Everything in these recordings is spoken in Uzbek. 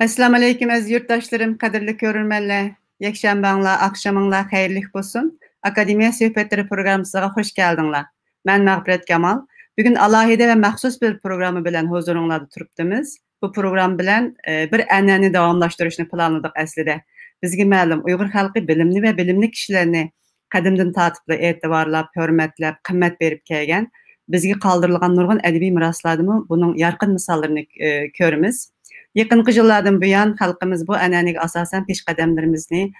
Assalamu alaikum aziz yurttaşlarım, kadirli görürmenler. Yekşembanlar, akşamınlar hayırlı bolsun. Akademiya Söhbetleri programımıza hoş geldinler. Ben Mağfiret Kemal. Bugün alohida ve maxsus bir programı bilen huzurunlarda turupdimiz. Bu program bilen bir an'anani davamlaştırışını planladık aslida. Bizga ma'lum Uyg'ur xalqi bilimli ve bilimli kişilerini qadimdan tatipli e'tiborlab, hurmatlab, qimmat berib kelgan. Bizga qoldirilgan nurg'un adabiy miroslardimi buning yorqin misollarini ko'ramiz. Yakınqı yıllardan buyon xalqimiz bu an'anaga asosan peshqadamlarimizning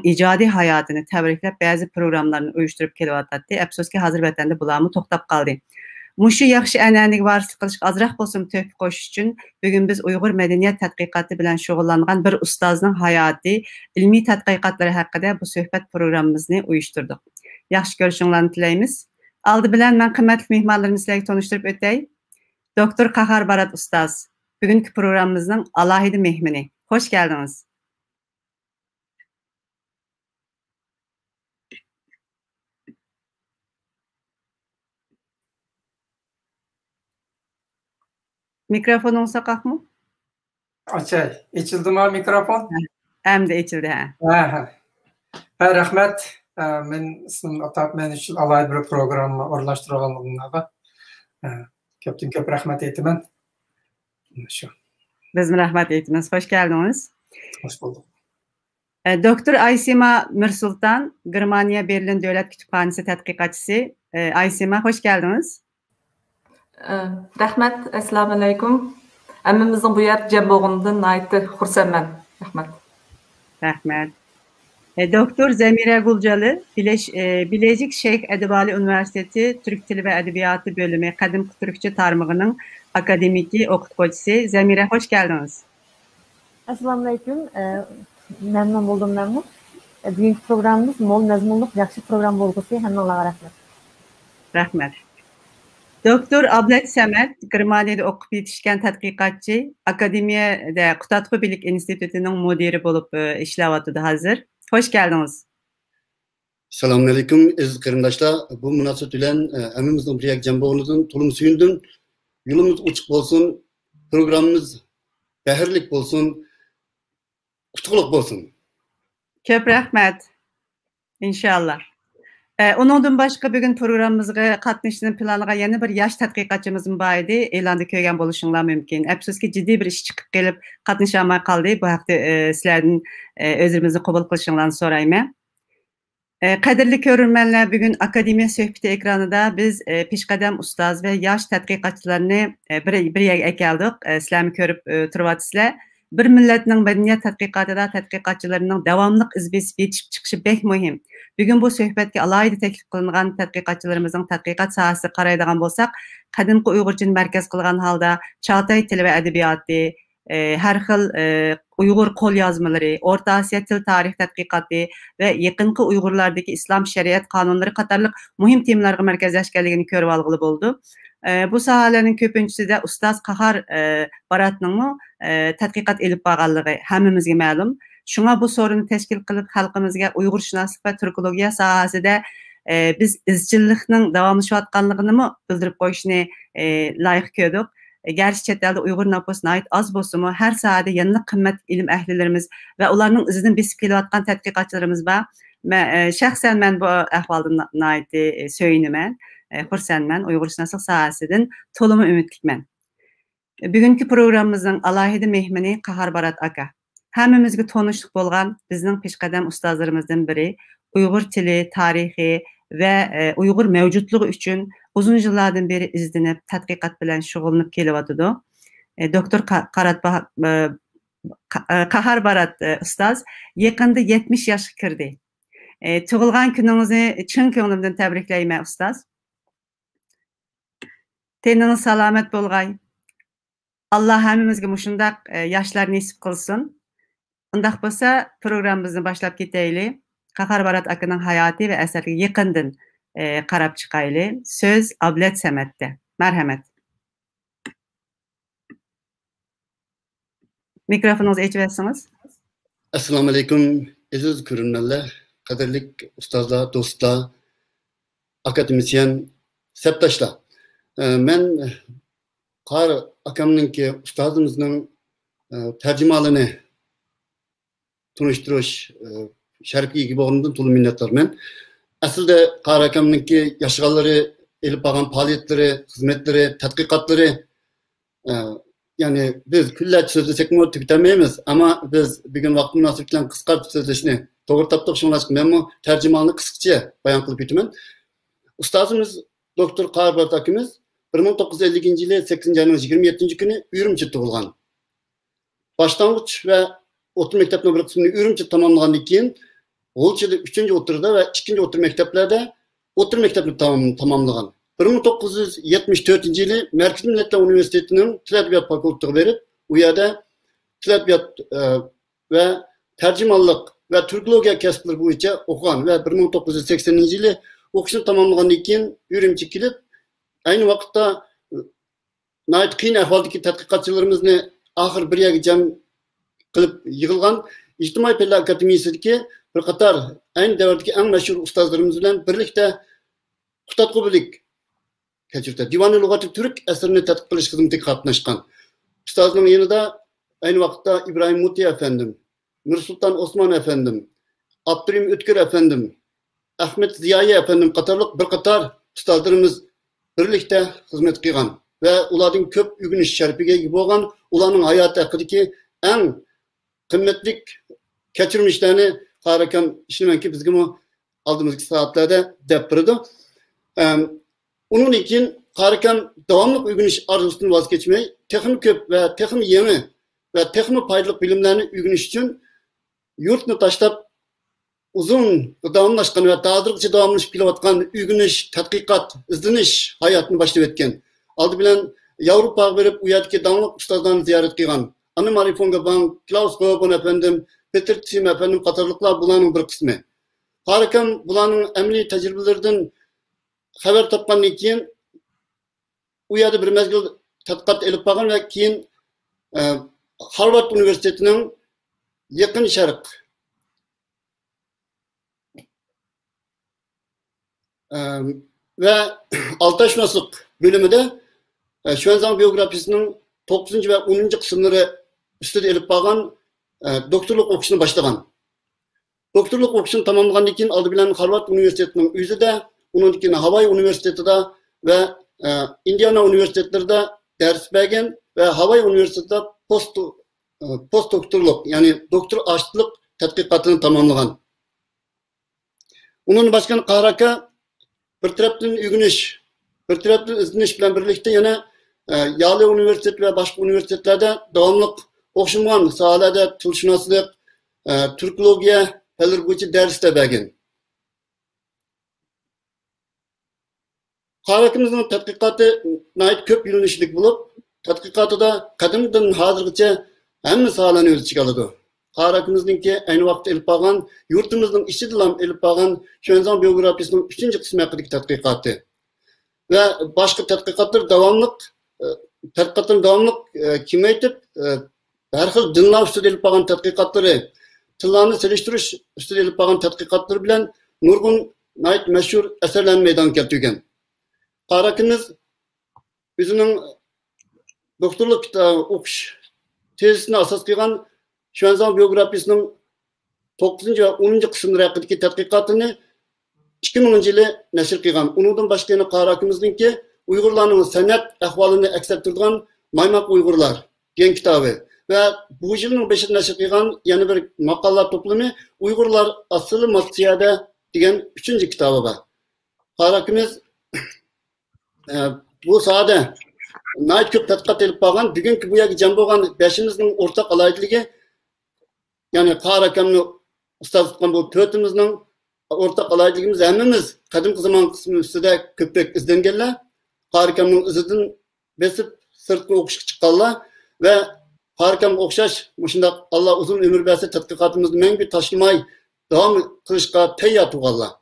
ijodiy hayotini tabriklab ba'zi programlarni uyushtirib kelyapti. Afsuski hozir vatanda bularmi to'xtab qoldi. Mushu yaxshi an'anaga varislik qilish ozroq bo'lsin to'p qo'shish uchun bugun biz Uyg'ur madaniyat tadqiqoti bilan shug'ullangan bir ustozning hayoti, ilmiy tadqiqotlari haqida bu suhbat programmamizni uyushtirdik. Yaxshi ko'rishinglarni tilaymiz. Oldi bilan men qimmatli mehmonlarimizni sizlarga tanishtirib o'tay. Doktor Qahar Barat ustoz. Bugünkü programımızın alohida mehmoni. Hoş geldiniz. Mikrofonun sakak mı? Açay. İçildi mi mikrofon? Hem de içildi ha. Rahmet. Men ismim Atap. Men için alohida bir programı orlaştırganlığına köpten köp rahmet ettimen. Şu. Biz rahmet ettiniz. Hoş geldiniz. Hoş bulduk. Doktor Aysima Mirsultan, Germaniya Berlin Devlet Kütüphanesi tədqiqatçısı. Aysima, hoş geldiniz. Rahmet, assalamu alaikum. Emmimizin bu yer cemboğundan aitı xursanman. Rahmet. Rahmet. Doktor Zemire Gulcalı, Bilecik Şeyh Edebali Üniversitesi Türk Dili ve Edebiyatı Bölümü Kadim Türkçe Tarmağı'nın akademiki okutkucusu. Zemire, hoş geldiniz. Assalamu alaikum. Memnun buldum memnun. Bugünkü programımız mol mezmunluk, yaxşı program olgusu. Hemen Allah'a rahmet. Rahmet. Doktor Ablet Semet, Germaniyada okup yetişken tədqiqatçı, Akademiyada Qutatqı Bilik İnstitutu'nun müdiri bulup işlevatıdı hazır. Hoş geldiniz. Selamünaleyküm aziz qarindoshlar. Bu munosabat bilan hammamizning bir jamboğunuzun to'lim suyundim. Yolumuz uçuk olsun, programımız beherlik olsun, kutukluk olsun. Köp rahmet. İnşallah. Onundan başka bugün programımızga qatnashishni planlagan yana bir yosh tadqiqotchimiz bor edi. E'londa ko'rgan bo'lishinglar mumkin. Afsuski jiddiy bir ish chiqib kelib qatnasha olmay qoldi. Bu haqda sizlardan o'zimizni qabul qilishinglarni so'rayman. Qadrli ko'rurmanlar, bugun Akademiya Söhbeti ekranida biz peshqadam ustoz va yosh tadqiqotchilarni bir yerga keldik. Sizlarni ko'rib turibsizlar. Bir millatning madaniyat tadqiqotida tadqiqotchilarining davomli iz besib yetishib chiqishi bek muhim. Bugun bu suhbatga alohida taklif qilingan tadqiqotchilarimizning tadqiqot sohasiga qaraydigan bo'lsak, qadimgi Uyg'urchani markaz qilgan holda Chag'atay tili va adabiyoti, har xil Uyg'ur qo'lyozmalari, O'rta Osiyo til tarix tadqiqoti va yaqinqi Uyg'urlardagi islom shariat qonunlari qatorliq muhim temalarga markazlashganligini ko'rib olg'ili bo'ldi. Bu sohalarning ko'pinchisida ustoz Qahar Baratning tadqiqot elib borganligi hammamizga ma'lum. Shunga bu sorunni tashkil qilib xalqimizga Uyg'urshunoslik va turkologiya sohasida biz izchillikning davomlashayotganligini bildirib qo'yishni loyiq ko'rdik. Gerçi chet elda Uyg'ur nüfusuna ait az bo'lsa-mu, har sohada yangi qimmat ilm ahlilarimiz va ularning izidan besib kelayotgan tadqiqotchilarimiz bor. Shaxsan men bu ahvoldan so'yinaman. Xursandman, Uyg'urshunoslik sohasidan to'liq umidlikman. Bugungi programmamizning alohida mehmoni Qahar Barat aka. Hammamizga tanishlik bo'lgan bizning peshqadam ustozlarimizdan biri, Uyg'ur tili, tarixi va Uyg'ur mavjudligi uchun uzun yillardan beri izlanib, tadqiqot bilan shug'ullanib kelyapti. Doktor Qahar Barat ustoz yaqinda 70 yoshga kirdi. Tug'ilgan kuningizni chin ko'nglimdan tabriklayman ustoz. Teniniz salomat bo'lg'ay. Allah hammamizga mushundaq yoshlar nasib qilsin. Undaq bo'lsa, programmamizni boshlab ketaylik. Qahar Barat akaning hayoti va asariga yaqindan qarab chiqaylik. So'z Ablet Semet'te. Marhamat. Mikrofonunuzu açıversinіз. Assalamu alaikum aziz ko'rurmanlar, qadrli ustozlar, do'stlar, akademisyen, septaşlar. Men Qahar akamninki ustozimizning tercümalını tunuşturuş şərəfiga ega bo'lgandan to'liq minnatdorman. Aslida Qari akamninki yaşıqalları, elib borgan faoliyatlari, xizmatlari, tadqiqotlari yani biz kunlarcha so'zlasak-mu tugatolmaymiz, ammo biz bugun vaqt munosabati bilan qisqartib so'zlashni to'g'ri topdik. Shuningdek, men bu tarjimonini qisqacha bayon qilib o'taman. Ustozimiz doktor Qari Borat akamiz 1950-yili 8-ayning 27 kuni Ürümçide tug'ilgan. Başlangıç ve o'rta maktabning bir qismini Ürümçide tamomlagandan keyin G'ulchida 3-o'rtada va 2-o'rta maktablarda o'rta maktabni tamomlagan. 1974-yili Markaziy Millatlar Universitetining Til adabiyot fakultetiga berib, u yerda til adabiyot va tarjimonlik va turkologiya kasblari bo'yicha o'qigan va 1980-yili o'qishni tamomlagandan keyin Ürümchiga kelib, ayni vaqtda nayt qiyin ahvoldagi tadqiqotchilarimizni oxir bir yerga jam qilib yig'ilgan İctimai Fanlar Akademiyasidagi bir qator ayni davrdagi eng mashhur ustozlarimiz bilan birlikda Qutatqubilik kechirdi. Divani lug'ati turk asrini tadqiq qilish xizmatiga qatnashgan. Ustozning yanida ayni vaqtda İbrahim Muti efendim, Nursulton Osman efendim, Abdurim O'tkir efendim, Ahmet Ziyoyi efendim qatorliq bir qator ustozlarimiz birlikda xizmat qilgan ve ularning ko'p o'rganish sharafiga ega bo'lgan, ularning hayoti haqidagi eng qimmatli kechirmishlarni Qari akam ishonmanki bizga oldimizgi soatlarda deb berdi. Onun için Qari akam davomli o'rganish orzusidan voz kechmay, texnik ko'p va texnik yangi va texnik foydali bilimlarni o'rganish uchun yurtni tashlab uzun davomlashgan va hozirgacha davomlashib kelayotgan o'rganish, tadqiqot, izlanish hayotini boshlab o'tgan. Oldi bilan Yevropaga berib, u yerdagi davomli ustozlarni ziyorat qilgan. Anna Marie von Gabang, Klaus Goben efendim, Peter Tsim efendim qatorliqlar bularning bir qismi. Qari akam bularning amaliy tajribalaridan xabar topgandan keyin u yerda bir mezgil tadqiqot elib borgan va keyin Harvard Universitetining Yaqin Sharq ve Altaşmaslık bölümünde Şuanzang biyografisinin 9. ve 10. kısımları üstüde elip bağlan doktorluk okuşunu başlagan. Doktorluk okuşunu tamamlagan için aldı bilen Harvard Üniversitesi'nin yüzüde, onun için Hawaii Üniversitesi'de ve Indiana Üniversitesi'de ders vergen ve Hawaii Üniversitesi'de post doktorluk yani doktor aşçılık tadqiqatını tamamlagan. Onun başkanı Qari aka bir taraftan o'rganish, bir taraftan izlanish bilan birlikda yana Yale Üniversitesi ve başka üniversitelerde davomli o'qishmagan sohalarda tilshunoslik, turkologiya fanlari bo'yicha darslar bergan. Qari akamizning tadqiqoti nihoyat ko'p yo'nalishlik bo'lib, tadqiqotida qadimdan hozirgacha hamma sohalarni o'z ichiga oladi. Qari akamizningki ayni vaqtda elib borgan, yurtimizning ichida ham elib borgan Şuanzang biyografiyasining 3. qismi haqidagi tadqiqoti ve başka tadqiqotlar davomli kengaytib, har xil dinlar ustida elib borgan tadqiqotlari, tillarni selishtirish ustida elib borgan tadqiqotlar bilan nurg'un nihoyat mashhur asarlarni maydonga keltirgan. Qari akamiz o'zining doktorlik o'qish tezisini asos qilgan Şuanzang biyografiyasining 9. ve 10. kısımları haqidagi tadqiqotini 2000 yılı nashr qilgan. Undan boshqa yana Qari akamizningki Uyg'urlarning san'at ahvolini aks ettirgan Maymoq Uyg'urlar degan kitobi ve bu yilning 5-ida nashr qilgan yana bir maqolalar to'plami Uyg'urlar asli Moskvada degan 3. kitobi bor. Qari akamiz bu sohada nihoyat ko'p tadqiqot elib borgan. Bugungi bu yerga jam bo'lgan 5imizning o'rtaq alohidaligi yani Qari akamni ustoz tutgan bu 4imizning o'rtaq alohidligimiz hammamiz qadimgi zamon qismi ustida ko'proq izlanganlar. Qari akamning izidan besib sirtga o'qishga chiqqanlar ve Qari akamga o'xshash shunday Alloh uzun umr bersa tadqiqotimizni mangu tashlamay davom qilishga tayyor turganlar.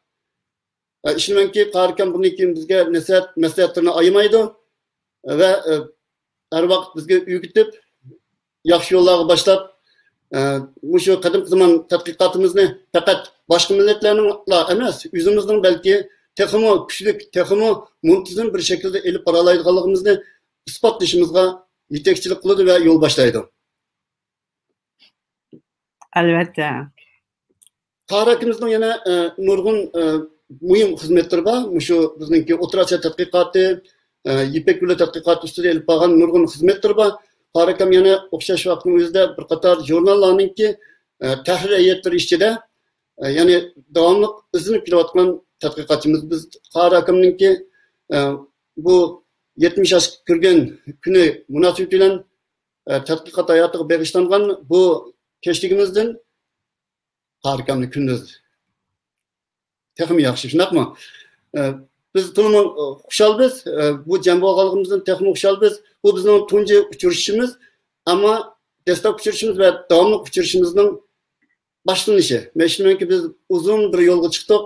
Ishonmanki Qari akam bundan keyin bizga nasihatlarni ayamaydi ve her vaqt bizga o'rgatib yaxshi yo'llarga boshlab şu qadim zaman tadqiqotimizni faqat boshqa millatlarning emas, o'zimizning balki texmo kuchlik, texmo muntazam bir shaklda elib bora oladiganligimizni isbotlashimizga yetakchilik qiladi ve yo'l boshlaydi. Albatta. Tarakimizning yana nurg'un muhim xizmatlar bor. Shu bizningki O'rta Osiyo tadqiqoti, Ipak yo'li tadqiqoti ustida olib borgan nurg'un xizmatlar bor. Tarakam yana o'xshash vaqtning o'zida bir qator jurnallarningki tahrir heyetlari ichida ya'ni davomli izlanib kelayotgan tadqiqotchimiz biz Tarakimningki bu 70 yosh kirgan kuni munosabati bilan tadqiqot hayotiga bag'ishlangan bu kechligimizdan Tarakamni kunduz texmi yaxshi, shundaqmi? Biz to'liq xushalbiz, bu jam bo'lganligimizdan texmi xushalbiz. Bu bizning tunji uchrashishimiz, ammo dastlab uchrashishimiz va davomli uchrashishimizning boshlanishi. Men ishonmanki biz uzun bir yo'lga chiqdik.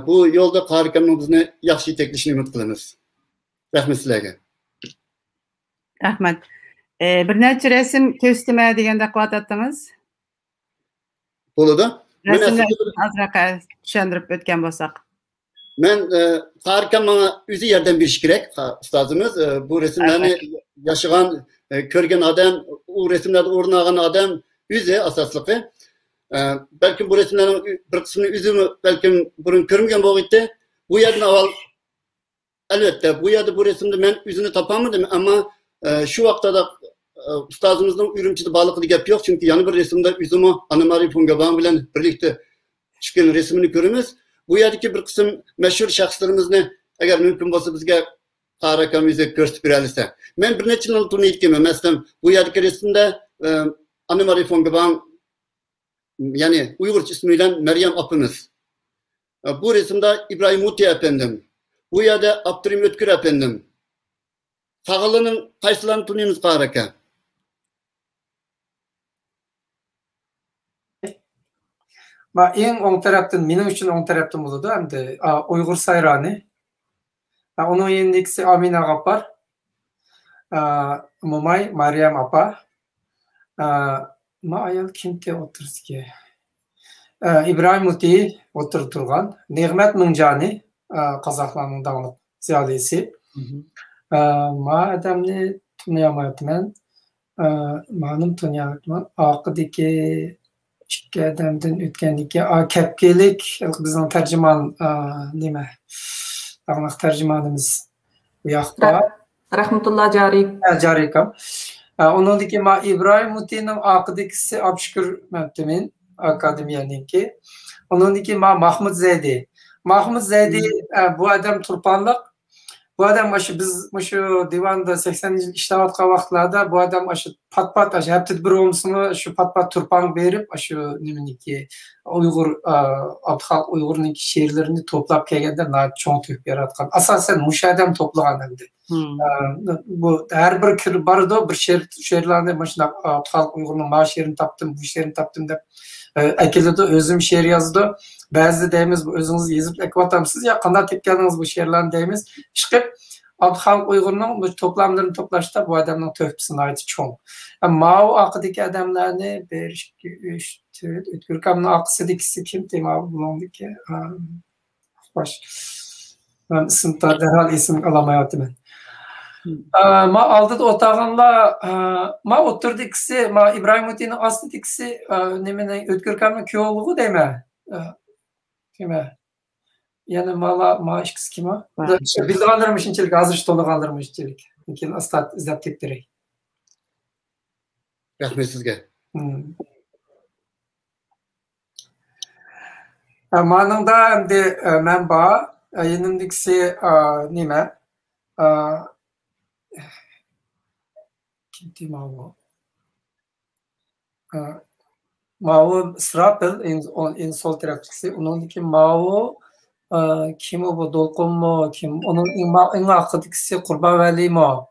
Bu yo'lda Tarakamning bizni yaxshi yetaklashini umid qilamiz. Rahmat sizlarga. Rahmat. Bir necha rasm ko'rsatma deganda qilib atdingiz. Bo'ladi. Rasmlarni azroq tushuntirib o'tgan bo'lsak. Men Tarakam menga o'zi yordam berish kerak, ustozimiz. Bu rasmlarni yashagan, ko'rgan odam, u rasmlarda o'rin olgan odam o'zi asosligi. Balki bu rasmlarning bir qismini o'zim balki burun ko'rmagan bo'lg'aydi. Bu yerdan avval albatta bu yerda bu rasmni men o'zini topolmadim, ammo shu vaqtda ustozimizning Urumchida baliqli gap yo'q, chunki yana bir rasmda o'zim Anamari Fungaban bilan birlikda chiqqan rasmini ko'ramiz. Bu yerdagi bir qism mashhur shaxslarimizni agar mumkin bo'lsa bizga Tarakam o'zi ko'rsatib beralsa. Men bir necha yil taniyotganman. Masalan, bu yerdagi rasmda Anamari Fungaban ya'ni Uyg'urcha ismi bilan Maryam opamiz. Bu rasmda İbrahim Muti efendim. Bu yerda Abdurim O'tkir efendim. Sağlığının qaysilarını tanıyımız Tarakam? Eng o'ng tarafdan mening uchun o'ng tarafdan bo'ladi endi Uyg'ur sayroni. Onun yendiksi Amina G'appar, Mumay Maryam opa. Ayol kimga o'tirishga? İbrahim Muti o'tirib turgan, Ne'mat Mingjani, qozoqlarning davlat ziyolisi. Adamni tanıyamayapman. Ma'lum tanıyamayapman. Oqidagi ikki odamdan o'tganligi kapkelik bizning tarjimon nima? Aniq tarjimonimiz bu yoqda. Rahmatulloh Jarikam. Onundaki İbrahim Muti'nin oqidagisi Abshukur Mabtimin akademiyaniki. Onundaki Mahmud Zaydi. Mahmud Zaydi bu adam Turpanlık. Bu adam biz şu divanda 80 yıl işlevatkan vaqtlarda bu adam şu pat hepti bir olmasını şu pat turpan berip şu nimeniki Uygur Abdhalk Uygur'un şiirlerini toplap kelgende çoğun tüp yaratkan. Asasen muş adam toplagan endi. Bu her bir barıda bir şiirlerde başına Abdhalk Uygur'un ma şiirini taptım, bu şiirini taptım dep ekildi özüm şiir yazdı. Bazı deyimiz bu özünüz yazıp ekvatamsız ya qanday tepkendiniz bu şiirlerini deyimiz. Çıkıp Abdhalk Uygur'un bu toplamlarını toplashda bu adamның töhfesini aytı çoğun. Mao aqidagi adamlarni 1 2 3 4 O'tkirkamning aqsidagisi kim deyman buningki xo'sh. Men ismda derhal isim alamayapman. Ma aldı otağınla ma oturdikisi İbrahim Muti'nin aslidikisi nemene O'tkirkamning kuyovluğu deyme. Kime? Yani ma işkisi kim o? Bildi kaldırmış inçilik, hazır ştolu kaldırmış inçilik. Lekin astat izlep tepdirek. Rahmet sizge. Manında endi men ba yenimdikisi nime? Kim diyeyim o? Mao Srapel en sol tarafçısı. Onundaki Mao kim o bu Dolqun mu? Kim? Onun en aqidikisi Qurban Veli mu?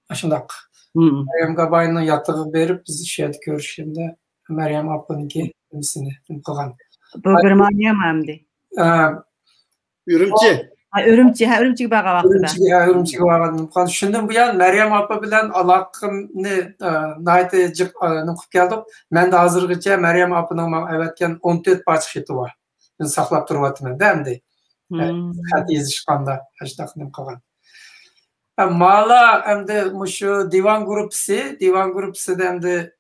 Aşındak. Meryem Gabay'ın yatığı berip bizi şeyde görüşünde Meryem Apa'nınki kimsini qilgan. Bu bir Meryem hamdi. Ürümçi. Ürümçiga baqa vaqtida. Ürümçiga baqa. Shundan buyon Meryem Apa bilan aloqamni nayta qilib keldik. Men de hozirgacha Meryem Apa'ning avatgan 14 parcha xati bor. Men saqlab turyapman da endi. Xat yozishganda hashtag'ni qilgan. Mala endi shu divan gruppasi, divan gruppasida endi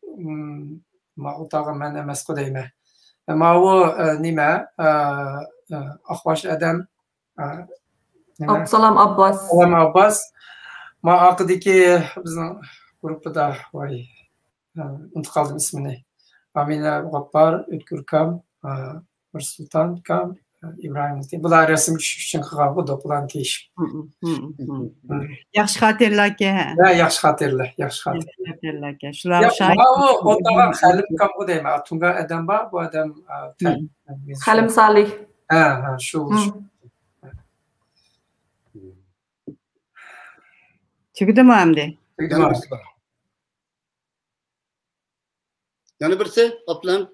Otağı mən emas qo'dayman. Ma u nima? Ahvash adam Abdusalam Abbas. Salam Abbas. Ma aqidiki bizning grupda voy unutib qoldim ismini. Amina G'appar, O'tkir Kam, Mirsulton Kam, İbrahim. Bular resim tushish uchun qilgan bu do'plan keyish. Yaxshi xotirlarga. Ha, yaxshi xotirlar, yaxshi xotirlarga. Shular otağa Xalim Kam bu deyman. Tunga adam bor, bu adam Xalim Salih. Ha, shu. Tugdimi endi? Yana birisi Upland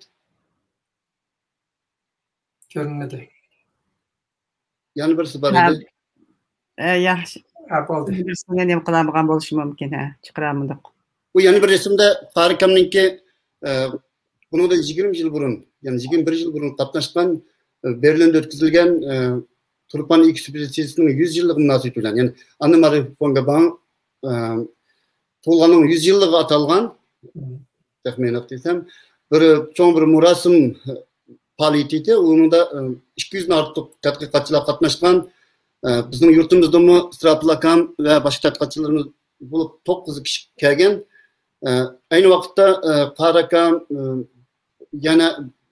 Ko'rinmadi. Yana birisi bor edi. Yaxshi. Ha, bo'ldi. Birisini ham qiladigan bo'lishi mumkin, ha. Chiqaramindiq. Bu yana bir resimde Farikam'ınki bunu da 20 yıl burun, yani 21 yıl burun katlaşkan Berlin'de ötküzülgen Turpan ilk Süprizisinin 100 yıllık münasebeti bilen, yani Anne-Marie von Gabon Tuğlan'ın 100 yıllık atalgan tahmin ettiysem bir çoğun bir murasım faaliyeti, onun da 200'den artık tədqiqatçılar katlaşkan bizim yurtumuzda mı Stratlakan ve başka tədqiqatçılarımız bulup 9 kişi kelgen. Aynı vakitte Karakam yani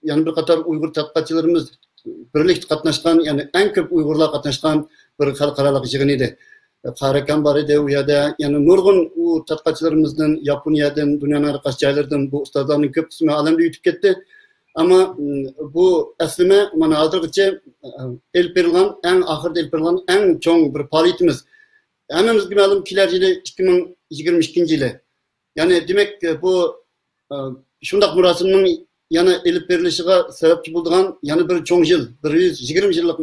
bir katar Uygur tadqiqatçılarımız birlikte katlaşkan, yani en köp Uygurlar katlaşkan bir halkaralık yığınıydı. Karakam var idi, uyada yani nurgun o tadqiqatçılarımızdan Japonya'dan, dünyanın arkaç yerlerden bu ustalarının köp kısmı alemde yutip gitti. Ama bu aslında bana aldırgıça el perilgan, en ahırda el perilgan en çoğun bir faaliyetimiz. Hemimiz gibi alım kiler yılı 2022 yılı. Yani demek bu şundak murasımın yana elip verilişine sebepçi bulduğun yani bir çoğun yıl, bir 120 yıllık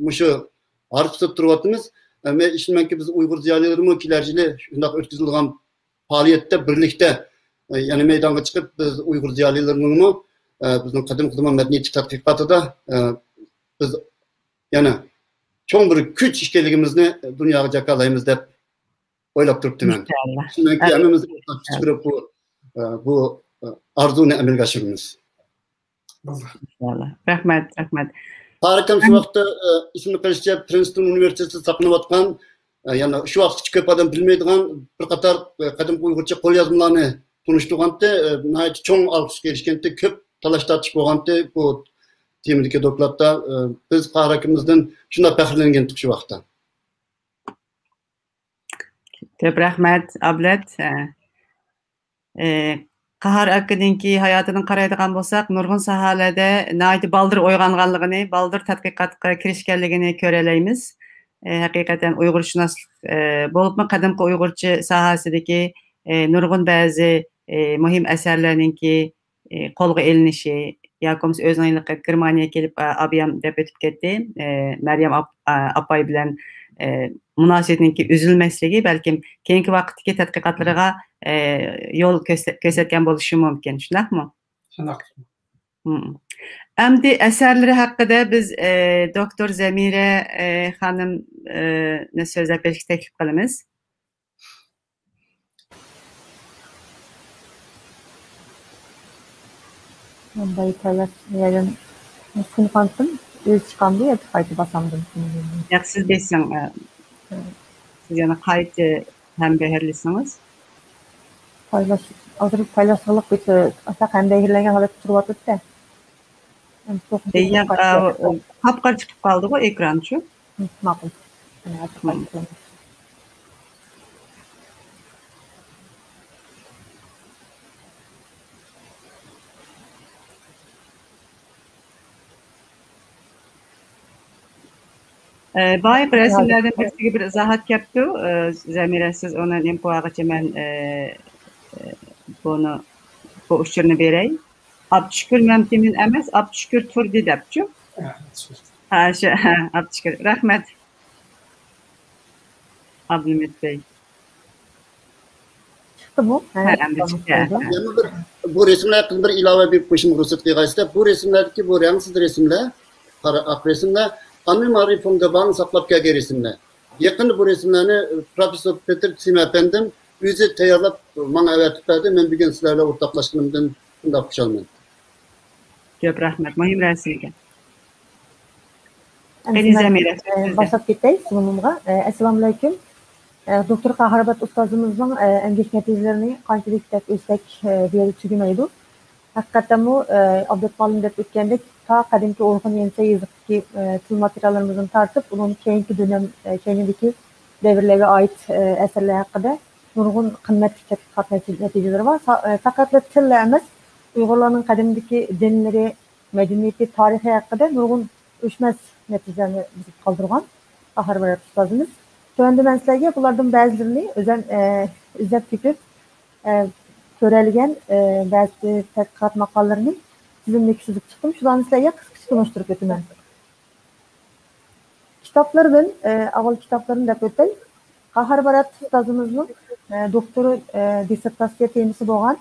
muşu artıp duruvatımız. Ve işin ki biz Uygur ziyalılarımı kiler yılı şundak ötküzülgen faaliyette birlikte yani meydana çıkıp biz Uygur ziyalılarımı bizim kadim kuduman medeniyetçi tadqiqatı da biz yani çoğun bir küç işkeligimizni dünyaya jakalayımız dep oylap turuptum ben. Şimdi ki hemimiz çıkırıp bu arzunu amelga aşırmamız. İnşallah. Rahmet. Harikam şu vakti ismini karışça Princeton Üniversitesi saklanıvatkan yani şu vakti köp adam bilmeydiğen bir katar kadim Uygurca kol yazımlarını tunuştuğanda nahit çoğun alkış gelişkende köp talaş tartış boğanda bu temideki dokladda biz Karakimizden şuna pəxirlengendik şu vakti. Köp rahmet Ablet. Qahar akadinki hayatını qaraydigan bolsak, nurgun sahalada naydi baldır oyganganligini, baldır tadqiqatga kirishganligini köreleymiz. Hakikaten Uyg'urshunoslik bo'libmi qadimki Uyg'urcha sohasidagi nurgun ba'zi muhim asarlarninki qo'lga elinishi yoki o'zining Germaniyaga kelib abiyam deb o'tib ketdi. Maryam apay bilan munosabatninki uzilmasligi balkim keyingi vaqtdagi tadqiqotlarga yo'l ko'rsatgan bo'lishi mumkin. Shundaqmi? Shundoq. Endi asarlari haqida biz doktor Zamira xonim so'zlab berishga taklif qilamiz. Bunday paylaşmayan sınıfantım. Öz çıkandı ya kaydı basamdım. Yaxshi siz bilsang, siz yana qayta hem beherlisiniz. Paylaşırlık bir asak hem behirlenen halat turvatıp da. Kapkar çıkıp kaldı bu ekran şu. Makul. Bayık resimlerden birisi bir izahat yaptı. Zamira siz ona nempuağıca ben bunu bu uçurunu vereyim. Abdüşkür memtimin emes, Abdüşkür turdi depçu. Ha, şu, Abdüşkür. Rahmet. Abdülhamit Bey. Çıktı bu. Bu resimler hakkında bir ilave bir koşum ruhsat kıyasıyla bu resimlerdeki bu renksiz resimler, ak resimler Anne-Marie von Gabon'un saklap geldiği resimler. Yakında bu resimlerini Profesör Peter Sim efendim yüzü teyarlap bana evet verdi. Ben bir gün sizlerle ortaklaştığımdan Bunda xushalman. Ko'p rahmat. Muhim narsa ekan. Eliza başlap ketay sunumumga. Assalomu alaykum. Doktor Qahrabat ustozimizning emgak natijalarini qanchalik deb o'stak berib tugamaydi. Haqiqatan bu Abdulqalim deb o'tgandek ta qadimki O'rxun Yensa yezikki til materiallarımızdan tartib, onun keyinki dönem keyindeki devirlere ait eserler haqida nurg'un qimmatli tadqiqot natijalari var. Faqat tilla emas, Uyg'urlarning qadimdagi dinlari, madaniyati, tarixi haqida nurg'un o'chmas natijalarni bizga qoldirgan Qahrabat ustozimiz. Tövende ben sizlerge bulardan bazılarını özen izlep fikir körelgen bazı tadqiqat maqallarını sizinle küçücük çıktım. Şudan sizlerge kısa konuşturup ötümen. Kitaplardan, avval kitaplarını da ötey. Qahrabat ustozimizning doktoru dissertasiya temisi bo'lgan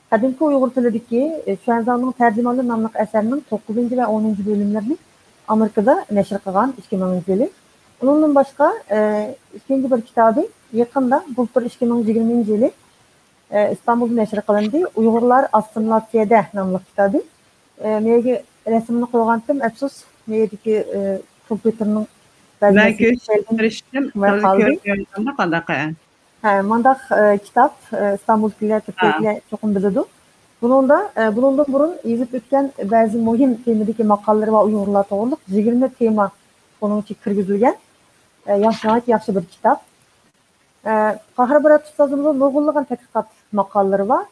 Qadimki Uyg'ur tilidagi Shuanzangning tarjimonli nomli asarining 9 ve 10 bölümlerini Amerikada nashr qilgan 2000-yili. Bundan başka ikinci bir kitabı yakında bultur 2020 yılı İstanbul'da neşr kılındı. Uygurlar Asimilatsiyada namlı kitabı. Mege resimini koygandım. Afsus megedeki kompüterinin ben köşkleştim. Mandak kitap İstanbul'dakiler Türkiye'de çok bildi. Bundan burun yazıp ötken bazı muhim temadaki makalları ve Uygurlar toğırlık 20 tema onun için kirgizilgen. Yaxşı bir kitap. Qahrabat ustozimizning nurg'unlagan tadqiqot maqolalari var.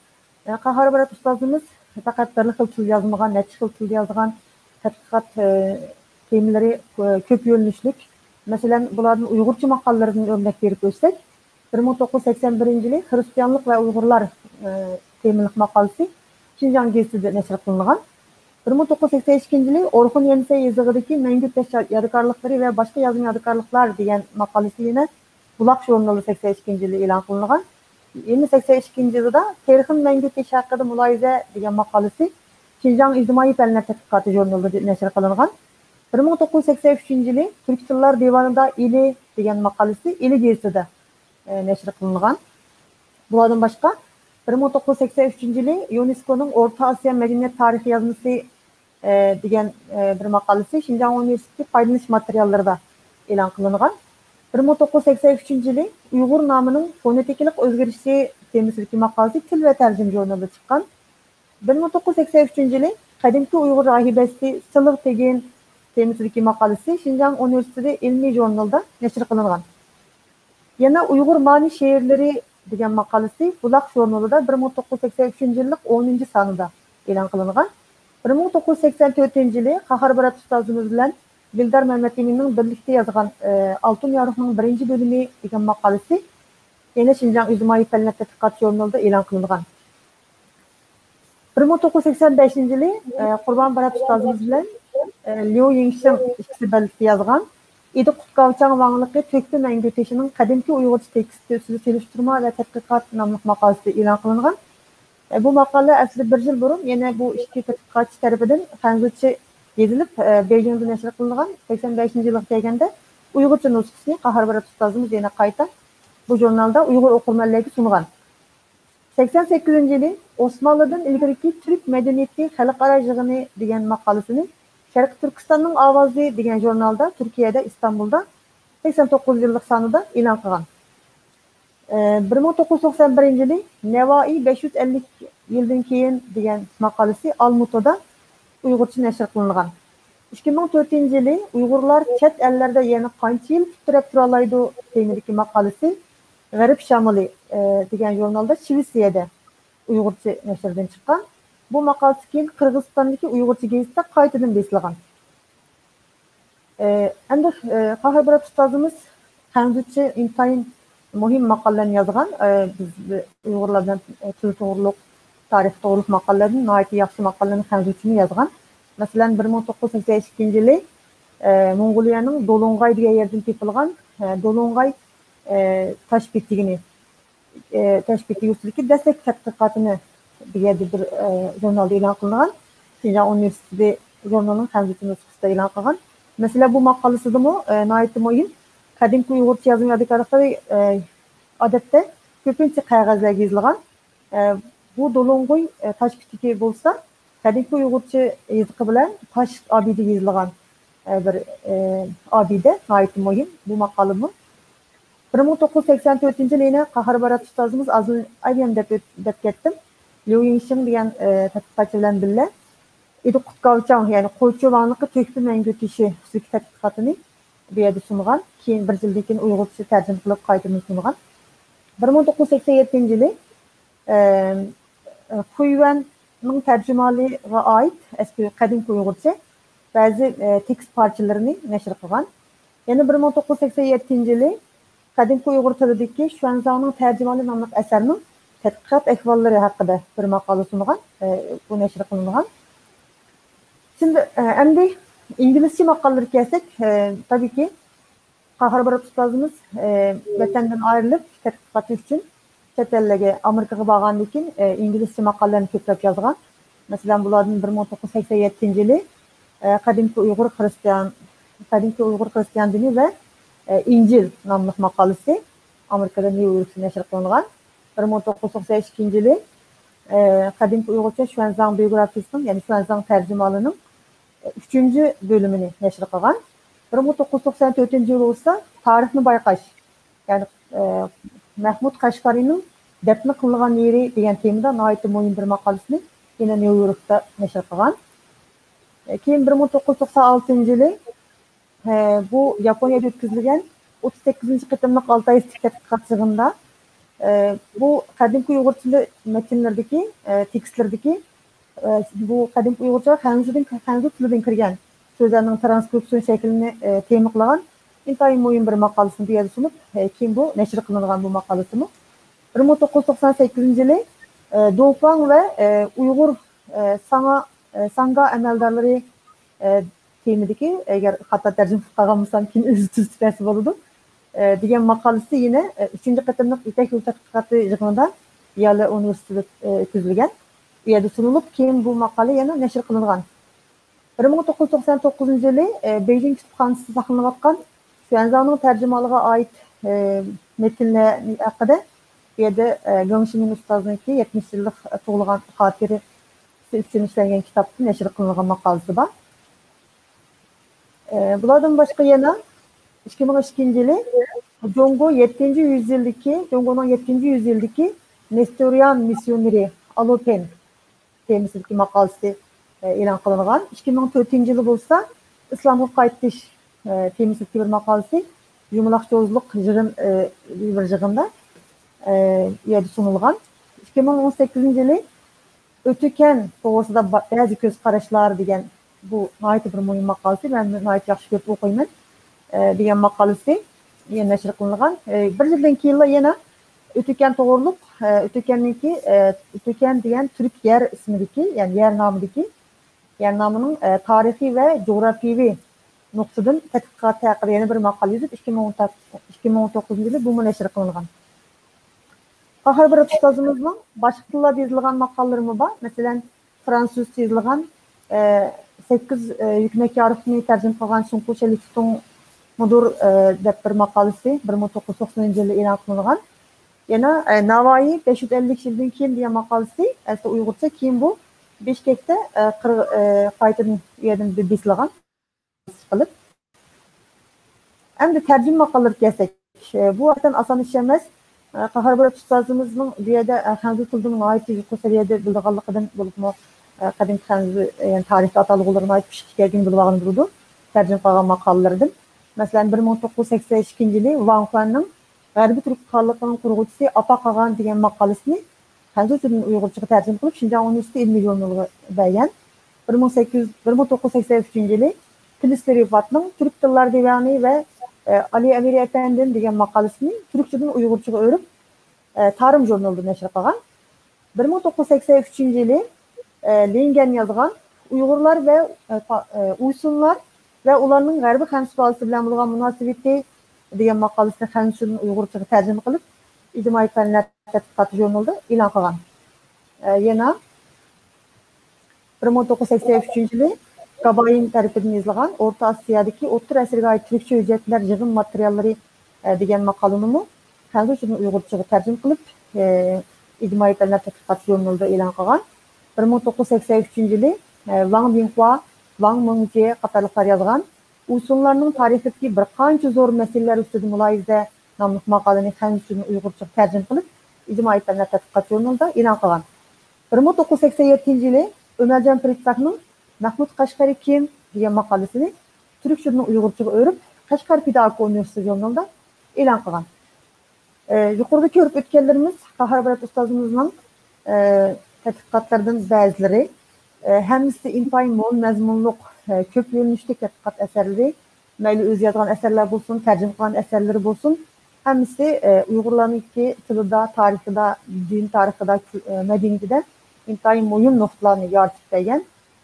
Qahrabat ustozimiz faqat bir xil til yozmagan, necha xil tilda yozgan tadqiqot temalari ko'p yo'nalishlik. Masalan, bularning Uyg'urcha maqolalaridan o'rnak berib o'tsak, 1981-yili Xristianlik va Uyg'urlar temalik maqolasi Xinjiang gazetida nashr qilingan. 1982-yili O'rxun Yensa yezig'idagi Mangu tash yodikorliklari va boshqa yozma yodikorliklar degan maqolasi yana Bulaq jurnali 82-yili e'lon qilingan. Endi 82-yilda Tarixin Mangu tash haqida muloyiza degan maqolasi Xinjiang ijtimoiy fanlar tadqiqoti jurnalida nashr qilingan. 1983-yili Turk tillar divanida Ili degan maqolasi Ili gazetida nashr qilingan. Bulardan boshqa 1983-yili UNESCO'nun Orta Asya Medeniyet Tarihi yazması degan bir maqolasi Xinjiang Üniversitesi foydalanish materiallarida e'lon qilingan. 1983-yili Uyg'ur nomining fonetikalik o'zgarishi temasidagi maqolasi Til va tarjim jurnalida chiqqan. 1983-yili qadimki Uyg'ur rahibasi Silliq degan temasidagi maqolasi Xinjiang Üniversitesi ilmiy jurnalida nashr qilingan. Yana Uyg'ur ma'ni she'rlari degan maqolasi Bulaq jurnalida 1983-yillik 10 sonida e'lon qilingan. 1984-yili Qahrabat ustozimiz bilan Dildar Mehmet Eminning birlikda yozgan Altun Yorug'ning 1-bölümü degan maqolasi yana Xinjiang ijtimoiy fanlar tadqiqot jurnalida e'lon qilingan. 1985-yili Qurbon Barat ustozimiz bilan Liu Yingxin ikkisi birlikda yozgan Idi Qutqavchang Vangligi Tökpü Mangu tashining qadimki Uyg'urcha teksti ustida selishtirma va tadqiqot nomli maqolasi e'lon qilingan. Bu maqola aslida 1 yil burun yana bu ikki tadqiqotchi tarafidan hanzucha yezilib Beijingda nashr qilingan. 85-yilga kelganda Uyg'urcha nusxasini Qahrabat ustozimiz yana qayta bu jurnalda Uyg'ur o'qirmanlarga sungan. 88-yili Osmanlıdan ilgirki Türk medeniyeti xalqaro yig'ini degan maqolasini Sharq Turkistonning ovozi degan jurnalda Turkiyada İstanbul'da 89 yillik sonida e'lon qilgan. 1991-yili Navoi 550 yildan keyin degan maqolasi Almuto'da Uyg'urcha nashr qilingan. 2004-yili Uyg'urlar chet ellarda yana qancha yil titrab tura oladi degan maqolasi G'arib Shamoli degan jurnalda Shvetsiyada Uyg'urcha nashrdan chiqqan. Bu maqolasi keyin Qirg'izistondagi Uyg'urcha gazetida qaytadan besilgan. Endi Qahrabat ustozimiz hanzucha intayin muhim maqolalarni yozgan. Biz Uyg'urlar bilan til to'g'riliq, tarix to'g'riliq maqolalarni, nihoyatda yaxshi maqolalarni hanzuchini yozgan. Masalan 1982-yili Mongoliyaning Dolong'ay degan yerdan topilgan Dolong'ay tash betigini tash betigi ustidagi dastlabki tadqiqotini degan bir jurnalda e'lon qilingan. Xinjiang Üniversitesi jurnalining hanzucha nusxasida e'lon qilgan. Mesela bu maqolasidami nihoyatda muhim qadimki Uyg'urcha yozma yodikorliklari odatda ko'pincha qog'ozlarga yozilgan. bu Dolongoy taş pitiki bolsa, kadimki Uygurcha yazıkı bilen taş abidi yazılgan bir abide, ait muhim bu makalımı. 1984 yılı Kahar Barat Ustazımız azın ayyan dep kettim. Liu Yingxin degan tadqiqatçı bilen bille. Idi Qutkavchang, yani qo'ycho'lanlıqı tökpü мәңгі kişi xususiy tadqiqatini bu yerda sungan. Keyin bir yildan keyin Uyg'urcha tarjima qilib qaytadan sungan. 1987 yılı Xuyuan'ның tercümaliga ait eski qadimki Uyg'urcha bazı tekst parçalarını neşr qilgan. Yani 1987 yılı qadimki Uyg'ur tilidagi Xuanzangning tercümali nomli asarning tadqiqot ahvollari haqida bir maqola sungan. Bu neşr qilingan. Şimdi endi İngilizce maqolalarga kelsak, tabii ki Qahar Barat ustazımız vatанdan ayrılıp tadqiqat üçün chet ellarga Amerikaga borgandan keyin İngilizce maqolalarni ko'plab yozgan. Masalan, bulardan 1987 yılı qadimki Uyg'ur Xristian dini ve İncil nomli maqolasi Amerikada New York'ta nashr qilingan. 1992 yılı qadimki Uyg'urcha Xuanzang biografiyasining, ya'ni Xuanzang tercümalının 3. bölümünü nashr qilgan. 1994 yılı olsa tarixni bayqash, yani Mahmud Qashqariyning dafn qilingan yeri degan temada nihoyatda muhim bir maqolasini yine New York'ta nashr qilgan. Keyin 1996 yılı bu Yaponiyada o'tkazilgan 38. qitimliq Altayistik tadqiqot yig'inida bu qadimki Uyg'urcha matnlardagi tekstlardagi bu qadimki Uyg'urcha Hanzu tilidan kirgan so'zlarning transkripsiyon shaklini tema qilgan intayin muhim bir maqolasini bu yerda sunib, keyin bu nashr qilingan bu maqolasini 1998 yılı Doğufang ve Uyghur Sangha amaldorlari temidagi, agar xato tarjima qilganmisam keyin o'zi tuzatmasi bo'ladi degan maqolasi yine 3. qatimliq Ipak yo'l tadqiqoti yig'inida Yale universitetida o'tkazilgan. Bu yerda sunilib, keyin bu maqola yana nashr qilingan. 1999 yılı Beijing kütüphanasida saqlanayotgan Xuanzangning tercümaliga ait metinlar haqida bu yerda Gongximin ustozniki 70 yillik tug'ilgan xotiri üçün işlengen kitapta nashr qilingan maqolasi bor. Bulardan başka yana 2002 yılı Jongo'nun 7. yüzyıldaki Nestorian misyoneri Alopen temizdeki makalası e'lon qilingan. 2004 yılı bolsa İslamga qaytish temizdeki bir makalası Yumaloq Jo'zliq bir yig'inda yerda sunilgan. 2018 yılı Ötüken to'g'risida ba'zi ko'z qarashlar degan bu nihoyatda bir muhim maqolasi, men nihoyat yaxshi ko'p o'qiyman degan maqolasi yana nashr qilingan. Bir yildan keyin yana Ötüken to'g'riliq Ötüken degan Türk yer ismidagi, yani yer nomidagi yer nomining tarixiy va jo'grafiyaviy nuqtadan tadqiqoti haqida yana bir maqola yozib 2019 yılı bu nashr qilingan. Qahar Barat ustazımızın başka tillarda yazılgan maqolaları var. Mesela Fransızca yazılgan 8 Hükmekarifni tercüme qilgan Sunqul Shelifton mudur deb bir maqolasi 1990 yılı e'lon qilingan. Yana Navoiy 550 yildan keyin degan maqolasi asli Uyg'urcha, keyin bu Bishkekda qaytadan yerdan besilgan qilib. Endi tercüme maqolalarga kelsak, bu vaqtdan oson ish emas. Qahar Barat ustazımızın bu yerda Hanzu tilining nihoyatda yuqori saviyada bilganligidan bo'libmi qadimki Hanzu yani tarixi atalg'ularni aytib kelgan bo'lgan bo'ladi. Tercüme qilgan maqolalardan. Masalan 1982 yılı Wang Huan'ның G'arbiy Turk xalqining qurg'uvchisi Apa Qagan degan maqolasini Hanzu tilining Uyg'urchaga tercüme qilib Xinjiang universiteti ilmiy jurnaliga bergan. 1983 yılı Tilistli Rifat'ның Türk Tillar Divani ve Ali Emiri Efendi'nin degan maqolasini Türkçeden Uyg'urchaga o'rib Tarım jurnalida nashr qilgan. 1983 yılı Lingen yozgan Uyg'urlar ve Uysunlar ve ularning G'arbiy Xansuvalisi bilan bo'lgan munosabati degan maqolasini Xansuning Uyg'urchaga tarjima qilib ijtimoiy fanlar tadqiqoti jurnalida e'lon qilgan. Yana 1983 yılı Kabayin tarafidan yozilgan O'rta Osiyodagi o'rta asrga oid Türkçe hujjatlar yig'in materiallari degan maqolani Xanzu Uyg'urchaga tarjima qilib ictimai fanlar tədqiqat jurnalında elan qılgan. 1983-yılı Wang Binghua, Wang Mengje qatarlıqlar yazgan. Usullarının tarixideki bir qancha zor meseleler üstüde mülahizə namlı maqaləni Xəncüni Uyğurca tərcüm qılıb, ictimai fanlar tədqiqat jurnalında elan qılgan. 1987-yılı Ömercan Pritsak'nın Mahmut Qashqari kim degan maqalasini Türkçe'den Uygurçaga örüp Qashqar Pedagogika Üniversitesi jurnalında elan qılgan. Yuqorida ko'rib o'tganlarimiz Qahar Barat ustozimizning tədqiqatlardan bəziləri, həmisi intayin mol, məzmunluq, köp yönlüşlük tədqiqat əsərləri, məyli öz yazğan əsərlər bolsun, tərcüm qılan əsərləri bolsun, həmisi Uyğurların iki tılıda, tarixida, din tarixida, mədəniyyətdə intayin mühim nöqtələrini yaratıb dəyən.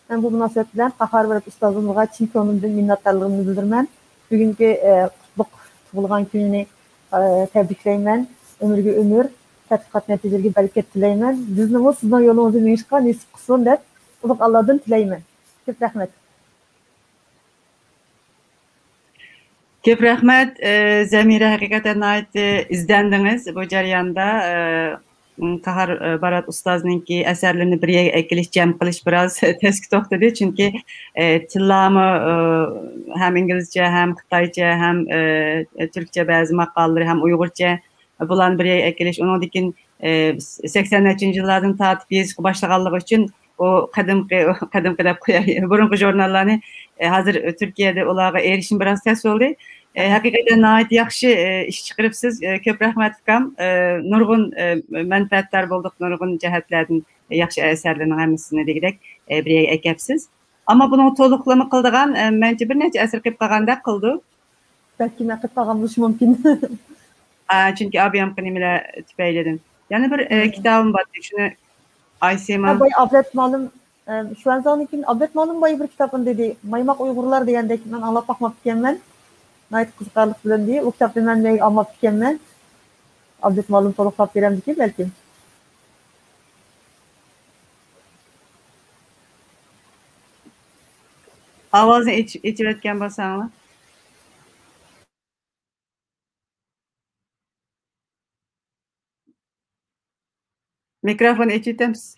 Mən bu münasibət bilan Qahar Barat ustozimizga chin ko'ngildan minnatdarlığımı bildirman. Bugünkü qutlug' tug'ilgan kunini təbrikləyman. Ömürgə ömür, tədqiqat nəticələrə bərəkət tiləyman. Bizni o sizin yolunuzu meşqa nisib qılsın deb Ulug' Allah'dan tiləyman. Köp rəhmət. Köp rəhmət. Zəmirə həqiqətən ait izləndiniz bu jarayonda. Qahar Barat ustozninki əsərlərini bir yerə ekiliş, cəm qilish biraz təski toxtadı. Çünki tillamı həm İngilizcə, həm Xitayca, həm Türkçə bəzi maqalları, həm Uyğurca bulan bir yerə ekiliş. Onun dikin 80-ci yıllardan tatip yazıqı başlığanlığı üçün o qadımqı dep qoyar. Burunqu jurnallarını hazır Türkiye'de olağa erişim biraz tez oldu. Hakikaten ait yaxşı iş çıkarıpsız. Köp rəhmət fikam. Nurgun mənfəətlər bolduq, nurgun cəhətlərdən yaxşı əsərlərin həmsini deyirək bir yerə ekepsiz. Ama bunu toluqlama qıldığan, məncə bir neçə əsər qıb qalğanda qıldı. Belki mən qıb qalğanmış mümkün. Çünki abiyam qınımla tüpəylədim. Yani bir kitabım var. Şunu Aysema. Bay Ablet Malım, şu an zannekin Ablet Malım bayı bir kitabın dedi. Maymaq Uygurlar degəndək mən anlap baxmaq ikənmən. Nayt qızqarlıq bilen diye. O kitabı mən də almaq ikənmən. Ablet Malım toluqlap verəmdi ki belki. Avazını içiretken basanlar. Mikrofon içitemiz.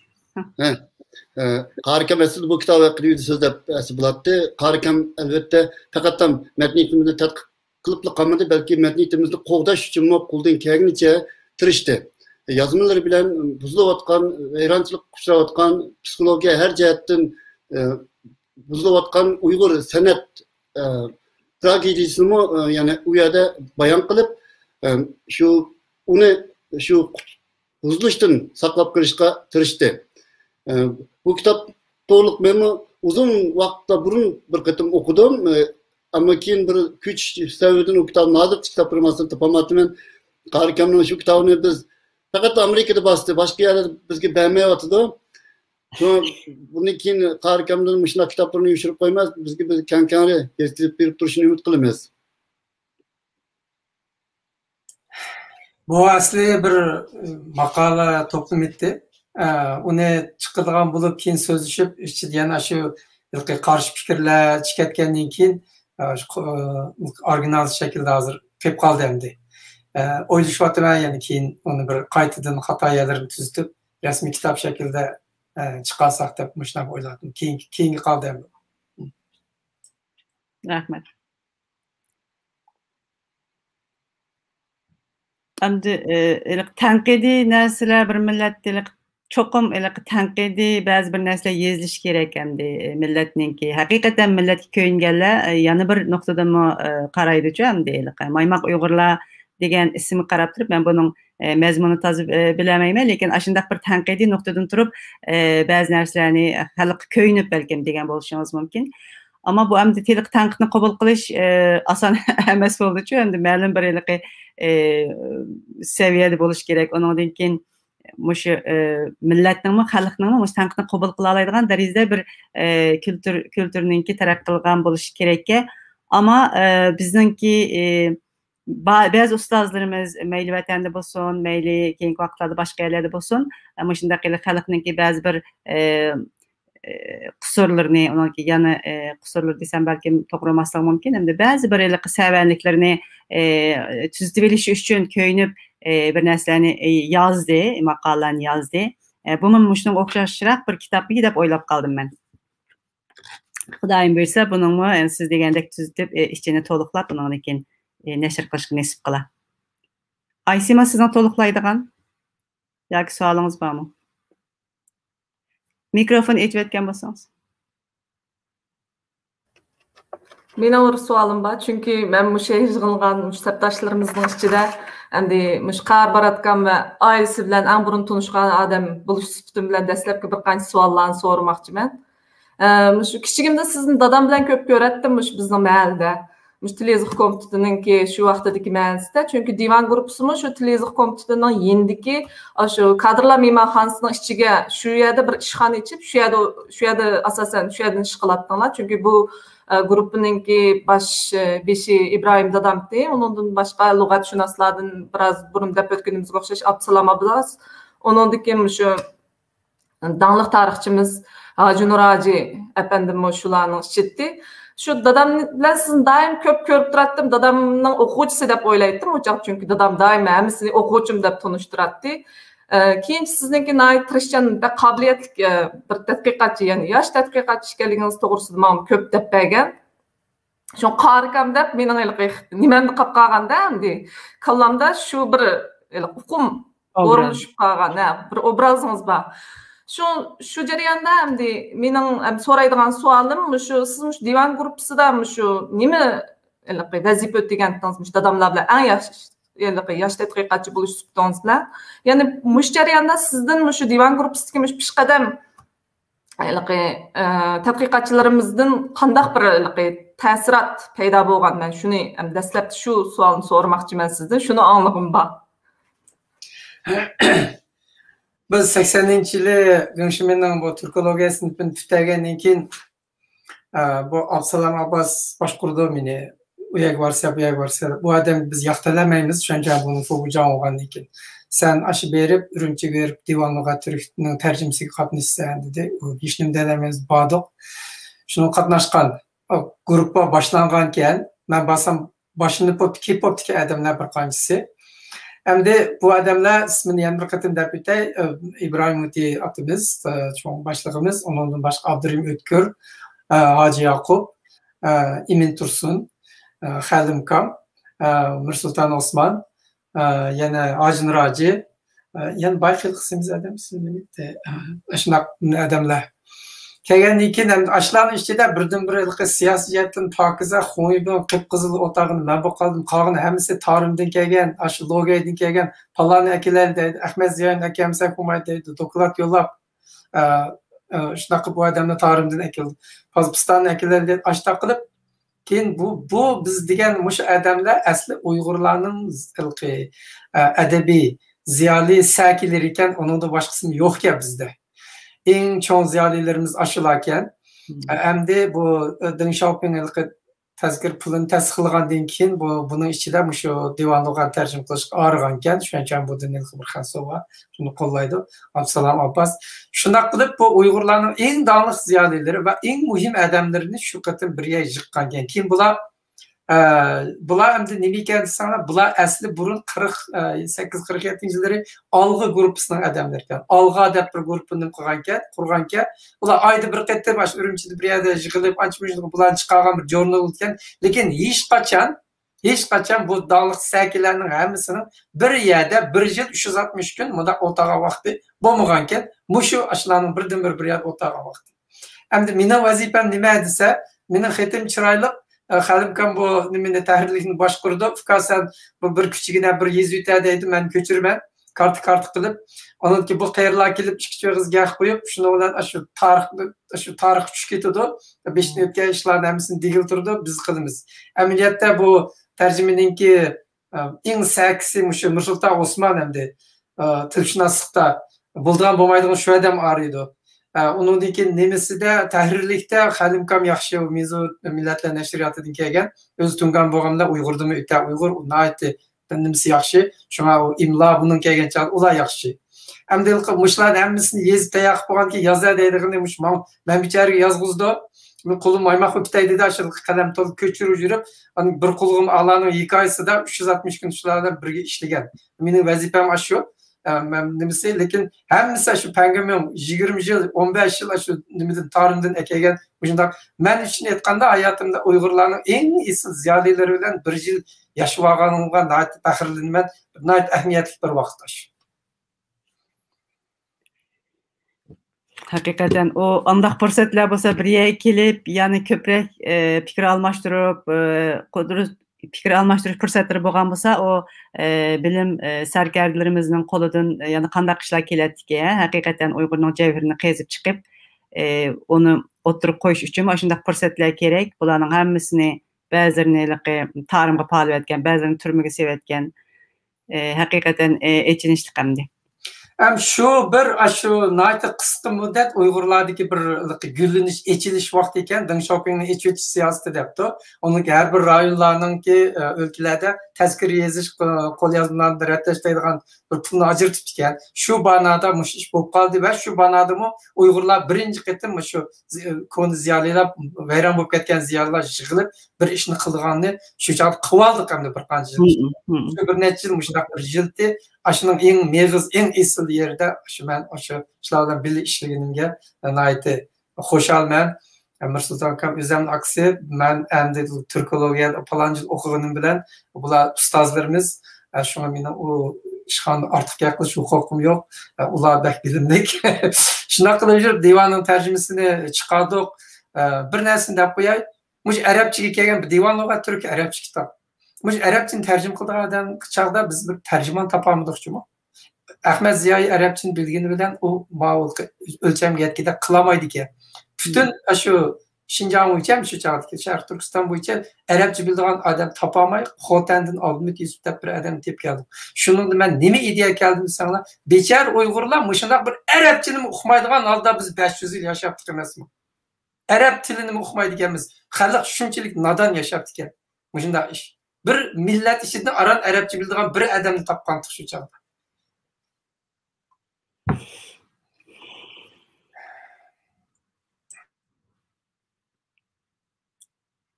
Qarikam aslında bu kitabı hakkında sözde bulattı. Qarikam elbette faqatdan mədəniyyətimizni tədqiq qılıplı qalmadı, belki mədəniyyətimizni qoğdaş üçün qoldan kəlginiçə tirişdi. Yazmaları bilen buzulayotgan, veyrançılık kuşayotgan, psikologiya her cəhətdən buzulayotgan Uygur sənət tragediyasını yani u yerdə bayan qılıb, şu buzuluşdan saqlap qilishqa tirishdi. Bu kitap to'liq men uzun vaqtda burun bir qatim o'qidim, ammo keyin bir kuch sababidan u kitobni hozircha kitob firmasida topolmadim. Qarikamning shu kitobini biz faqat Amerikada bosdi, boshqa yerlarda bizga bermayotdi. Bundan keyin Qarikamning shunday kitoblarni yushirib qo'ymas, bizga kang-kangri yetkazib berib turishini umid qilamiz. Bu asli bir makala toplum etti. Onu çıkıdığan bulup keyin sözleşip işte yana şu karşı fikirler çıkartkendiğin keyin orijinal şekilde hazır kep kaldı emdi. Oyluş vatı ben yani keyin onu bir kaytıdığın hata yerlerini tüzütüp resmi kitap şekilde çıkarsak da müşnab oyladım. Keyin kaldı emdi. Rahmet. Endi tanqidi narsalar bir millatda cho'qim tanqidi ba'zi bir narsalar yezilish kerak endi millatninki. Haqiqatan millatga ko'yinganlar yana bir nuqtadan qaraydi-ku endi Maymaq Uyg'urlar degan ismni qarab turib men buning mazmunini to'g'ri bilamayman, lekin ashundaq bir tanqidiy nuqtadan turib ba'zi narsalarni xalq ko'yinib balkim degan bo'lishingiz mumkin. Ama bu endi tiliq tanqidni qabul qilish oson emas bo'ldi-ku, endi ma'lum bir seviyede bo'lish kerak. Ondan keyin mushu millatningmi, xalqningmi mush tanqidni qabul qila oladigan darajada bir kulturninki taraqqi qilgan bo'lishi kerak. Ama bizningki ba'zi ustozlarimiz mayli vatanda bo'lsin, mayli keyingi vaqtlarda boshqa yerlarda bo'lsin, mana shunday xalqninki ba'zi bir qusurlarni, onki yana qusurlar desam balkim to'g'ri emasligi mumkin. Endi ba'zi bir sevenliklarni tuzitib olish uchun ko'yinib bir narsani yozdi, maqolani yozdi. Bunun shunga o'xshashroq bir kitobmi deb o'ylab qoldim men. Xudoyim bersa, buningmi siz degandek tuzitib, ichini to'liqlab, bundan keyin nashr qilishga nasib qila. Aysima sizning to'liqlaydigan yoki savolingiz bormi? Mikrofon echayotgan bo'lsangiz. Mening bir savolim bor, chunki men o'sha yig'ilgan sabtoshlarimizning ichida endi mushqar baratgan va oilasi bilan eng burun tanishgan odam bo'lish sifatim bilan dastlabki bir qancha savollarni so'ramoqchiman. Shu kichigimda sizni dadam bilan ko'p ko'ratdim bizning mahallada. Televizor komitetininki shu vaqtdagi ma'nosida, chunki divan guruhimi shu televizor komitetining yendiki shu kadrlar mehmonxonasining ichiga shu yerda bir ishxona ichib, shu yerda asosan shu yerdan ish qilayotganlar, chunki bu guruhninki beshi İbrahim dadamdi, onundan boshqa lug'atshunoslardan biroz burun deb o'tganimizga o'xshash Abdusalom Abdulaz, onundaki shu danliq tarixchimiz Hacı Nuraji efendim shularning ichida. Şu dadam bilan sizni doim ko'p ko'rib turatdim. Dadamning o'quvchisi deb o'ylaydim, chunki dadam doim hammasini o'quvchim deb tanishtiradi. Keyin sizningki tirishchan va qobiliyatli bir tadqiqotchi, ya'ni yosh tadqiqotchi ekanligingiz to'g'risida men ko'p deb bergan. Shu qarikam deb mening nimani qilib qolganda endi kallamda shu bir uqum o'rinlashib qolgan, bir obrazingiz bor. Şu jarayonda endi mening so'raydigan savolim siz divan guruhida nima vazifa o'tagansiz dadamlar bilan eng yosh tadqiqotchi bo'lish suhbatingiz bilan, ya'ni jarayonda sizdan divan guruhisidagi peshqadam tadqiqotchilarimizdan qanday bir ta'sirot paydo bo'lgan, men shuni dastlabki shu savolni so'ramoqchiman sizdan, shuni anglag'im bor. Biz 80-yili G'ingshimning bu turkologiya sinfini tugagandan keyin bu Abdusalom Abbas boshqurdi meni. U yerga borsa, bu odam biz yoqtalamaymiz, shuncha buni fo'bujon olgandan keyin. Sen aşı berib, Urumchiga berib, Divan lug'at turkining tarjimasiga qatnashsan dedi. U hech nima demaymiz, bordik. Shuni qatnashgan guruhga boshlangan ekan, men borsam boshini kelib o'tdi odamlar bir qanchasi. Endi bu odamlar ismini yana bir qatim deb o'tay, İbrahim Muti otimiz, cho'ng boshlig'imiz, undan boshqa Abdurim O'tkir, Hoji Yaqub, Imin Tursun, Halim Kam, Mirsulton Osman, yana Hoji Nuraji, yana bayqil qismimiz odam ismini shunaqa odamlar. Kelgandan keyin ashlarning ichida birdan-bir siyosatdan pokiza xo'yib qip-qizil o'tag'ini men bo'lib qoldim. Qolgan hammasi Torimdan kelgan, shu logadan kelgan, paloni akalar deydi, Ahmad Ziyon akamsa hukumat deydi, doklad yo'llab shunaqa bu odamni Torimdan akildi. Pokiston akalar deydi, ashta qilib keyin bu biz degan mush odamlar asli Uyg'urlarning adabiy ziyoli sakilar ekan, uningda boshqasi yo'q-ku bizda. Eng cho'ng ziyolilarimiz aşılarken, endi bu Deng Xiaoping tazkir pulini tasdiqlagandan keyin buning ichida shu divan lug'at tarjima qilishga o'rgan ekan, shuncha bu dinning bir xansova shuni qo'llaydi Abdusalom Abbas. Shunday qilib bu Uyg'urlarning eng donliq ziyolilari va eng muhim odamlarini shu qatim bir yerga yig'gan ekan. Keyin bular endi nima ekan desanglar, bular asli burun 48-47-yillari Olg'a guruhining odamlari ekan. Olg'a deb bir guruhni qurgan ekan. Ular oyda bir qator bosh Urumchida bir yerda yig'ilib, ancha-muncha bular chiqargan bir jurnal ekan. Lekin hech qachon bu donliq sakilarning hammasining bir yerda 1 yil 360 kun bunda o'tagan vaqti bo'lmagan ekan. Mushu ashlarning birdan-bir bir yerda o'tagan vaqti. Endi mening vazifam nima desa, mening xatim chiroyli Halim Kam bu nimani tahrirlikni boshqurdi. Fuqasan bu bir kichigina bir yezuita deydi, men ko'chirman. Karti qilib, onunki bu qayerlar kelib ikki og'iz gap qo'yib, shuni bilan shu tarix tushib ketadi. 5 yil o'tgan ishlarni hammasini digil turdi, biz qilamiz. Amaliyotda bu tarjimaninki eng saksi shu Mirsulton Osman hamda tilshunoslikda bo'lgan bo'lmaydigan shu odam ariydi. Undan keyin nemisida tahrirlikda Halim Kam yaxshi Mizu millatlar nashriyatidan kelgan, o'z tungan bo'lganlar Uyg'urdimi o'ta Uyg'ur, unaytdi nimasi yaxshi, shunga u imlo bundan kelgancha ular yaxshi. Endi mushlar hammasini yezib tayaq bo'lganki yozar deydigini men bichariga yozg'izdi. Men qo'lim oymoq bo'lib ketay dedi, shu qalam to'lib ko'chirib yurib, bir qo'lim Allohning hikoyasida 360 kun shulardan birga ishlagan. Mening vazifam shu. Nimasi, lekin hammasi shu pangam 20 yil, 15 yil shu nimadan ta'limdan ekelgan. Shundaq men uchun aytganda hayotimda Uyg'urlarning eng esil ziyolilari bilan bir yil yashab olganimga nihoyat faxrlanaman. Nihoyat ahamiyatli bir vaqt shu. Hakikaten o andaq fursatlar bo'lsa bir yerga kelib, ya'ni ko'proq fikr almashtirib, fikir almashtirish fursatlari bo'lgan bo'lsa, o bilim sarkardilarimizning qo'lidan ya'ni qanday ishlar keladiki, haqiqatan Uyg'urning javhirini qezib chiqib, uni o'tirib qo'yish uchun mana shunday fursatlar kerak. Bularning hammasini ba'zilarini ta'limga qo'yayotgan, ba'zilarini turmaga sevayotgan, haqiqatan echinishli qamdi. Şu bir şu nayta qisqa muddat Uyg'urlardagi bir gullanish, echilish vaqti ekan, Deng Xiaopingning echitish siyosati debdi. Onun har bir rayonlarningki o'lkalarda tazkira yozish, qo'lyozmalarni ratlashlaydigan bir pulni ajratib ekan. Shu banada mush ish bo'lib qoldi va shu banadami Uyg'urlar birinchi qatim shu koni ziyolilar, vayron bo'lib ketgan ziyolilar yig'ilib bir ishni qilganini shu chog'da qilib oldik hamda bir qancha yil. Shu bir necha yil mushundaq bir yildi. Aşının en meg'iz, en esil yerida shu men o'sha ishlardan birga ishlaganimga nihoyatda xursandman. Mirsulton akam o'zimning aksi, men endi turkologiya falan yil o'qiganim bilan bular ustozlarimiz, shunga mening u ishxonada ortiq gapirish huquqim yo'q. Ular bak bilimlik. Shunday qilib yurib divanning tarjimasini chiqardik. Bir narsani deb qo'yay, mush arabchaga kelgan bir divan lug'at turk arabcha kitob. Muş Arapçını tercüme qilgan adam çağda biz bir tercüman tapamıdıqçımı? Ahmet Ziyo'yu Arapçını bilgini bilen o ma'ul ölçem yetkide qılamaydı ki. Bütün şu Şinjan bo'yicha, shu chog'dagi Sharq Turkiston bo'yicha Arabcha bildigan adam topamay, Xotandan oldimni kesib bir adam tep keldim. Shuningda men nima ideya keldim desanglar, bechar Uyg'urlar mushundaq bir Arabchani o'qimaydigan holda biz 500 yil yashayaptik emasmi? Arab tilini o'qimaydiganmiz. Xalq shunchalik nodon yashayapti ekan. Mushundaq ish. Bir millet içinde aran Arapça bildiğin bir adamı tapqandık şu çağda.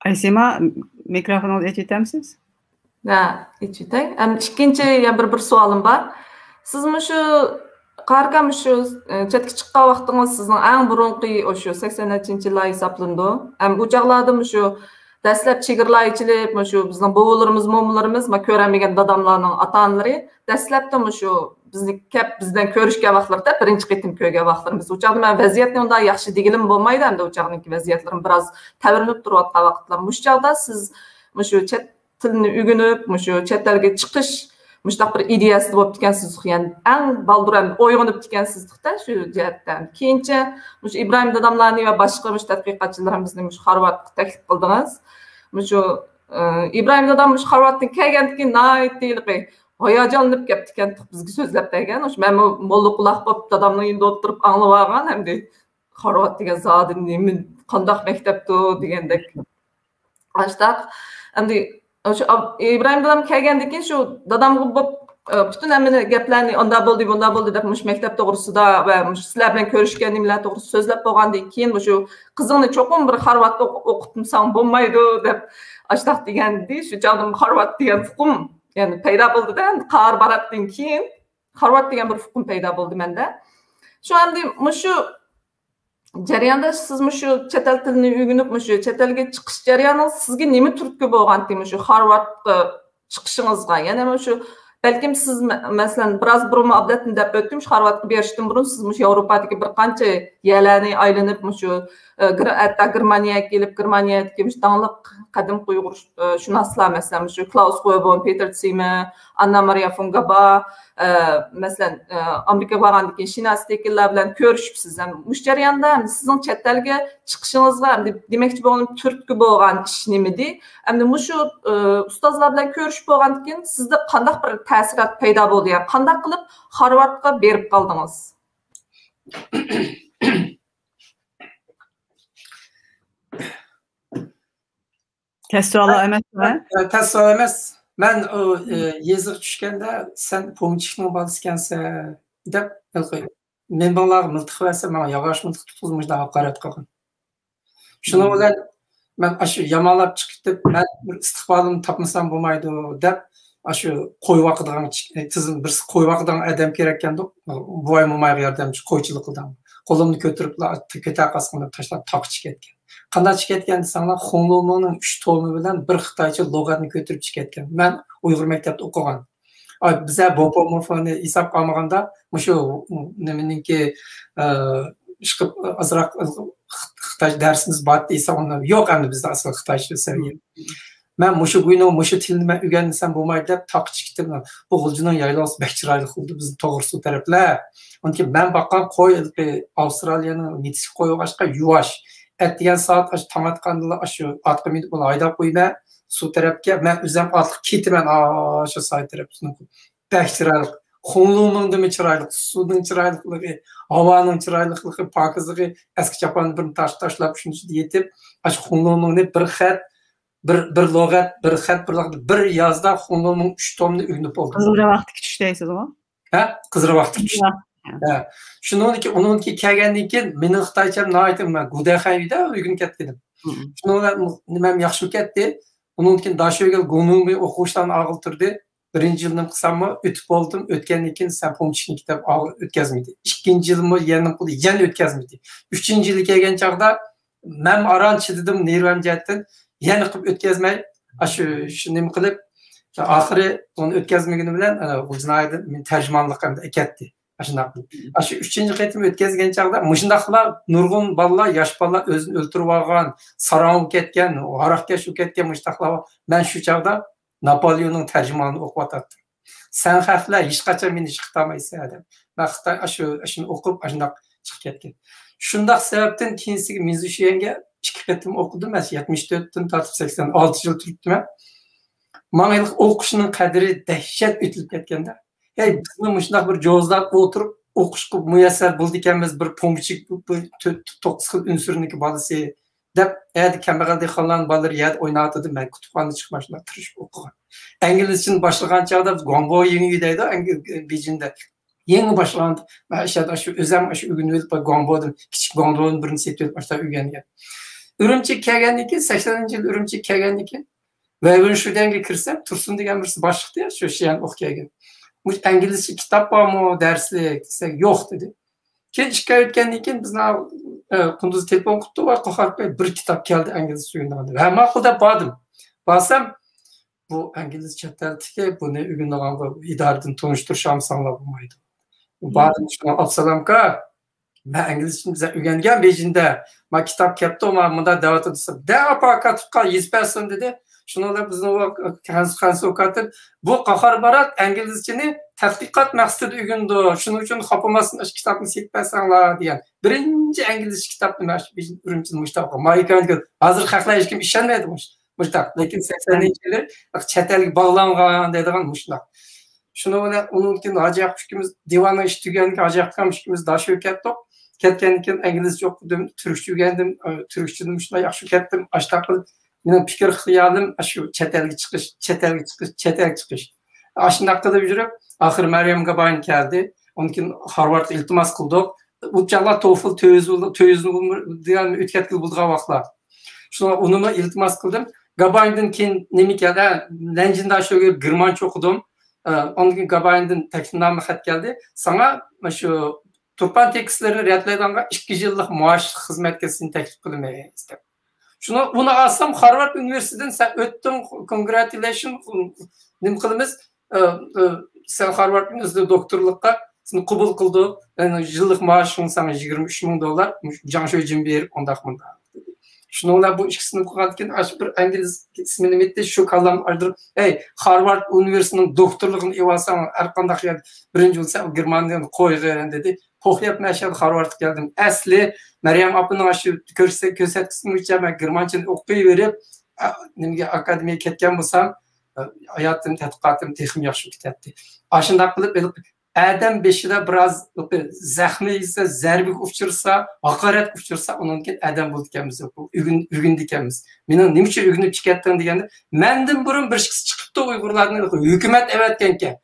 Aysima, mikrofonu açıtamsınız? Ha, içitay. İkinci bir sualım var. Siz şu qarqam şu chetga chiqqan vaqtingiz sizning eng burunqi o'sha 80-yillar hisoblanadi. Bu chaqlarda şu dastlab chegirlar ichilib, shu bizning bobolarimiz, mo'minlarimiz, ma ko'ramagan dadamlarning ota-onalari dastlabda shu bizni kep bizdan ko'rishgan vaqtlarda birinchi qitim ko'rgan vaqtlarimiz. U chaqda men vaziyatni unda yaxshi degilim bo'lmaydi, hamda u chaqdagi vaziyatlarim biroz tavirinib turayotgan vaqtlar. Mush chaqda siz shu chet tilni o'rganib, shu chet elga chiqish mushtaq bir ideyasi bo'lib ekansiz, ya'ni eng balduram o'ylanib ekansiz-da shu jihatdan. Keyinchi shu Ibrohim dadamlarni va boshqa tadqiqotchilarimizni shu Harvardga taklif qildingiz. Shu İbrahim dadam shu Harvarddan kelgandan keyin nihoyatda hayajonlanib ketdi ekan, bizga so'zlab bergan. Shu men molla quloq bo'lib dadamning yonida o'tirib anglab olgan, hamda Harvard degan zodi nima, qanday maktabdi degandek. Ashtaq hamda shu İbrahim dadam kelgandan keyin shu dadamga bütün hamma gaplarni onda bo'ldi deb mush maktab to'g'risida va sizlar bilan ko'rishgan nimalar to'g'risida so'zlab bo'lgandan keyin shu qizingni cho'qim bir Harvardda o'qitmsang bo'lmaydi deb ashtaq degandi. Shu chog'da Harvard degan hukm ya'ni paydo bo'ldi-da, qar baratdan keyin Harvard degan bir hukm paydo bo'ldi menda. Shu endi shu jarayonda siz shu chet el tilini o'rganib, shu chet elga chiqish jarayonida sizga nima turtki bo'lgandi shu Harvardga chiqishingizga? Yana shu balkim siz masalan biroz burun abdatni deb o'tdim, Harvardga berishdan burun siz Yevropadagi bir qancha yerlarni aylanib shu hatta Germaniyaga kelib, Germaniyadagi danliq qadimgi Uyg'ur shunoslar masalan shu Klaus Hohborn, Peter Zimmer, Anna Maria von Gaba masalan Amerikaga borgandan keyin shinasliklar bilan ko'rishibsiz. Mush jarayonda sizning chet elga chiqishingizga demoqchi bo'lganim turtki bo'lgan ish nimadi? Endi shu ustozlar bilan ko'rishib bo'lgandan keyin sizda qanday bir ta'sirot paydo bo'ldi? Yani qanday qilib Harvardga berib qoldingiz? Tessuala emas mi? Tessuala emas. Men o yazık tushganda sen pomchikning bolasi ekansan deb qo'yib. Men bolalar miltiq versa, men yog'och miltiq tutqizmoqda haqorat qilgan. Şunu bilen ben aşı yamalap çıkıp ben bir istiqbalımı tapmasam bo'lmaydi deb aşı qo'yib vaqtidan tizim bir qo'yib vaqtidan adam kerak ekanda voy mo'mayga yordamchi qo'ychilik qildim. Qo'limni ko'tarib keta qasqini tashlab taqich ketgan. Qanday ketgan desanglar Xonlumoning 3 tomi bilan bir xitoycha lug'atni ko'tarib ketgan. Men Uyg'ur maktabida o'qigan. Bize bopomorfoni hisob qilmaganda shu nimaniki chiqib azroq Xitoy darsimiz bor desa uni yo'q endi bizda asl Xitoycha seviye. Men mushu buyno mushu tilni men o'rgansam bo'lmaydi deb taqich ketdim. Bu g'uljining yaylosi bek chiroyli xuddi bizni to'g'risi taraflar. Unki men baqqan qo'y Avstraliyaning mitsi qo'y boshqa yuvash. Etgan soat tong atqanda shu otqa minib uni haydab qo'yma suv tarafga men o'zim otliq ketaman shu soat tarafini. Bek chiroyli. Xonlumoning chiroyli, suvning chiroyliligi, havoning chiroyliligi, pokizligi, eski chaponni bir tashlab shuncha yetib, shu Xonlumongni bir xat bir lug'at, bir xat, bir yozda Xonlumong 3 tomni o'rganib oldim. Qizilra vaqti kutish deysiz o? Ha, qizilra vaqti kutish. Ha. Shuningki kelgandan keyin mening xitoycham noytim men Gudaxayda o'rganib ketdim. Shundan nimam yaxshi ketdi. Undan keyin Dashogal Gonungni o'qishdan og'iltirdi. Birinci yılını kısamı ötüp oldum. Ötkenlik için sen pomçini kitap ötkezmedi. İkinci yılımı yenim kıldı. Yen ötkezmedi. Üçüncü yılı gelgen çağda ben aran çıdıdım nirvan cetten. Yen kılıp ötkezmeyi şu nemi kılıp ahire onu ötkezmegini bilen Gulcunay'da tercümanlıklarında eketti. Şu üçüncü kıytımı ötkezgen çağda mışındaklar nurgun balla, yaş balla özünü öldürüp algan, sarağım ketken, harakya şu ketken mışındaklar ben şu çağda Napolyonun tercümanını okuyattım. Sen harfler hiç kaçar beni çıktamaysa adam. Ben şunu okup aşındak çıkıp ketken. Şundak sebepten kendisi Mizuşiyenge çıkıp ettim okudum. Ben 74'ten tartıp 86 yıl tuttum. Manaylık okuşunun kaderi dehşet ütülüp ketkende. Hey bizim şundak bir cozlak oturup okuş müyesser buldu ikimiz bir pomçik toksik ünsüründeki balısı deb eğer kambag'al dehqonlar bolalar yad o'ynatadi men kutubxonaga chiqmashlar tirishib o'qigan. Inglizchani boshlagan chog'da gongo yangi deydi Beijingda. Yangi boshlandi. Men shu o'zim shu o'rganib gongodim. Kichik gongoning birini setib boshlab o'rgangan. Urumchi kelgandan keyin 80-yil Urumchi kelgandan keyin va men shu danga kirsam Tursun degan birisi boshliqda shu ham o'qigan. Bu inglizcha kitob bormi darslik desak yo'q dedi. Keyin ishga o'tgandan keyin bizni kunduz telefon kuttu var qo'rqib bir kitap keldi ingliz suyundan. Ha ma'qulda bordim. Borsam bu ingliz chataldiki buni o'rganganga idoradan tanishtirisham sanlab bo'lmaydi. Bordim shuni olsalamka men inglizchani biza o'rgangan Beijingda. Men kitap kelibdi, men bunda da'vat etdim. Da apa katibqa yezpasin dedi. Shuningdek bizni kansu katib bu qahar barat inglizchani tadqiqot maqsadida o'rgandi. Shuning uchun xopamasdan shu kitobni setpasanglar degan. Birinchi ingliz kitobni mana shu Urumchi mushtaqqa Maykanga hozir haqlar hech kim ishonmaydi mushtaq. Lekin 80-yillar chet-elga bog'langan deydigan mushtaq. Shuni bilan undan keyin Hajaq fikimiz divonni ishtiganki Hajaq fikimiz dasho ketdik. Ketgandan keyin inglizcha o'qidim, turkcha o'rgandim, turkchani shunday yaxshi ketdim. Ashtaq mening fikr xiyolim shu chet-elga chiqish. Ashunday qilib yurib, oxir Maryam Gabayn keldi. Ondan keyin Harvard iltimos qildik. Bu chaqlar TOEFL 200 degan o'tkazib bo'lgan vaqtlar. Shuni unimi iltimos qildim. Gabayndan keyin nima keldi? Nanjinda shu germancha o'qidim. Ondan keyin Gabayndan taklifnoma xat keldi. Sana shu Turpan tekstlarini riyadlaydigan 2 yillik maosh xizmatga seni taklif qilaman deb. Şunu bunu alsam Harvard Üniversitesi'den sen öttün congratulation nim kılımız sen Harvard Üniversitesi'de doktorlukta seni kabul kıldı. Yani yıllık maaşın sana $23,000 Canşöycüm bir ondakmında. Şununla bu ikisini kullanırken aşık bir İngiliz ismini metti şu kalam aydır. Hey Harvard Üniversitesi'nin doktorluğunu evasan arkandaki yer birinci olsa Germanya'dan koyuyor dedi. Qo'yib mashhur Harvardga keldim. Asli Maryam apani shu ko'rsatkisini uchun men germanchani o'qiyverib, nimaga akademiyaga ketgan bo'lsam, hayotim, tadqiqotim texnik yaxshi ketdi. Ashunday qilib adam beshida biroz zaxmi yesa, zarba uchirsa, haqorat uchirsa, undan keyin adam bo'ldi ekanmiz, o'rgandi ekanmiz. Meni nima uchun o'rganib chiqyapman deganda, mendan burun bir kishi chiqibdi Uyg'urlarni hukumat avatgan ekan.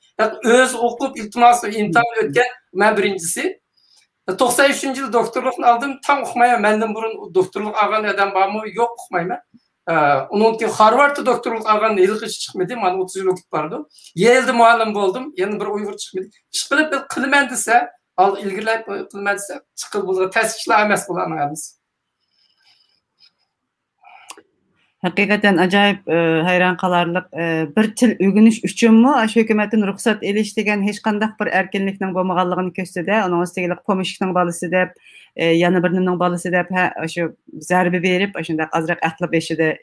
O'z o'qib iltimos imtihon o'tgan men birinchisi 93 yıl doktorluğunu aldım. Tam okumaya benden burun doktorluk algan adam var mı? Yok okumayman. Onun ki Harvard'da doktorluk algan yıl hiç çıkmadı. Bana 30 yıl okut vardı. Yale'de muallim oldum. Yani bir Uygur çıkmadı. Çıkıp bir kılmen dese, al ilgileyip kılmen dese, çıkıp bulur. Tesisçiler emes bulanlarımız. Hakikaten acayip hayran kalarlık bir til ögünüş üçün mü aşı hükümetin ruhsat eliş degen hiç kandak bir erkinlikten bolmaganlygyn köstede, onun üstüne komuşikning balısı dep, yana birinin balısı dep aşı zerbe berip, aşında azrak atlap eşide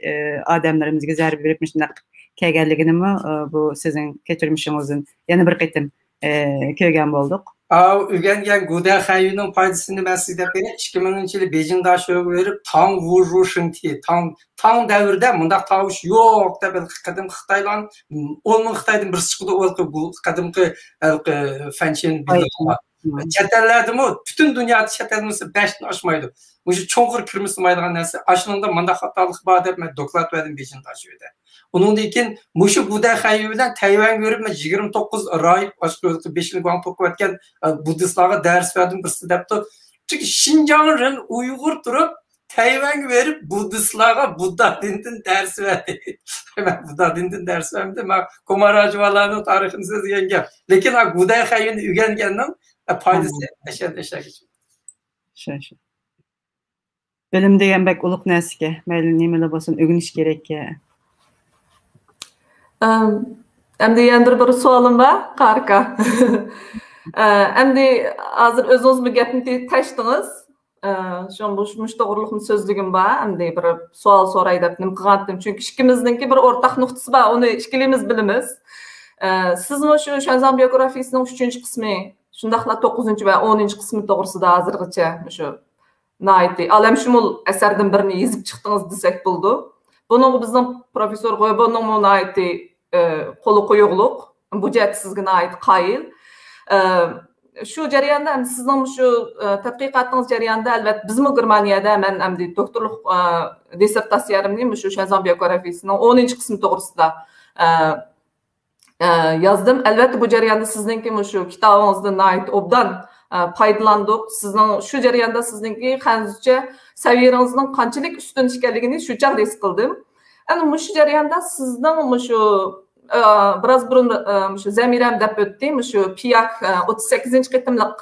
adamlarımızga zerbe berip şunday kelgenligini mi bu sizin keçirmişinizin yana bir qitim kögen bolduk. Öğrengen Guda Xayu'nun paydasını ben size vereyim. 2000 yılı Beijing'de aşağı verip Tang Wuzhushin ti Tang devirde bunda tavuş yok da böyle kadim Xitaylan 10 bin Xitaydan bir çıkıdı o kadimki fençin bildiği. Çetellerde mi? Bütün dünyada çetelmesi 5'ten aşmaydı. Bu çoğur kırmızı maydan nesi? Aşılığında manda hatalık bağda ben doklat verdim Beijing'de aşağıda. Onun için muşu Guda Xayu'dan Tayvan görüp 29 rahip aşkı 5 yıl Guangdong etken Budistlara ders verdim bir sebepte. Çünkü Şinjan'ın Uygur durup Tayvan verip Budistlara Buddha dininden ders verdi. Ben Buddha dininden ders verdim. Ben Komaracıvalarının tarihini size yengem. Lakin Guda Xayu'nu ügengenin paydası eşe geçiyor. Şey. Bilim degen bek uluk näsike, mäli nimele bolsun ögüniş gerek ya. Endi yana bir sualım var, harika. Endi hazır özünüz bir gapni taşdınız. Şu muş doğruluğun sözlügüm var. Endi bir sual soray dep nim qıgatdım. Çünkü ikimizningki bir ortak nuqtası var. Onu ikilimiz bilimiz. Siz şu Şenzan biyografiyasının 3-cü qismi, şundaqla 9-cü ve 10-cü qismi doğrusida hazırgacha şu naiti alamşumul eserden birini yazıp çıktınız desek buldu. Bunu bizden Profesör Goybon'un naiti kolu koyuqluq. Bu cəhət sizgə ait qayıl. Şu jarayanda sizin şu tədqiqatınız jarayanda əlbət bizim Germaniyada mən əmdi doktorluq dissertasiyamni şu Şenzan biyografiyasının 10-cü qismi toğrusunda yazdım. Əlbəttə bu jarayanda sizinki şu kitabınızdan ait obdan paydalandıq. Sizin şu jarayanda sizinki xəncə səviyyənizin qançalik üstün işgənligini şu çağda his qıldım. Yani şu jarayanda sizden şu biraz burun şu Zemirem dep öttim şu Piyak 38. qitimlik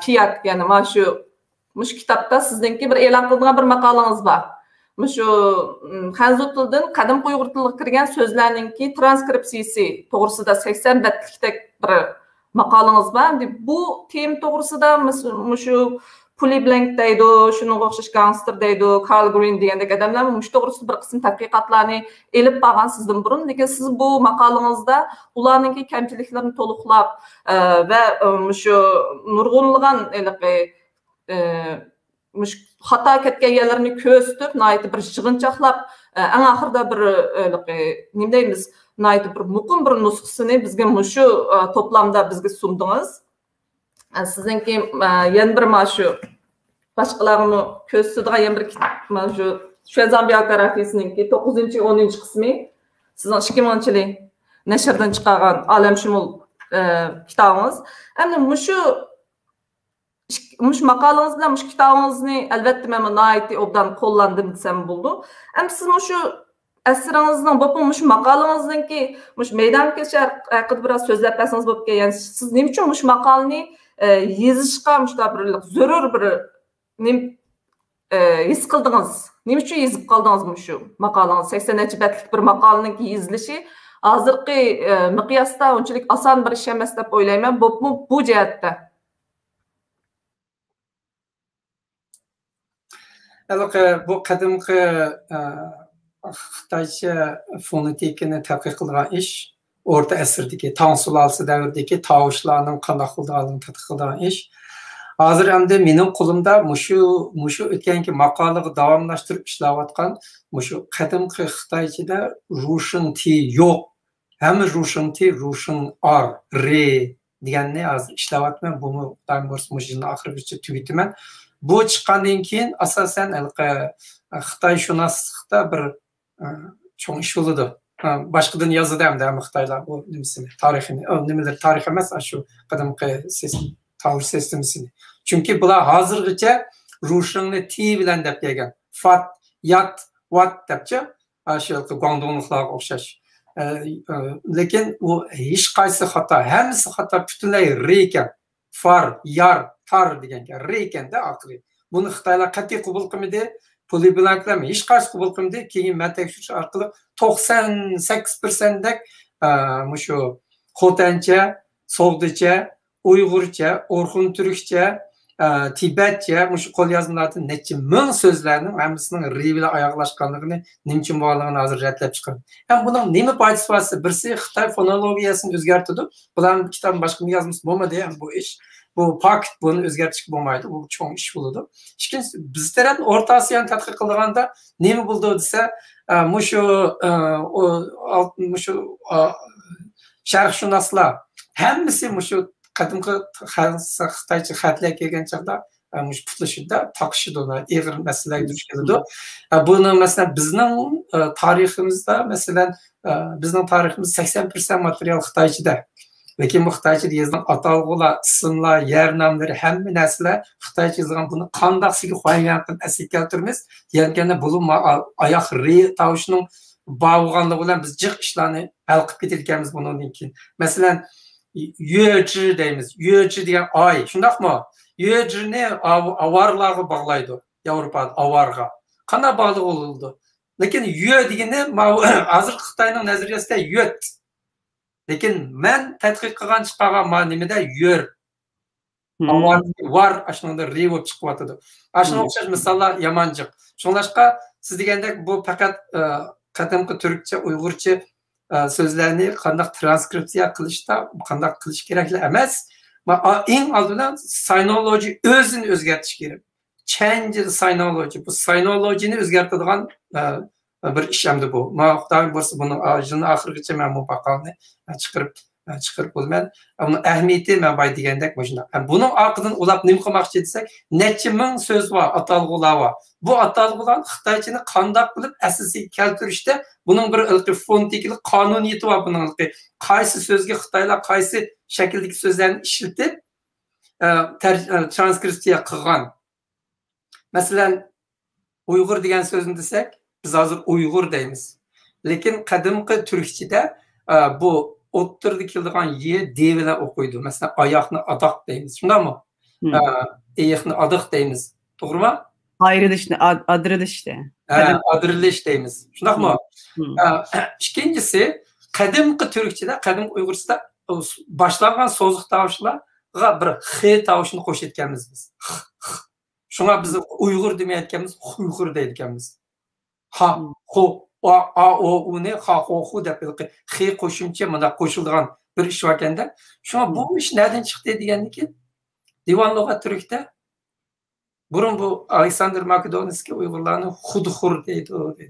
Piyak yani şu kitapta sizinki bir e'lon qilingan bir maqalanız var. Şu Xanzu tildan qadim Uyghur tiliga kirgan so'zlarninki transkripsiyasi to'g'risida 80 betlikdek bir maqalanız var. Bu tem to'g'risida şu Puli Blank deydi, şunun o'xshash Gangster deydi, Carl Green degandek adamlar mush to'g'risida bir qism tadqiqotlarni elib borgan sizdan burun. Lekin siz bu maqolangizda ularninki kamchiliklarini to'liqlab va shu nurg'unlagan mush xato ketgan yerlarini ko'rsatib, nayt bir yig'inchoqlab, eng oxirida bir nima deymiz, nayt bir muqim bir nusxasini bizga shu to'plamda bizga sundingiz. Sizinki yana bir shu boshqalarni ko'rsatadigan yana bir shu Şenzan biyografiyasininki 9-10 qismi sizning 2000-yil nashrdan chiqargan olamshumul kitobingiz. Endi shu maqolangiz bilan shu kitobingizni albatta men nihoyatda obdan qo'llandim desam bo'ldi. Endi siz shu asringizning bu shu maqolangizningki shu maydon kechar haqida biroz so'zlab bersangiz bo'lib kelgan. Siz nima uchun shu maqolani yezishga bir zarur bir his qildingiz? Nima uchun yezib qoldingiz shu maqolani? 80 betlik bir maqolaning yezilishi hozirgi miqyosda unchalik oson bir ish emas deb o'ylayman. Bu jihatda. Bu qadimgi Xitoycha fonetikani tadqiq qilgan ish, o'rta asrdagi Tang sulolasi davridagi tovushlarning qanday qilganligini tadqiq qilgan ish. Hozir endi mening qo'limda mushu o'tgangi maqolaga davomlashtirib ishlayotgan mushu qadimgi Xitoychada Rushin ti yo'q, hamma Rushin ti Rushin ar re deganni hozir ishlayapman. Buni mushuni oxirigacha tugataman. Bu chiqqandan keyin asosan Xitoyshunoslikda bir cho'ng ish bo'ldi. Boshqadan yozadi hamda Xitoylar bu nimasini, tarixini, nimalar tarix emas, shu qadimgi tavır sistemini. Çünkü bular hazırgıça Ruşingni ti bilen dep gelgen. Fat, yat, wat depçe aşağı Guangdongluqlarga o'xshash. Lekin u hech qaysi xato, hammasi xato butunlay re ekan. Far, yar, tar degan ekan, re ekanda oxiri. Buni Xitoylar qat'iy qabul qilmadi. Puli bilanlar hech qaysi qabul qilmadi. Keyin men tekshirish orqali 98% dak shu Xotancha, Sog'dicha, Uyg'urcha, O'rxun turkcha, Tibetcha shu qo'lyozmalarda necha ming so'zlarning hammasining re bilan oyoqlashganligini, nima uchun borligini hozir ratlab chiqadim. Ham buning nima foydasi bor? Birisi Xitoy fonologiyasini o'zgartirdi. Bularning kitobni boshqa yozmasi bo'lmadi ham bu ish. Bu fakt buni o'zgartirishga bo'lmaydi. Bu cho'ng ish bo'ladi. Ikkinchisi biz taraf O'rta Osiyoni tadqiq qilganda nima bo'ldi desa, shu sharqshunoslar hammasi shu qadimgi Xitoycha xatlar kelgan chaqda putlashida taqishidi, ig'ir masalaga duch keladi. Buni masalan bizning tariximizda, masalan bizning tariximiz 80% material Xitoychada. Lekin bu Xitoychada yozilgan atalg'ular, ismlar, yer nomlari, hamma narsalar Xitoycha yozilgan. Buni qandaqsiga qo'ygan qilib asl keltiramiz. Ya'ni bu oyoq re tavushining bağlandığı bilan biz jiq ishlarni hal qilib ketilganmiz bundan keyin. Masalan, Yuezhi deymiz. Yuezhi degan oy, shundaqmi? Yuezhini avarlarga bog'laydi. Yevropada avarga. Qanday bog'liq bo'ldi? Lekin Yue degani hozir Xitoyning nazariyasida yot. Lekin men tadqiq qilgan chiqqan nimada yur. Avar var ashunda re bo'lib chiqyapti. Ashunga o'xshash misollar yamanjiq. Shunlashqa siz degandek bu faqat qadimgi turkcha, uyg'urcha so'zlarni qanday transkripsiya qilishda qanday qilish kerakli emas. Eng oldidan sinology o'zini o'zgartirish kerak. Change the sinology. Bu sinologyni o'zgartiradigan bir ish hamda bu. Xudoy bo'lsa buni oxirigacha men bu maqolani chiqarib bo'lmaydi. Uni ahamiyati men boy degandek mana shunday. Buning orqadan ulab nima qilmoqchi desak, necha ming so'z bor, atalg'ular bor. Bu atalg'ular Xitoychani qanday qilib asosiga keltirishda buning bir ilqi fonetiki qonuniyati bor buning ilqi. Qaysi so'zga Xitoylar qaysi shakldagi so'zlarni ishlatib transkripsiya qilgan. Masalan, Uyg'ur degan so'zni desak, biz hozir Uyg'ur deymiz. Lekin qadimgi turkchada bu o'ttirdi keldigan ye de bilan o'qiydi. Masalan, oyoqni adoq deymiz. Shundaymi? Oyoqni adoq deymiz. To'g'rimi? Ayrılışni, adırılışda. Adırılış deymiz. Shundaymi? Ikkinchisi, qadimgi turkchada, qadimgi uyg'urchada boshlangan so'zliq tovushlarga bir x tovushini qo'shayotganmiz biz. Shunga biz Uyg'ur demayotganmiz, Uyg'ur deyotganmiz. Ha, ho, a, o, uni, ha, ho, hu deb x qo'shimcha mana qo'shilgan bir ish bor ekanda, shunga bu ish nereden chiqdi degandiki, divan lug'at turkda burun bu Aleksandr Makedonskiy Uyg'urlarni xudxur deydi.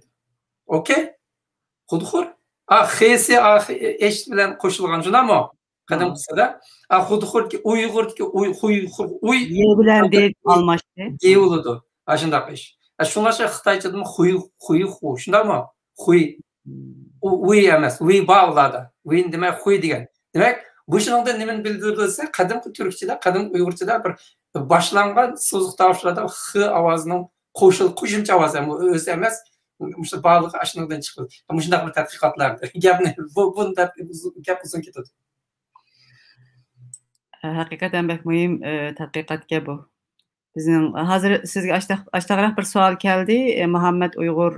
Okey? Xudxur? X'si esh bilan qo'shilgan shundami? Qadimgisida xudxurki Uyg'urki uy bilan deb almashdi. Deyiladi. Shunday ish. Shungacha Xitoychada xuy, shundaymi? Xuy. Uy emas, uy bog'ladi. Uy demak xuy degan. Demak, bu shuningda nimani bildirsa, qadimgi turkchada, qadim uyg'urchada bir boshlangan so'zliq tovushlarda x ovozining qo'shimcha ovozi o'zi emas, shu bog'liq ashundan chiqadi. Shunday bir tadqiqotlar. Gapni bunda gap uzun ketadi. Haqiqatan bek muhim tadqiqotga bu. Bizning hozir sizga açtaqroq bir savol keldi. Muhammad Uyg'ur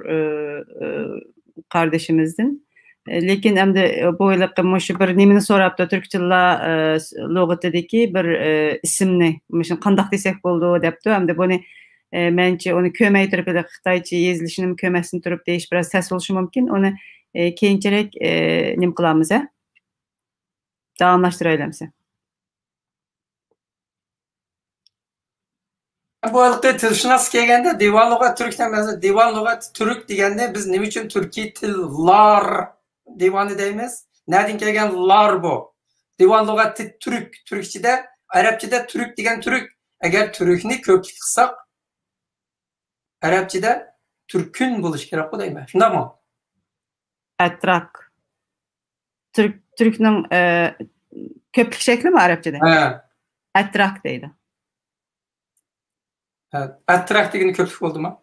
kardeşimizden. Lekin endi bu yilqi shu bir nimani so'rabdi, turkchilar lug'atidagi bir ismni, shuni qandoq desak bo'ldi debdi. Endi buni menimcha uni ko'maytirib Xitoycha yozilishini ko'masini turib deyish biroz tez bo'lishi mumkin. Uni keyinchalik nim qilamiz, davomlashtiraylik. Bu ilqi tilshunos kelganda divan lug'at turkdan emas, divan lug'at turk deganda biz nima uchun turkiy tillar divani deymiz? Nereden kelgan lar bu? Divan lug'ati turkchada, arabchada turk degan turk. Agar turkni ko'plik qilsak, arabchada turkun bo'lish kerak deyman. Shundaymi? Atrak. Turkning ko'plik shaklimi arabchada? Atrak deydi. Atrak degeni köpük oldu mu?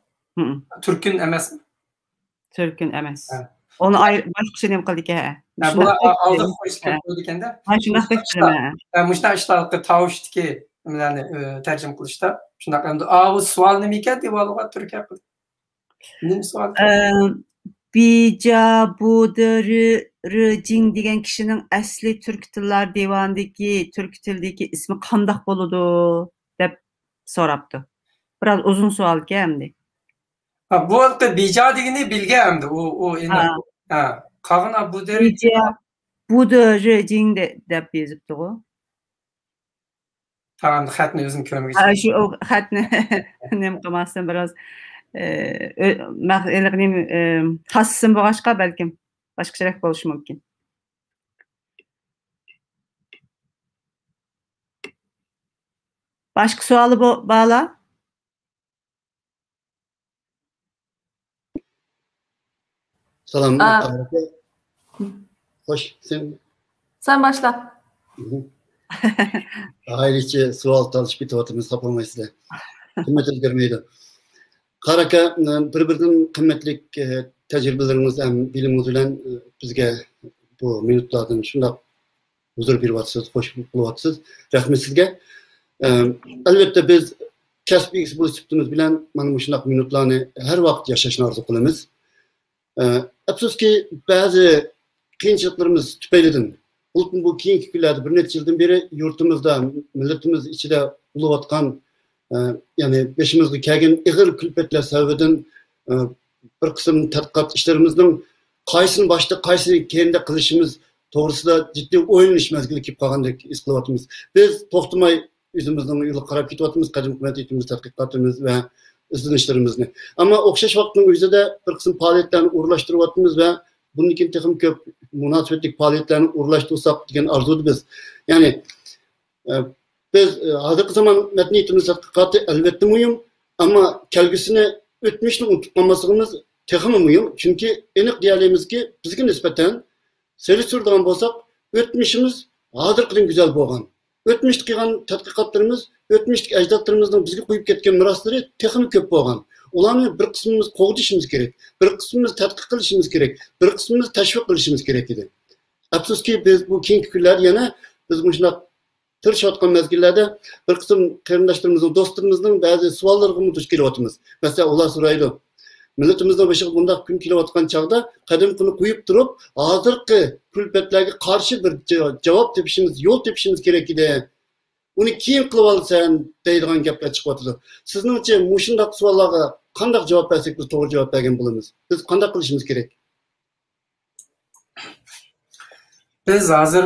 Türkün emas mi? Türkün emas. Onu ayrı başka nima qildik ha. Bular aldık qo'yish kerak bo'ldi ekanda. Shunaqa deb bilaman. Mushta ishlarga tavushdiki, nimani tarjima qilishda. Shunaqa endi bu savol nima ekan deb olib turgan. Nima savol? Bijabudurjing degan kishining asli turk tillar devonidagi turk tilidagi ismi qandoq bo'ladi deb so'rabdi. Biraz uzun savol ekan. Bu vaqtda bija degani bilgandim. U endi qag'ina Bijabudurjing deb yozibdi u. Tamam, xatni o'zim ko'rmagan. Shu xatni nima qilmasdan biraz xassım bo'lg'achqa balkim boshqacharoq bo'lishi mumkin. Başka sualı bağla. Salam. Hoş, sen başla. Ayrıca sual talış bityapmiz, topolmaysizlar. Qimmat o'zgarmaydi. Qaraka, bir-biridan qimmatlik tajribalarimiz ham bilimiz bilan bizga bu minutlardan shunday huzur beryapsiz, xo'sh qilyapsiz. Rahmat sizga. Albatta biz kasb egasi bo'lish sifatimiz bilan mana bu shunday minutlarni har vaqt yashashni orzu qilamiz. Afsuski ba'zi qiyinchiliklarimiz tufaylidan bu keyingi kunlarda bir necha yildan beri yurtimizda, millatimiz ichida bo'layotgan yani başımızda kelgan ig'ir kulfatlar sababidan bir qism tadqiqot ishlarimizning qaysini boshda qaysini keyinda qilishimiz to'g'risida jiddiy o'ylanish mazgili kelib qolgandek his qilyapmiz. Biz to'xtamay o'zimizning yo'lga qarab ketyapmiz, qadam qilmayotimiz tadqiqotimiz va izlanishlarimizni. Ammo o'xshash vaqtning o'zida bir qism faoliyatlarni o'rlashtiryapmiz va bundan keyin texnik ko'p munosabatli faoliyatlarni o'rlashtirsak degan orzuda biz. Ya'ni biz hozirgi zaman madaniyatimiz tadqiqoti albatta muhim, ammo kelgusini o'tmishni unutib qolmasligimiz texmi muhim. Chunki aniq deyalamizki, bizga nisbatan selishtiradigan bo'lsak, o'tmishimiz hozirgidan go'zal bo'lgan. O'tmishda qilgan tadqiqotlarimiz, o'tmishdagi ajdodlarimizning bizga qo'yib ketgan meroslari texmi ko'p bo'lgan. Ularni bir qismimiz qo'g'dishimiz kerak, bir qismimiz tadqiq qilishimiz kerak, bir qismimiz tashviq qilishimiz kerak edi. Afsuski biz bu keyingi kunlar yana biz shunday tirishayotgan mezgillarda bir qism qarindoshlarimizni, do'stlarimizning ba'zi savollariga duch kelyapmiz. Masalan, ular so'raydi. Millatimizning boshiga bunday kun kelayotgan chog'da qadimqini qo'yib turib, hozirgi kulfatlarga qarshi bir javob topishimiz, yo'l topishimiz kerak edi. Uni keyin qilib olsan deydigan gaplar chiqyapti. Sizningcha mushundaq savollarga qanday javob bersak biz to'g'ri javob bergan bo'lamiz? Biz qanday qilishimiz kerak? Biz hozir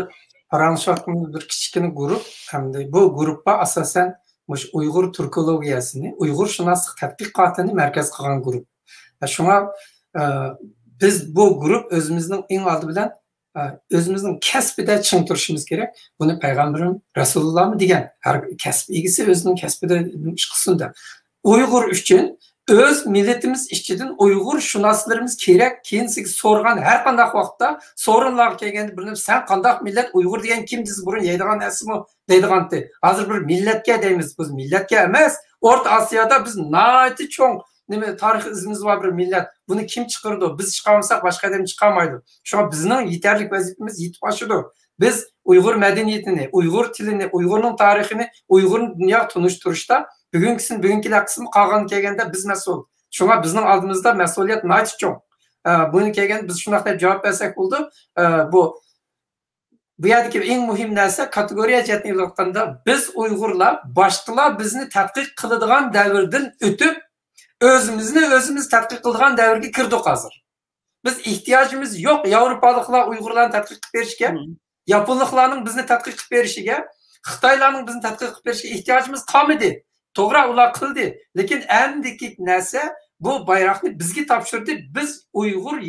paranşatımız bir kichkina grup, hamda bu gruppa asosan Uyg'ur turkologiyasini, Uyg'ur shunoslik tadqiqotini markaz qilgan grup. Shunga biz bu grup o'zimizning eng oldi bilan o'zimizning kasbida ching turishimiz kerak. Buni payg'ambarim Rasululloh degan, har kasb egasi o'zining kasbida ish qilsin-da. Uyg'ur uchun öz milletimiz ichidan Uyg'ur shunoslarimiz kerak. Keyin siz so'rgan har qanday vaqtda so'rinlarga kelganda bir sen qanday millat Uyg'ur degan kim siz burun yeydigan narsimi deydigandi. Hozir bir millatga deymiz, biz millatga emas. O'rta Osiyoda biz nati cho'ng nima tarix izimiz var bir millat. Bunu kim chiqirdi? Biz chiqarmasak boshqa adam chiqarmaydi. Shunga bizning yetarli vazifamiz yetib oshidi. Biz Uyg'ur madaniyatini, Uyg'ur tilini, Uyg'urning tarixini, Uyg'urni dunyo tunishtirishda bugungilar qismi qolgan kelganda biz mas'ul. Shunga bizning oldimizda mas'uliyat nati cho'ng. Buni kelganda biz shunaqa deb javob bersak bo'ldi. Bu yerdagi eng muhim narsa kategoriya jihatdan olganda biz Uyg'urlar boshqalar bizni tadqiq qiladigan davrdan o'tib özümüz tadqiq qiladigan davrga kirdik hozir. Biz ehtiyojimiz yo'q Yevropaliklar Uyg'urlarni tadqiq qilib berishga, Yaponliklarning bizni tadqiq qilib berishiga, Xitoylarning bizni tadqiq qilib berishiga ehtiyojimiz qolmadi. To'g'ri ular qildi, lekin endiki narsa bu bayroqni bizga topshirdi. Biz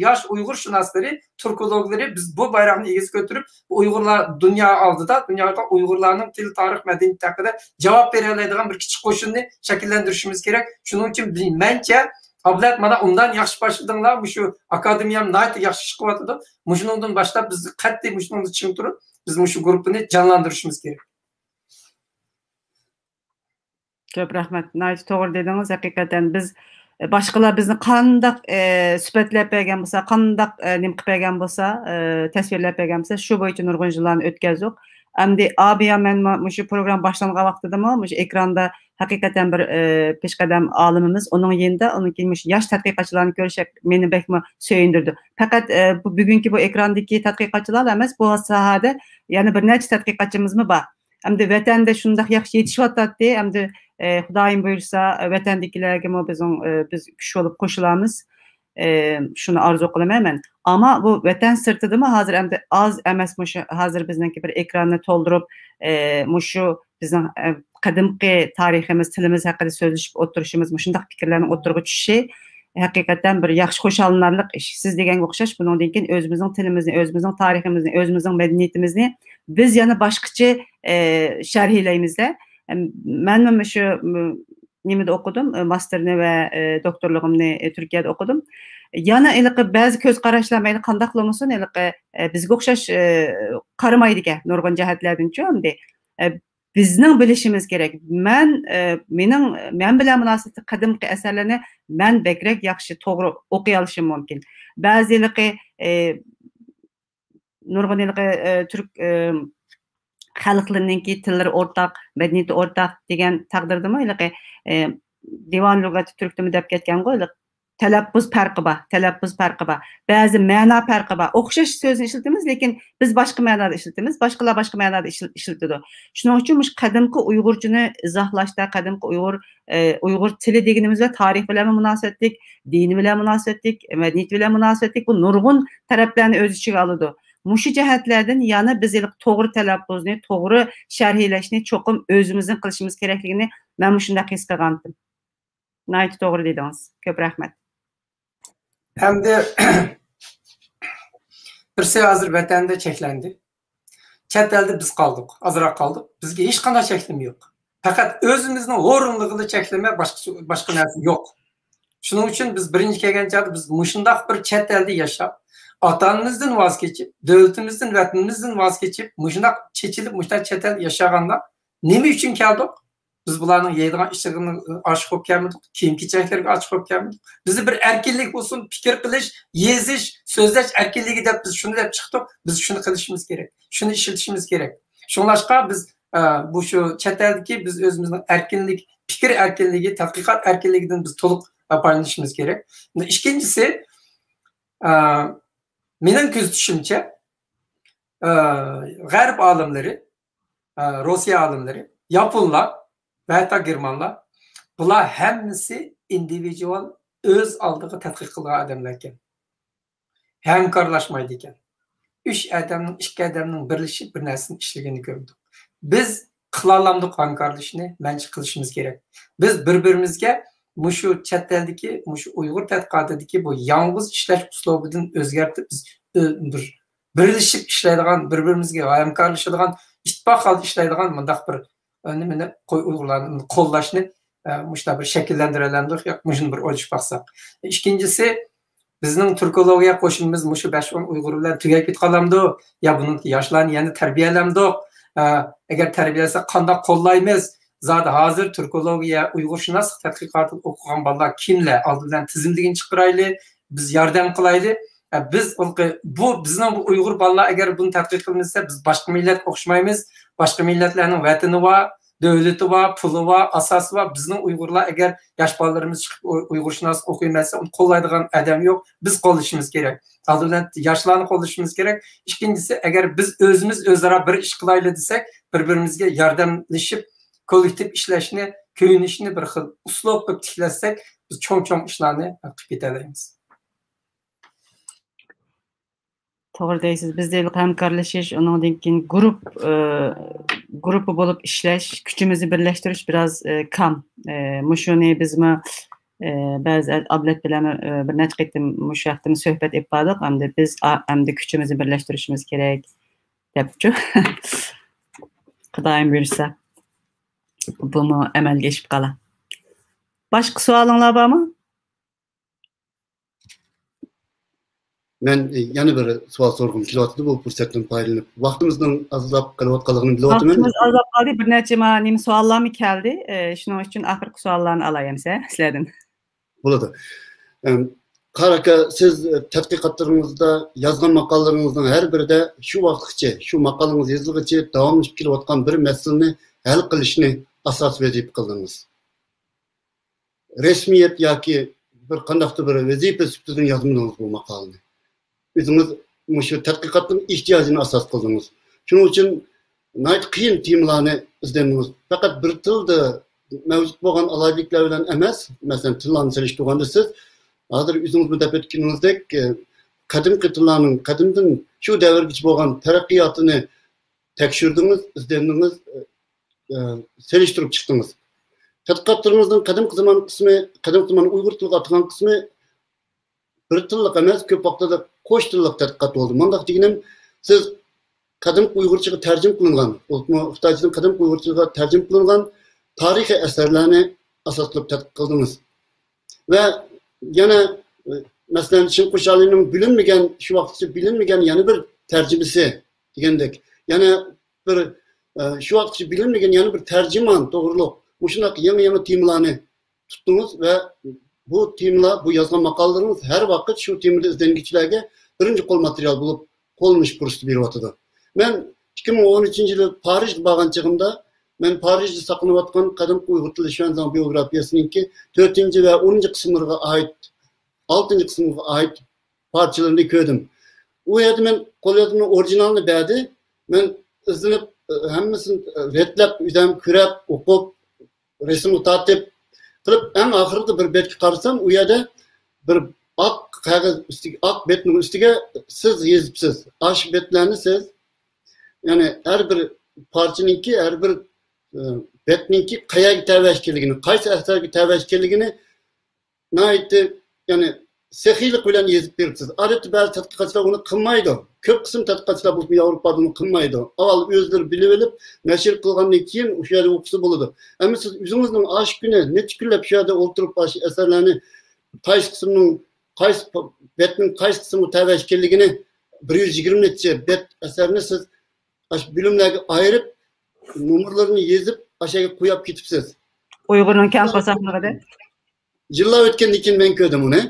yosh Uyg'ur shunoslari, turkologlar biz bu bayroqni egiz ko'tarib, Uyg'urlar dunyo oldida, dunyoda Uyg'urlarning til, tarix, madaniyat haqida javob bera oladigan bir kichik qo'shinni shakllantirishimiz kerak. Shuning uchun mencha Ablat mana undan yaxshi boshladinglar, shu akademiyam nayt yaxshi ish qilyapti. Shundan boshlab biz qat'iy shundan ching turib, biz shu guruhni jonlantirishimiz kerak. Köp rahmet. Nayt toğru dediniz. Hakikaten biz başkalar bizni qandaq süpetlep bergen bolsa, qandaq nim qilib bergen bolsa, tasvirlep bergen bolsa, shu bo'yicha nurg'un yillarni o'tkazdik. Endi abiya men shu program boshlangan vaqtidami, shu ekranda hakikaten bir peshqadam olimimiz, onun yanında, onun keyin shu yosh tadqiqotchilarni ko'rish meni bekmi söyindirdi. Faqat bu bugungi bu ekrandagi tadqiqotchilar emas, bu sohada yana bir necha tadqiqotchimizmi bor. Endi vatanda shundoq yaxshi yetishyapti, endi Xudoyim buyursa vatandagilarga biz kuch bo'lib qo'shilamiz. Shuni orzu qilaman men. Ama bu vatan sirtidimi hozir endi oz emas shu hozir bizniki bir ekranni to'ldirib, shu bizning qadimgi tariximiz, tilimiz haqida so'zlashib o'tirishimiz, shunday fikrlarni o'tirg'i tushishi haqiqatan bir yaxshi xo'shallanarli ish. Siz deganga o'xshash bundan keyin o'zimizning tilimizni, o'zimizning tariximizni, o'zimizning madaniyatimizni biz yana boshqacha sharhlaymiz-da. Ben şu nimede okudum, masterni ve doktorluğumni Türkiye'de okudum. Yana iliqi bazı köz qaraşlarmaydı qandaqlamasin, iliqi bizga o'xshash qaramaydigan nurg'un jihatlardan-chi endi bizning bilishimiz kerak. Men bilan munosabatli qadimgi asarlarni men bekrak yaxshi to'g'ri o'qiy olishim mumkin. Ba'zi iliqi nurg'un iliqi Türk xalqlarninki tillari o'rtaq, madaniyati o'rtaq degan taqdirdami iliqi divan lugati turk tilida deb ketgan-ku, talaffuz farqi bor. Ba'zi ma'no farqi bor. O'xshash so'zni ishlatamiz, lekin biz boshqa ma'noda ishlatamiz, boshqalar boshqa ma'noda ishlatadi. Shuning uchun qadimgi Uyg'urchani izohlashda, qadimgi Uyg'ur tili deganimiz va tarix bilan munosabatlik, dini bilan munosabatlik, madaniyat bilan munosabatlik bu nurg'un taraflarni o'z ichiga oladi. Mushu jihatlardan yana biz to'g'ri talaffuzni, to'g'ri sharhlashni cho'qim o'zimizning qilishimiz kerakligini men shunday his qilgandim. Nayt to'g'ri dedingiz. Ko'p rahmat. Hamda birisi hozir vatanda cheklendi. Chet elda biz qoldik, ozroq qoldik. Bizga hech qanday cheklama yo'q. Faqat o'zimizning o'rinlig'ida cheklama, boshqa narsa yo'q. Shuning uchun biz birinchi kelgan chog'da biz mushundaq bir chet elda yashab, atamızdan vaz geçip, devletimizden, vatanimizden vaz geçip, muşundak çeçilip, muşundak çetel yaşaganda nemi üçün keldik? Biz bularning yeydigan işlerini aşık olup gelmedik, kiyim kechaklarga aşık olup gelmedik. Bizi bir erkinlik olsun, fikir qilish, yezish, so'zlash erkinligi deb biz shuni deb chiqdik. Biz shuni qilishimiz kerak. Shuni ishlatishimiz kerak. Shunlashqa biz bu shu chet eldagi biz o'zimizning erkinlik, fikir erkinligi, tadqiqot erkinligidan biz to'liq foydalanishimiz kerak. Ikkinchisi mening kuzatishimcha g'arb olimlari, Rossiya olimlari, Yaponlar ve hatta Germanlar bular hammasi individual o'z oldiga tadqiq qilgan odamlar ekan. Hamkorlashmaydi ekan. 2 odamning birlashib bir narsani ishlagani ko'rdik. Biz qila olamiz hamkorlashishni, menimcha qilishimiz kerak. Biz bir-birimizga mushu chet eldagi, mushu Uyg'ur tadqiqotidagi bu yolg'iz ishlash uslubidan o'zgartib biz bir birlashib ishlaydigan, bir-birimizga hamkorlashadigan, ittifoq qilib ishlaydigan mundaq bir nimani Uyg'urlarni qo'llashni mushta bir shakllantiraylik, yo'q mushuni bir o'lchab baqsak. Ikkinchisi bizning turkologiya qo'shinimiz mushu 5-10 Uyg'ur bilan tugab ketqalamdi, yo buni yoshlarni yana tarbiyalamdi. Agar tarbiyalasa qanday qo'llaymiz? Zaten hazır Türkologiya, Uyg'urshunoslik tadqiqotini o'qigan bolalar kimlar? Oldidan tizimligini chiqaraylik, biz yordam qilaylik. Biz bu bizning bu Uyg'ur bolalar agar buni tadqiq qilmasa, biz boshqa millat o'xshamaymiz. Boshqa millatlarning vatani va davlati va puli va asosi va bizning Uyg'urlar agar yosh bolalarimiz chiqib Uyg'urshunoslik o'qiymasa, uni qo'llaydigan odam yo'q. Biz qo'llashimiz kerak. Oldidan yoshlarni qo'llashimiz kerak. Ikkinchisi, agar biz o'zimiz o'zaro bir ish qilaylik desak, bir-birimizga yordamlashib kollektiv ishlashni, ko'yinishni bir xil uslub qilib tiklasak, biz cho'ng-cho'ng ishlarni qilib ketalaymiz. To'g'ri deysiz. Bizda hamkorlashish, undan keyin guruh bo'lib ishlash, kuchimizni birlashtirish biroz kam. Mushuni bizmi ba'zi ablat bilan bir necha qitim mush vaqtda suhbat etdik, hamda biz hamda kuchimizni birlashtirishimiz kerak debchi. Xudoyim buyursa bunu amalga oshib qola. Boshqa savolinglar bormi? Men yana bir savol sorgum kelyapti bu fursatdan foydalanib. Vaqtimizning azlab qolayotganligini bilyapman. Vaqtimiz azab qoldi. Bir necha ma'nim savollarmi keldi. Shuning uchun oxirgi savollarni alayım sizlardan. Bo'ladi. Qaraka siz tadqiqotlaringizda yozgan maqolalaringizning har birida shu vaqtgacha, shu maqolangiz yozilguncha davomlashib kelayotgan bir masalani hal qilishni asos vazif qildingiz. Resmiyet yoki bir qandaqdir bir vazifa sifatida yozmadingiz bu maqolani. O'zingiz shu tadqiqotning ehtiyojini asos qildingiz. Shuning uchun nayt qiyin temalarni izladingiz. Faqat bir tilda mavjud bo'lgan alayliklar bilan emas, masalan tillarni solishtirganda siz hozir o'zingiz deb o'tganingizdek qadimgi tillarning qadimdan shu davrgacha bo'lgan taraqqiyotini tekshirdingiz, izladingiz, solishtirib chiqdingiz. Tadqiqotlaringizning qadimgi zamon qismi, qadimgi zamon Uyg'ur tiliga atgan qismi bir tillik emas, ko'p vaqtda qo'sh tillik tadqiqot bo'ldi. Mundaq deganim, siz qadimgi Uyg'urchaga tarjim qilingan, Xitoychadan qadimgi Uyg'urchaga tarjim qilingan tarixiy asarlarni asos qilib tadqiq qildingiz. Va yana masalan Shin Qo'shalining bilinmagan, shu vaqtgacha bilinmagan yana bir tarjimasi degandek, yana bir shu vaqtgacha bilinmagan yana bir tarjimon to'g'riliq shunday yangi temalarni tutdingiz va bu temalar, bu yozgan maqolalarimiz har vaqt shu temada izlanuvchilarga birinchi qo'l material bo'lib qo'llanish fursati beryapti. Men 2013-yili Parijga borgan chog'imda men Parijda saqlanayotgan qadimgi Uyg'ur tili Xuanzang biografiyasininki 4 va 10 qismlariga oid, 6 qismiga oid parchalarni ko'rdim. U yerda men qo'lyozmani orijinalini berdi. Men izlanib hammasini retlab, uydan ko'rib, o'qib, resimni tortib qilib eng oxirida bir betga qarasam, u yerda bir oq qog'oz ustiga, oq betning ustiga siz yozibsiz. Osh betlarni siz, ya'ni har bir parchaninki, har bir betninki qayerga tavashkeligini, qaysi asarga tavashkeligini naytdi, ya'ni sexiylik bilan yozib beribsiz. Adat ba'zi tadqiqotchilar uni qilmaydi. Ko'p qism tadqiqotchilar bu Yevropada uni qilmaydi. Avval o'zlari bilib olib, nashr qilgandan keyin o'sha yerda o'qisa bo'ladi. Ammo siz o'zingizning osh kuni necha kunlab shu yerda o'tirib bosh asarlarni qaysi qismning, qaysi betning qaysi qismi tavashkeligini 120 necha bet asarni siz ash bilimlarga ayirib, nomerlarini yozib, aşağı qo'yib ketibsiz. Uyg'urning kam qo'saqligida. Yillar o'tgandan keyin men ko'rdim uni.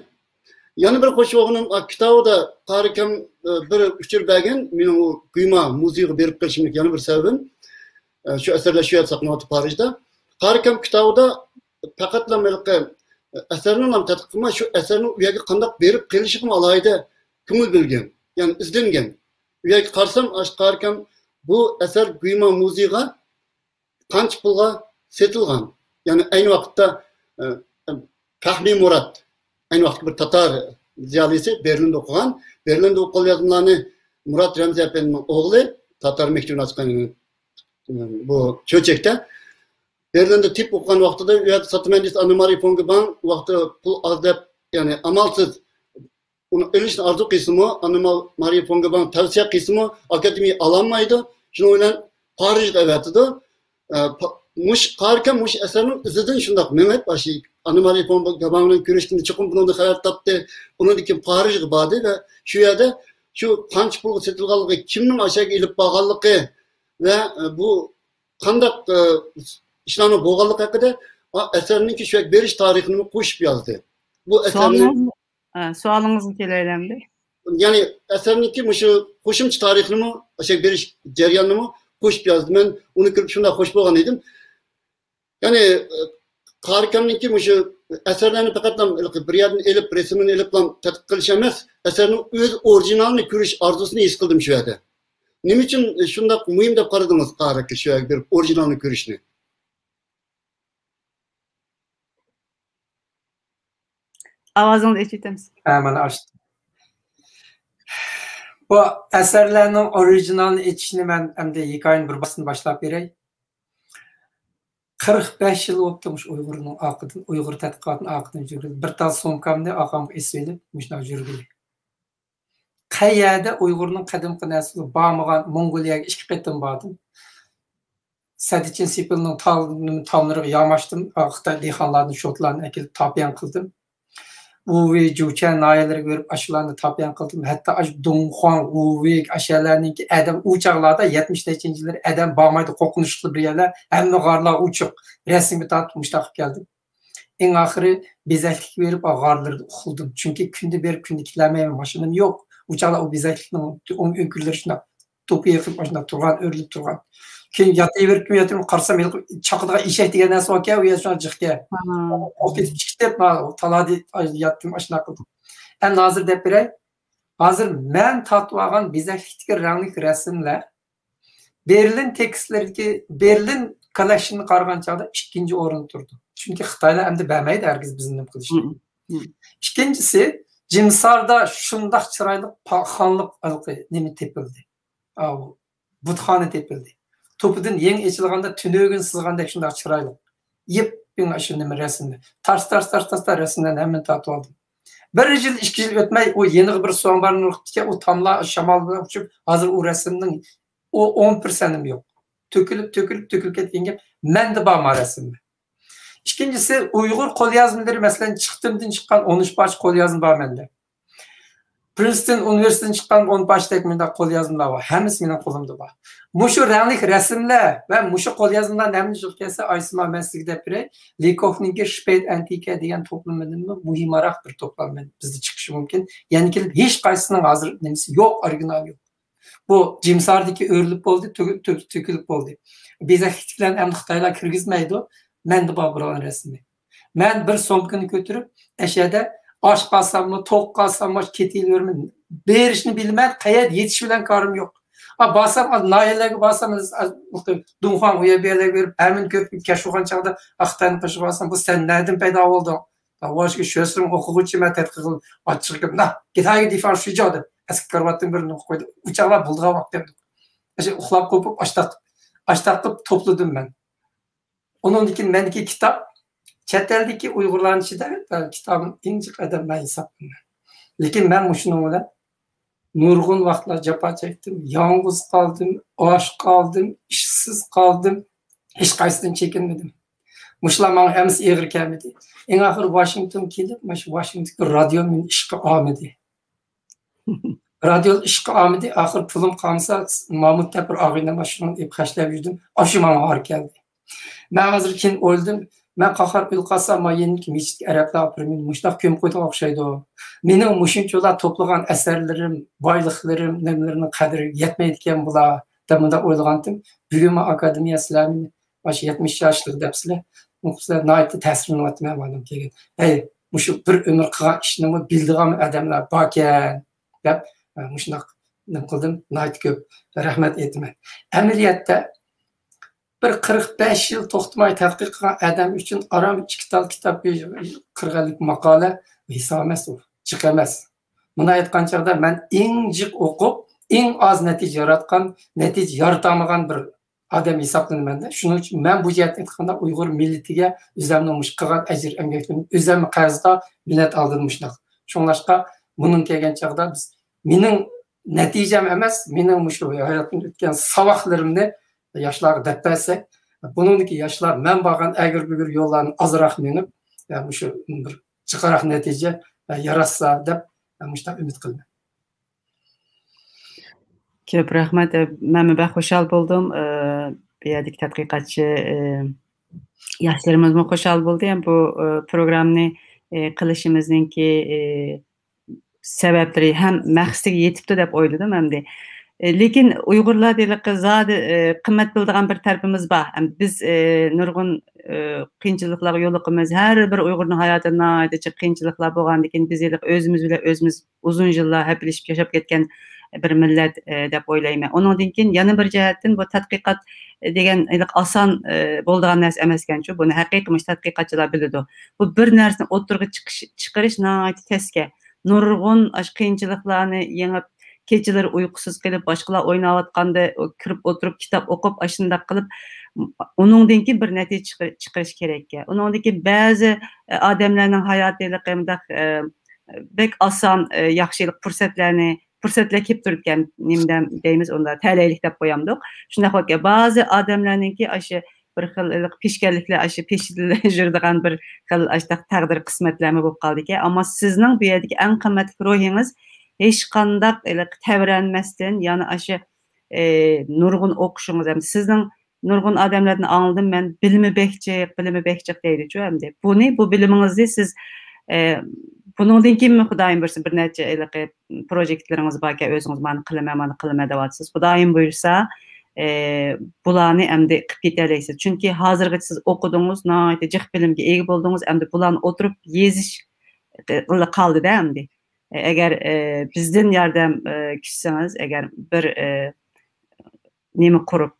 Yana bir qo'shig'inim kitobida qarikam bir uchir bergan, mening u quyma muzeyiga berib kelishimning yana bir sababim shu asarlar shu yerda saqlanadi Parijda. Qarikam kitobida faqatla melqi asarni ham tadqiq qilma, shu asarni u yerga qanday berib kelishim alayda ko'ngil bilgan, ya'ni izlangan. U yerga qarsam, qarikam bu asar quyma muzeyiga qancha pulga setilgan. Ya'ni ayni vaqtda Fahmi Murat, aynı vaqtda bir Tatar ziyolisi Berlinda o'qigan. Berlinda o'qib yozmalarni Murat Ramzi Efendining o'g'li Tatar maktubini ochgan bu cho'chakda. Berlinda tip o'qigan vaqtida u yerda Satmendis Anamari Fongaban vaqtida pul oz deb, ya'ni amalsiz uni ilishni orzu qilsimi, Anamari Fongaban tavsiya qilsimi, akademiya ololmaydi. Shuning bilan Parijga avatdi. Mush qarikam mush asarning izidan shundoq menib bashi Anamari Fongabanning ko'rishini chiqim bundan xabar topdi. Undan Parijga bordi va shu yerda shu qancha pulga setilganligi, kimning aşağı ilib borganligi va bu qanday ishlarni bo'lganligi haqida asarninki shu berish tarixini qo'shib yozdi. Bu asarning savolingizni kelaveramdi. Ya'ni asarninki shu qo'shimcha tarixini aşağı berish jarayonini qo'shib yozdi. Men uni ko'rib shunday xush bo'lgan edim. Ya'ni qarikamniki shu asarlarni faqat bir yerdan elib, resimini elib tadqiq qilish emas, asarning o'z orijinalini ko'rish orzusini his qildim shu yerda. Nima uchun shunday muhim deb qaradingiz qaraka shu yerga bir orijinalni ko'rishni? Ovozingizni eshitamiz. Mana açtım. Bu eserlerinin orijinalini etişini ben hem de hikayenin bir basını başlayıp vereyim. 45 yıl o'tmuş Uyg'urning aqidin, Uyg'ur tadqiqotini aqidini yurgizib, bir tal so'mkamni aqamga esvelib, mushuna yurgizib. Qayerda Uyg'urning qadimgi nasli bormagan Mongoliyaga 2 qatim bordim. Sadichin Sipilning talımlariga yamashdim, Xitoy dehqonlarning shotlarini akilib tapyan qildim. Uvi, Juchen nayeleri görüp aşılarını tabiyan kıldım. Hatta Donghuang, Uvi, aşılarınki adam uçaklarda 70-necilleri adam bağmaydı kokunuşlu bir yerler. Hem de garlar uçuk. Resmi tatmışlar geldim. En ahırı bezeklik verip ağarlardı okudum. Çünkü günde bir günde kilemeye maşınım yok. Uçaklar o bezeklikten onun önkürleri şuna topu yakıp başına turgan, örülüp turgan. Keyin yatayverib yatıyorum qarsam chaqirga eshak degan narsa aka u yerda jiqga olib ketib chiqib taladi yatdim ashuna qildim. Endi hozir deb beray. Hozir men tatib olgan bezaklikdagi rangli rasmlar Berlin tekstlaridagi Berlin collection'ni qaragan chog'da 2-chi o'rinda turdi. Chunki Xitoylar endi bermaydi hargiz bizni qilishni. Ikkinchisi Jimsarda shundoq chiroyli xonlik nima tepildi. Butxona tepildi. Topudan yeni açılganda tünögün sızganda şunda çıraylı. Yip bir aşınım resimde. Tars resimden hemen tatı aldım. Bir yıl, 2 yıl ötmey o yeni bir soğan barını uğruttu o tamla şamaldan uçup hazır o resimden o 10%'im yok. Tökülüp ketken men de bağma resimde. İkincisi Uygur kol yazmaları mesela çıktığımdan çıkan 13 baş kol yazım var bende. Princeton Üniversitesi'nden çıkan 10 baş tekminde kol yazımlar var. Hemisi benim kolumda var. Muşu renkli resimler ve muşu kol yazımlar nemli jülkesi Aysima Meslik'de biri Likovnik'e Spät Antike diyen toplum edinme muhimarak bir toplum bizde çıkışı mümkün. Yani ki hiç kaysının hazır nemisi yok, orijinal yok. Bu Jimsar'daki örülüp oldu, tökülüp oldu. Bize hiçkilerin hem Xitaylar kirgizmeydi o. Men de babıran resmi. Men bir somkını götürüp eşede aç kalsam mı, tok kalsam mı, ketiliyorum. Berişini bilmem, kayet yetişilen karım yok. Basam, nayelerge basam, Donghuang uya bir yerlere görüp, hemen köpük keşuğan çağda Xitay'ın kışı basam, bu sen nereden peyda oldun? Başka şösürüm okuğucu ben tetkik kıldım. Açıkım, git hayır difan şu cadı. Eski karvattın birini koydu. Uçaklar bulduğuna bak dedim. Uxlap kopup açtaklıp topladım ben. Onun için bendeki kitap, çeteldeki Uygurların içinde kitabın incik eden ben hesaplayayım. Lakin ben muşunum olan nurgun vaktlar capa çektim, yalnız kaldım, aç kaldım, işsiz kaldım, hiç kaysından çekinmedim. Muşlamanın hemsi eğir gelmedi. En ahır Washington gelip, Washington'da radyomun işki amedi. Radyo işki amedi, ahır pulum kalmasa Mahmut Tepur ağıyla başından ipkaşlayıp yüzdüm, aşımam ağır geldi. Ben hazırken öldüm. Ben kahar ülkasa mayenin ki miçlik Araplar apırımın muşlaq köm koyda okşaydı o. Benim muşunçolar toplagan eserlerim, baylıklarım, nemlerinin kadri yetmeydiken bula damında oylagandım. Bugün akademiya İslami'ni başı 70 yaşlık depsile. Muhtemelen naiti tesirini atmaya vardım ki. Hey, muşu bir ömür kılan işini bildiğim adamlar baken. Dep, muşlaq ne kıldım? Naiti köp. Rahmet etme. Emeliyatta bir 45 yıl toxtumay tədqiq qılan adam üçün aram 2 kitap 40'lik makale hisaməz o, çıxəməz. Buna aytqan çağda mən en cıq oxub, en az nəticə yaratqan, nəticə yaratamağan bir adam hesablanım məndə. Şunun üçün mən bu cəhət etqanda Uyğur millitigə üzəmini olmuş qılan əcir əmgəklərim, üzəmi qəzda millət aldırmışlıq. Şunlaşqa bunun gələn çağda biz, menin nəticəm əməz, menin hayatımda ötken savaqlarımni yaşlar deppelsek, bununki yaşlar men bağın əgir bügür yollarını azırak menip, yani şu bir çıkarak netice yaratsa dep, muşta ümit kıldım. Köp rahmet, ben bək xoşal buldum. Biyadik tədqiqatçı yaşlarımız mı xoşal buldu. Yani bu programını kılışımızın ki sebepleri hem məqsədiga yetibdi dep oyladım hem de. Lekin Uygurlar deylik zadi qimmat bildiğen bir tarafımız var. Biz nurgun qiyinchiliklarga yo'liqimiz, her bir Uygurning hayotida aytachı qiyinchiliklar bo'lgandan biz özümüz bilan özümüz uzun yillar hep ilişib yashab ketgan bir millat deb o'ylayman. Ondan keyin yana bir jihatdan bu tadqiqot degan oson bo'lgan narsa emas ekan-ku. Buni haqiqiy tadqiqotchilar biladi. Bu bir narsani o'tirg'i chiqarish nihoyat tezga. Nurgun qiyinchiliklarni yengib kechalar uyqusiz qilib, boshqalar o'ynayotganda kirib o'tirib kitob o'qib, ashunday qilib uningdan keyin bir natija chiqarish kerak. Uningdan keyin ba'zi odamlarning hayotida qimdoq bek oson yaxshilik fursatlar kelib turgan nimdan deymiz, unda talaylik deb qo'yamdik. Shunday ho'k ba'zi odamlarningki o'sha bir xil peşkellikle aşı peşidile jürdiğen bir xil aştaq taqdir qismetlerimi bolup qaldı ki, ama sizning bu yerdeki en qimmatli ruhingiz hiç qandaq təvrenmesden, yani aşı nurgun okuşunuz, hem sizning nurgun adamlardan anladım ben, bilimi bekçek deydi şu hem de. Bu biliminizde siz bunundan kim mi Xudayım buyursa bir nece projektleriniz barken özünüz bana qılma devatsız. Xudayım buyursa bulanı hem de qıp yeteleysiz. Çünkü hazırgı siz okudunuz, nahayet cık bilimge egi buldunuz, hem de bulanı oturup yeziş kaldı da hem de. Eğer bizden yardım küsseniz, eğer bir nemi kurup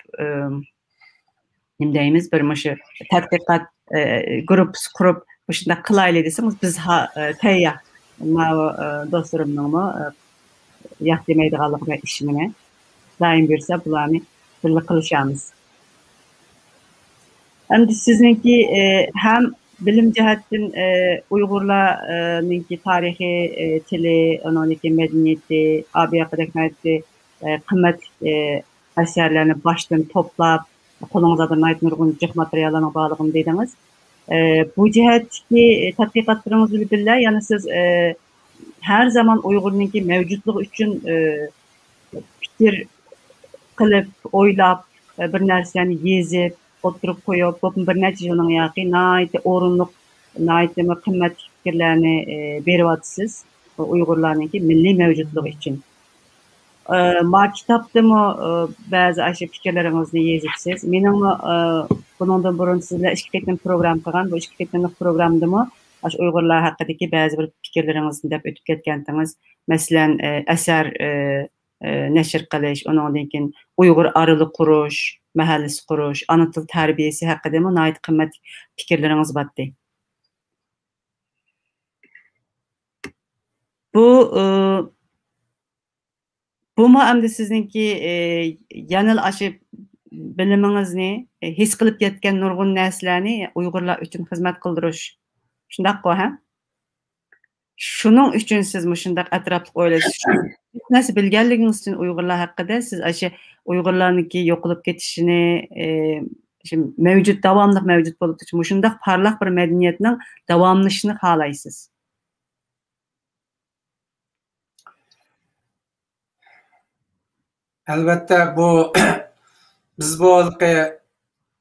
nimdeyimiz bir mışı tadqiqat grup kurup bu şunda kılaylı deseniz biz teyya dostlarımla yak demeydi qalıqma işimine daim birse bulanı birlik kılışamız. Hem de sizinki hem bilim cihetten Uygurlar'ınki tarihi, tili, onunki medeniyeti, abiye kadar kıymet eserlerini baştan toplap, kolunuzda da nayt nurgun cık materyallarına bağlığını dediniz. Bu cihetteki tatbikatlarınızı bildirler, yani siz her zaman Uygur'unki mevcutluk için fikir kılıp, oylap, bir nerseni yezip, oturup koyup, bu bir nece yılın yaqi, nayt orunluk, nayt kıymet fikirlerini berivatsız Uygurlar'ınki milli mevcutluk için. Ma kitapta mı bazı aşı fikirlerinizni yezipsiz. Mening bundan burun sizler işki ketken program qilgan, bu işki ketkenlik programda mı aş Uygurlar haqidagi bazı bir fikirlerinizni dep ötüp ketgandingiz. Masalan, eser neşir qilish, ondan keyin Uygur arılık qurush, mahallasi qurush, ana til tarbiyasi haqida mı nayt qimmat fikirleriniz batdi. Bu mu hem de sizinki yanıl aşı biliminizni his qilib yetken nurgun näslerini Uygurlar üçün hizmet qıldırış. Şundaq qo ha? Şunun üçün siz muşundaq atraplık oylaysiz. Näse bilgenliginiz üçün Uygurlar haqqida siz aşı Uygurlarniki yoqulup ketişini mevcut davamlıq mevcut bolup turuşu muşundaq parlaq bir medeniyetning davamlışını xalaysız. Elbette bu biz bu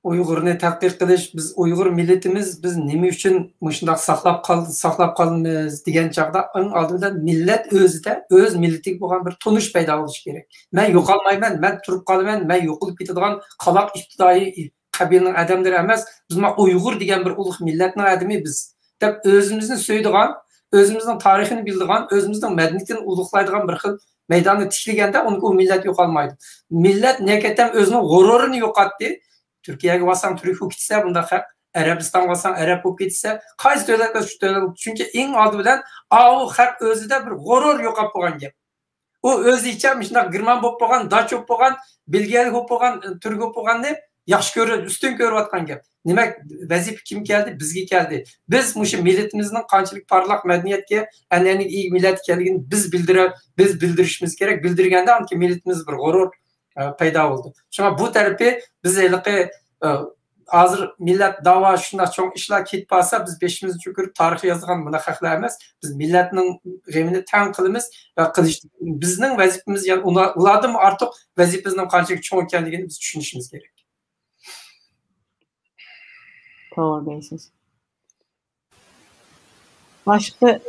Uygur'unu tadqiq qilish, biz Uygur milletimiz biz nima uchun mushundaq saqlab qolamiz degan chaqda eng oldindan millat o'zida o'z millatiga bo'lgan bir tunish paydo bo'lishi kerak. Men yo'qolmayman, men turib qolaman, men yo'qolib ketadigan qaloq ibtidoiy qabilning odamlari emas, biz Uyg'ur degan bir ulug' millatning odami biz. Deb o'zimizni so'ydigan, o'zimizning tarixini bildigan, o'zimizning madaniyatini ulug'laydigan bir xil maydonni tiklaganda u millat yo'qolmaydi. Millat nekatam o'zining g'ururini yo'qotdi. Türkiye'ye basan Türk hukukçisi bunda hak, Arabistan basan Arap hukukçisi, qaysi devletler şu devlet, çünkü en aldı bilen o hak özüde bir gurur yo'qolib bo'lgan gap. O özü içermiş, Girman bo'lib bo'lgan, Dach bo'lib bo'lgan, Belgiyalik bo'lib bo'lgan, Türk bo'lib bo'lganni yaxshi ko'rib, ustun ko'rib atgan gap. Demek vazifa kim geldi? Bizga keldi. Biz mushu millatimizning qanchalik parlaq madaniyatga, an'ananing iyi millat ekanligini biz bildirishimiz kerak. Bildirganda anki millatimiz bir g'urur paydo bo'ldi. Shunga bu tarafi biz hozir millat davo shunday cho'ng ishlar ketib qolsa biz beshimizni cho'kirib tarix yozgan bunaqa haqlar emas. Biz millatning g'amini tan qilamiz va qilish bizning vazifamiz, ya'ni ulardan ortiq vazifamizning qanchalik cho'ng ekanligini biz tushunishimiz kerak. Doğru deysiz. Başka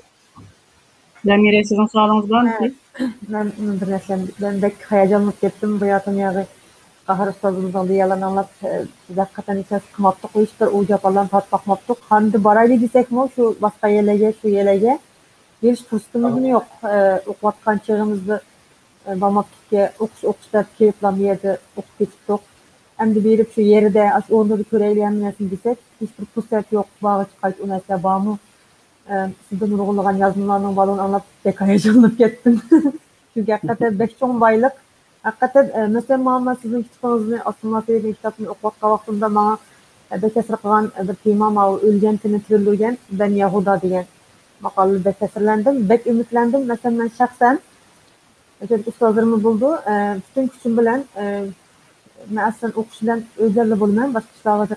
Demire sizin sualınız var mı ki? Ben de heyecanlanıp kettim bu yatın yağı. Qahar ustazımızdan da yalan anlat. Hakikaten içerisi kımatlı koyuştur. O japalan tat bakmaptık. Handı baraylı desek mi şu başka yelege, şu yelege. Bir fırsatımız yok. Okuvatkan çağımızda bakmaptık ki okuşlar keyiflen bir yerde okup geçtik. Hem de berip şu yerde onları köreyleyenmesin desek. Hiçbir fırsat yok. Bağı çıkayt o nesle bağımı. Sizden uğurluğun yazımlarının balonu anlatıp pek heyecanlanıp kettim. Çünkü hakikaten 5 çoğun baylık. Hakikaten mesela Muhammed sizin kitabınızı aslında sevdiğim kitabını okuvatka vaktinde bana bekesir kılan bir timam av ölgen tinitirilgen ben Yahuda diyen makalı bekesirlendim. Bek ümitlendim. Mesela ben şahsen ustazlarımı buldu. Bütün küçüm bilen men aslında okuş bilen özerli bolman, başka işlerge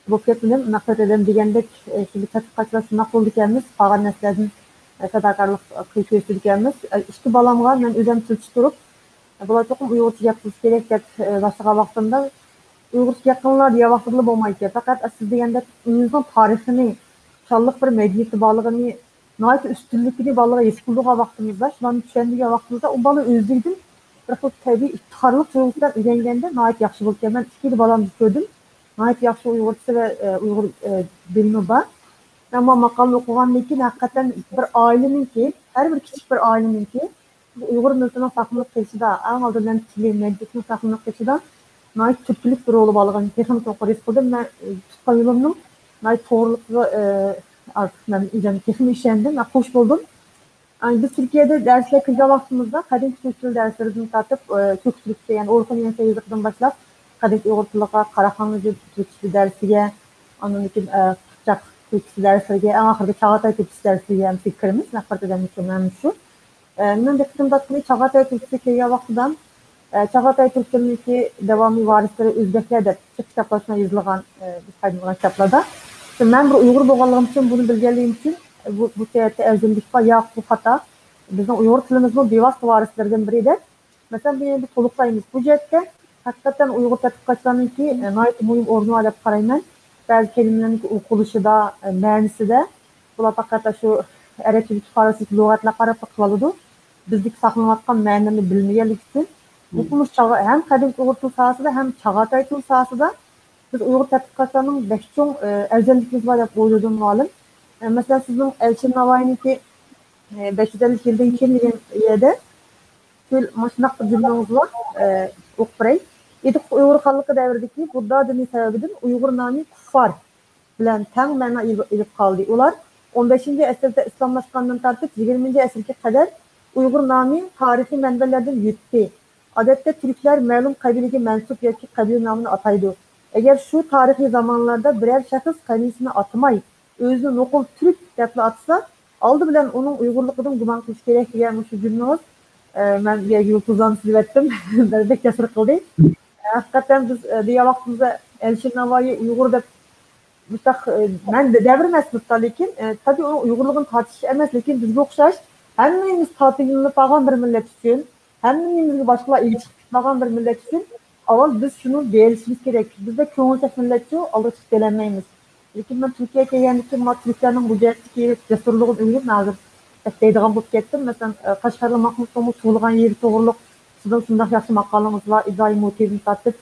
bolup ketmedim. Maksat edem degendek şimdi tatbiqatçılar şunak boldu ekanmiz, qalan neslerden fedakarlık kıyıp ekanmiz. İki balamga men özüm tilçi turup, bular to'qim Uyg'urcha gapirish kerak deb boshlagan vaqtimda Uyg'urcha gapirganlar diye vaqtida bo'lmaydi. Faqat siz degandek Uyg'urning tarixini, şanlıq bir medeniyeti bağlığını, nait üstünlükini bağlığa yetkiluğa vaqtimizda, şularni tushundigan vaqtimizda u bola o'zligidin bir xil tabiiy iftiharlik tuyg'usidan o'rganganda nait yaxshi bo'lgan. Men ikkili balamni ko'rdim. Nait yaxshi Uyg'urcha va Uyg'ur bilimi bor. Ammo maqolani o'qigandan keyin haqiqatan bir oilaninki, har bir kichik bir oilaninki Uyg'ur millatining saqlanib qolishida, eng oldindan tili, madaniyatning saqlanib qolishida nait turklik bir roli borligini texnik to'g'ri qildim. Men tutgan yo'limning nait to'g'riligiga artık ben üzerine kesin işlendim. Hoş buldum. Yani biz Türkiye'de dersler kılga vaktimizde kadim Türkçül derslerini tartıp Türk Türkçe yani Orkun Yense yazıktan başlap kadim Uygurtuluğa, Karahanlıcı Türkçü dersiye, onun için Kıpçak Türkçü dersiye, en ahırda Çağatay Türkçü dersiye fikrimiz. Nefret eden mükemmel şu. Ben de kısım tatlı Çağatay Türkçü kılga vaktidan Çağatay Türkçülüğündeki devamlı varisleri Özbekler de kitaplaşma yazılgan biz kaydımızdan kitaplarda. Ben bu Uygur boğalığım için bunu bilgeliyim için bu seyahate evzimlik var ya bu hata. Bizim Uygur tilimizin bevas varislerden biriydi. Mesela bir soluklayımız bu cihette. Hakikaten Uygur tatbikatçılarının ki nait mühim ornu alıp karaymen. Bazı kelimelerin okuluşu da, mernisi de. Bula hakikaten şu Eretçilik farasız lügatla karab bakıvalıdı. Bizlik saklanatkan mernini bilmeyelik için. Bu hem kadim Uygur tül sahası da hem Çağatay tül sahası da biz Uygur tatbikatçılarının 5 çoğun özellikimiz var yapıp uydurduğum malum. Mesela sizin Elçin Navay'ın ki 550 yıldan 2 milyon yerde şöyle maşınak bir cümlemiz var. Okbrey. Edik Uygur halkı devirdeki Budda dini sebebidir. Uygur nami kuffar bilen teng mana ilip kaldı. Ular 15. esirde İslamlaşkandan tartıp 20. esirge kadar Uygur nami tarihi menbelerden yütti. Adette Türkler məlum kabilege mensup yoki kabile namını ataydı. Eğer şu tarihi zamanlarda birer şahıs kabilesini atmay, özünü nokul Türk depli atsa, aldı bilen onun Uygurluğunun guman kılış gerek diyen şu cümlemiz. Ben yurtuzdan silvettim. Berbek kesir kıldı. Hakikaten biz diye vaktimize Elçin Navay'ı Uygur dep müstak, ben de devirmez müstak lekin, tabi onun Uygurluğun tartışı emez lekin bizge okşaş, hemmimiz tatillini bağan bir millet için, hemmimizge başkalar ilgi çıkmagan bir millet için, ama biz şunu değerlisimiz gerek. Biz de köngülçek milletçi alışık delenmeyimiz. Lekin ben Türkiye'ye geldiğimde Türklerinin bu cesurluğun ünlüğüm nazır. Deydiğim bulup kettim. Mesela Kaşgarlı Mahmut Somu tuğulgan yeri doğruluk. Sizin şundak yaxşı makalımız var. İbrahim Mute'nin tartıp.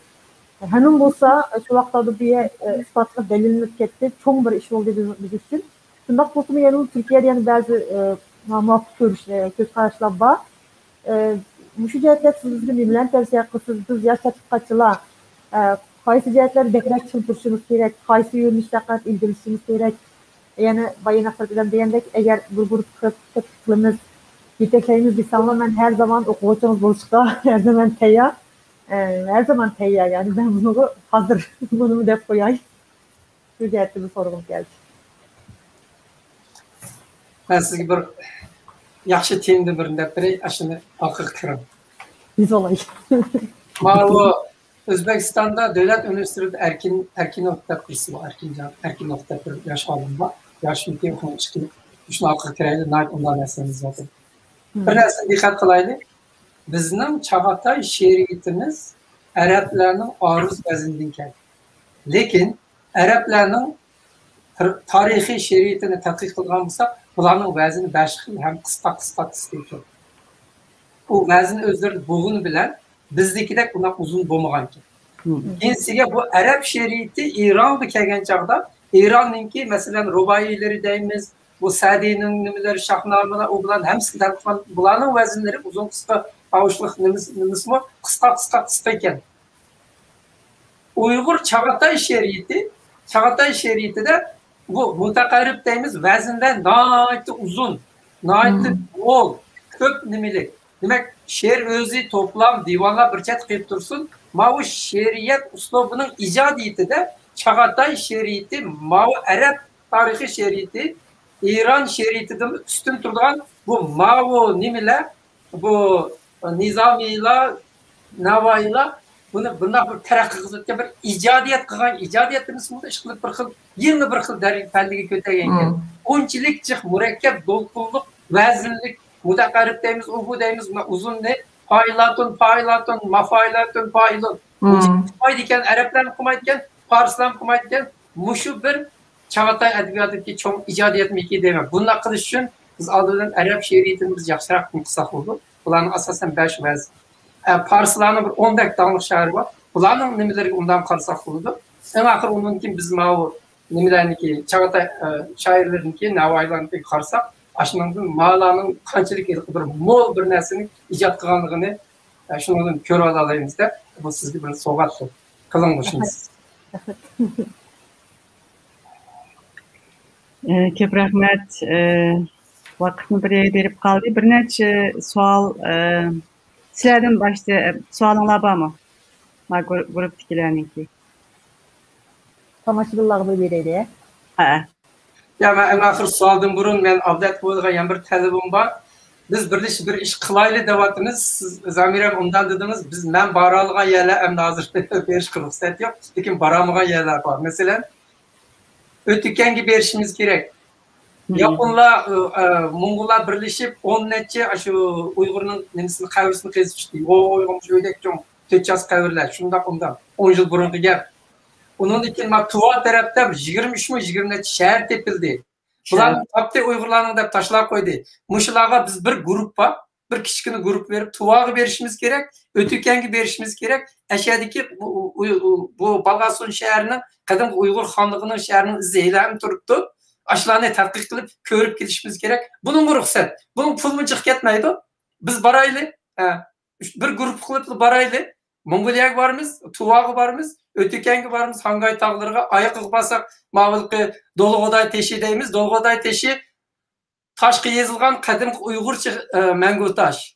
Hemen bolsa şu vaxtlarda diye ispatlı delilinip ketdi. Çok bir iş oldu biz için. Şundak bolsa yani Türkiye'de yani bazı muhakkak göz karşılar var. Muşu cihetler sizin bilen tavsiye kılsız biz yaş tatbikatçılar qaysı cihetler bekrek çıldırışınız gerek, qaysı yönlüşlerle ilgilisiniz gerek. Yani bayın aktarıdan diyendek eğer bu grup kılımız yeteklerimiz lisanla ben her zaman okuyacağımız buluşta her zaman teyyar. Her zaman teyyar yani ben bunu hazır bunu dep koyayım. Şu cihette bir sorun geldi. Ben sizge bir yaxşı temde birinde biri aşını akıl kırım. Biz olayız. Mağlu Özbekistan'da Devlet Üniversitesi'nde erkin nokta kursu var. Erkin nokta bir yaş alım var. Yaş mümkün okuma çıkıyor. Şunu akıl kıraydı. Ondan nesiniz zaten. Bir nesine dikkat kılaydı. Bizim Çağatay şehriyetimiz Araplarının aruz vezinden geldi. Lekin Araplarının tarihi şehriyetini tadqiq kılganmışsa bularning vazini 5 xil hem qisqa ekan. O vazin özleri boğunu bilen bizdekidek buna uzun bo'lmagan ekan. Kensiga bu Arap şeriyeti İran'da kelgan chaqda İran'ninki mesela rubayiyleri deymiz, bu Sa'diyning nimalar Shahnamalar o bilan hamsi tarqagan bularning vazinlari uzun qisqa avuçlıq nimismi qisqa ekan. Uyghur Çağatay şeriyeti de bu mutakarrib deymiz vazinden nayet uzun, nayet bol, köp nimelik. Demek şiir özü toplam divanla bir chet qilib tursun. Mavu şeriyet uslubunun icadiyeti de Çağatay şeriyeti, mavu Arap tarihi şeriyeti, İran şeriyetinden üstün turgan bu mavu nimeler, bu Nizami'la, Navai'la buni bundoq bir taraqqiy qilib bir ijodiyat qilgan ijodiyatimiz ish qilib bir xil 21 xil fanniga ko'targan ekan. Unchalik jiq murakkab, do'lqinliq, vaznlik, mutaqarrib deymiz, bu deymiz, uzunni, failatun, mafailatun, failun. Qilmaydi ekan, arablar qilmaydi ekan, farslar qilmaydi ekan. Mushu bir Çağatay edebiyatındaki çok icadiyat meki demek. Bununla qilish uchun biz oldindan arab she'riyatini biz yaxshiroq qilsak bo'ldi. Bularning asosan 5 vaz. Farslarning bir 10 dak danglik shahri bor. Bularning nimalariga undan qarasak bo'ldi. Eng oxir undan keyin biz mana nimalarniki Çağatay shoirlarniki, Navoiylarniki qarasak, ashundan ma'noning qanchalik bir mo'l bir narsani ijod qilganligini shundan ko'rib olamiz deb bu sizga bir sovg'a qiling o'shimiz. Ko'p rahmat. Vaqtni bir yerga berib qoldi. Bir necha savol sizlardan boshda savolinglar bormi? Ma guruhdagilarniki. Tomoshabinlarga beraylik. Ha. Ya men en axir savoldan burun men avdat qo'ygan bir talabim bor. Biz birlashib bir ish qilayli deyapmiz. Siz Zamiram undan dediniz. Biz men bora olgan yerlar endi hozir berish ruxsat yo'q. Lekin boramagan yerlar bor. Masalan, ötükenge berishimiz kerak. Yaponlar, Mongollar birleşip 10 neçe şu Uygur'un nemisini qavrısını qezishdi. O Uygurmuş öydek çok teças qavrlar. Şundak ondan 10 yıl burungi gap. Onun için ma Tuva tarafta 23 mi 20 neçe şehir tepildi. Bular tapti Uygurlarning deb tashlab qo'ydi. Mushularga biz bir guruh bor, bir kichkina guruh berib Tuvaga berishimiz kerak, Ötükenge berishimiz kerak. Aşağıdaki bu Balgasun şehrining qadimgi Uyg'ur xonligining shahrining izlaylarni turibdi. Ashlarni tadqiq qilib, ko'rib kelishimiz kerak. Buning ruxsat. Buning pulmi chiqib ketmaydi. Biz borayli, bir guruh qilib borayli. Mongoliyaga boramiz, Tuvaga boramiz, Ötükenge boramiz, Hangay tog'lariga oyoqqa basak, ma'lumki Dolg'oday teshi deymiz. Dolg'oday teshi toshga yozilgan qadimgi Uyg'urcha mangu tosh.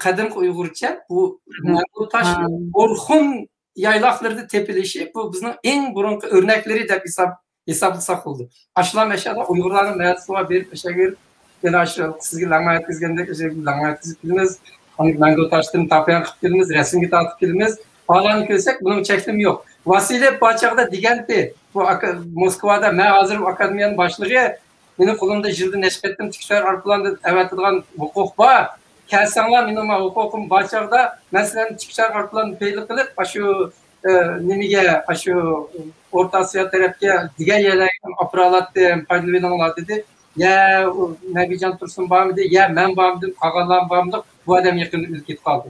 Qadimgi Uyg'urcha bu mangu tosh Orxun yaylaqlarda tepilişi bu bizning eng burungi o'rnakleri deb hisoblasak bo'ldi. Ashlar mashada Uyg'urlarning ma'suva berib tashagur yana shu sizga langma yetkazgandek langma yetkazib kelamiz. Mango toshdan tapiyan qilib kelamiz, rasmga tortib kelamiz. Hozirni ko'rsak buning cheklimi yo'q. Vasiliy Pochag'da deganti bu Moskvada men hozir akademiyaning boshlig'i meni qo'limda jildi nashqatdan tikishlar orqali avatilgan huquq bor. Kelsanglar mening huquqim Pochag'da masalan tikishlar orqali peyli qilib shu nimaga shu O'rta Osiyo tarafga degan yerlarga operalatdi, foydalaninglar dedi. Ya Nabijon Tursun bormidi, ya men bormidim, qolganlar bormidi. Bu odam yaqinda o'lib ketib qoldi.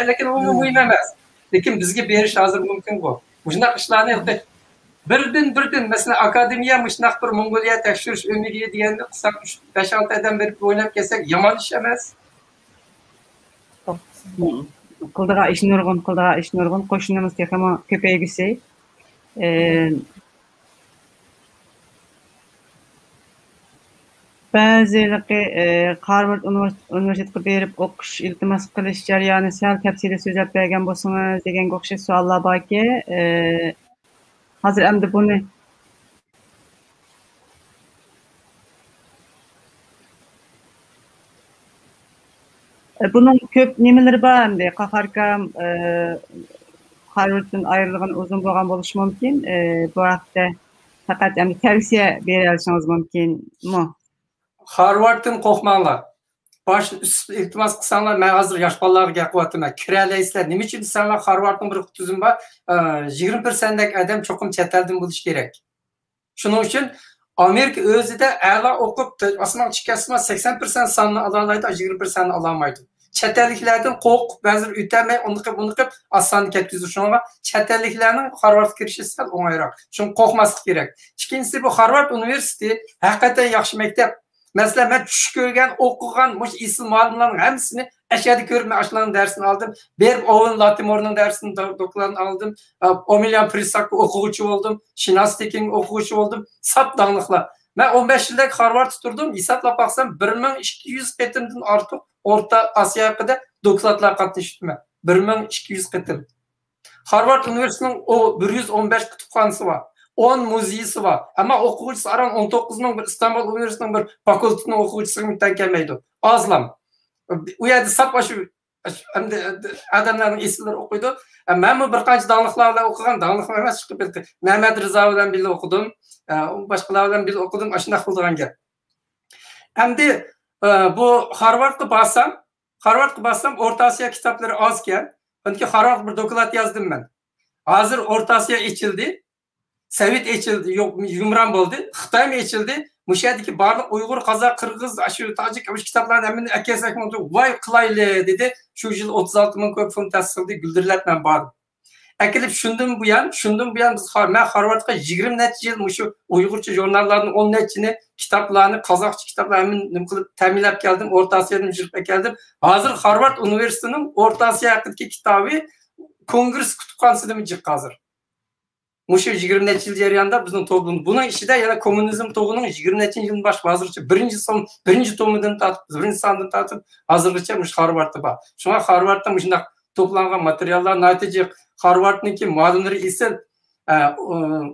Lekin u muhim emas. Lekin bizga berish hozir mumkin bu. Bunaqa ishlarni birdan masalan akademiya shunaqa bir Mongoliya tekshirish o'rniga deganda qilsak 5-6 odam berib o'ynab kelsak yomon ish emas. Qildigan ish nurg'un qo'shnimiz ham ko'paygisi. Ba'zilari Harvard universitetiga berib o'qish iltimos qilish jarayoni sal tafsiliy so'zlab bergan bo'lsangiz degan o'xshash savollar borki, hozir endi buni bunun ko'p nimalar bor endi qaharkam Harvarddan ayrılgan uzun bo'lgan bo'lishi mumkin. Bu haqda faqat endi tavsiya bera olishingiz mumkinmi? Harvarddan qo'rqmanglar. Baş iltimos qilsanglar, men hozir yosh bolalarga gapiryapman. Kiralaysizlar. Nima uchun desanglar, Harvardning bir tuzumi bor. 20% dak odam cho'qim chet eldan bo'lishi kerak. Shuning uchun Amerika o'zida a'lo o'qib, aslında chiqasma 80% sonini ola oladi, 20% ola olmaydi. Chet elliklardan qo'rqib, ba'zir o'tamay, uni qilib osonni ketkizish uchun chet elliklarning Harvardga kirishi sal o'ng'ayroq. Shuni qo'rqmaslik kerak. Ikkinchisi bu Harvard universiteti haqiqatan yaxshi maktab. Mesela ben tush ko'rgan, o'qigan, mush ism ma'lumlarning hammasini ashada ko'rib, men ashlarning darsini oldim. Berib Owen Latimorning darsini doktorlarini oldim. Omilian Prisakka o'quvchi bo'ldim. Shinastiking o'quvchi bo'ldim. Sap dangliqlar. Men 15 yillik Harvard turdim. Hisoblab baksam 1200 qatimdan ortiq O'rta Osiyo haqida doktorlar qatnashdim. 1200 qatim. Harvard universitetining o 115 kutubxonasi var. 10 muzeyisi var. Ama o'quvchisi aran 19'ning bir İstanbul Üniversitesining bir fakultetini o'quvchisiga mutan kelmaydi. Azlam. U yerda sap shu Endi adamlarning eslari o'qiydi. Men bir qancha dağlıqlar bilan o'qigan, dağlıqlar emas chiqib ketdi. Mehmet Rıza bilan birga o'qidim. Boshqalar bilan birga o'qidim. Ashunday qildigan gap. Endi bu Harvardga bassam O'rta Osiyo kitoblari ozkan. Chunki Harvard bir doklad yozdim men. Hozir O'rta Osiyo ichildi. Sovet ichildi, yo'q, yumron bo'ldi. Xitoy mi ichildi? Mushadiki barliq Uyg'ur, Qozoq, Qirg'iz, shu tojik kitoblarni hammani akasak voy qilayli dedi. Shu yil 36 ming ko'p funt tasdiqladi, guldirlatman bordim. Akilib shundan bu yan biz men Harvardga 20 necha yil shu Uyg'urcha jurnallarning 10 nechini, kitoblarni, qozoqcha kitoblarni nim qilib ta'minlab keldim, O'rta Osiyodan yurib keldim. Hozir Harvard universitetining O'rta Osiyo haqidagi kitobi Kongress kutubxonasida jiq hozir. Muşu 20 neçil jarayonda bizning to'g'ri. Buning ichida yana kommunizm to'g'rining 20 neçil yildan boshqa hozircha birinchi tomidan tortib, birinchi sondan tortib hozirgacha mush Harvardda bor. Shunga Harvardda mushunday to'plangan materiallar natija Harvardniki muallimlari esa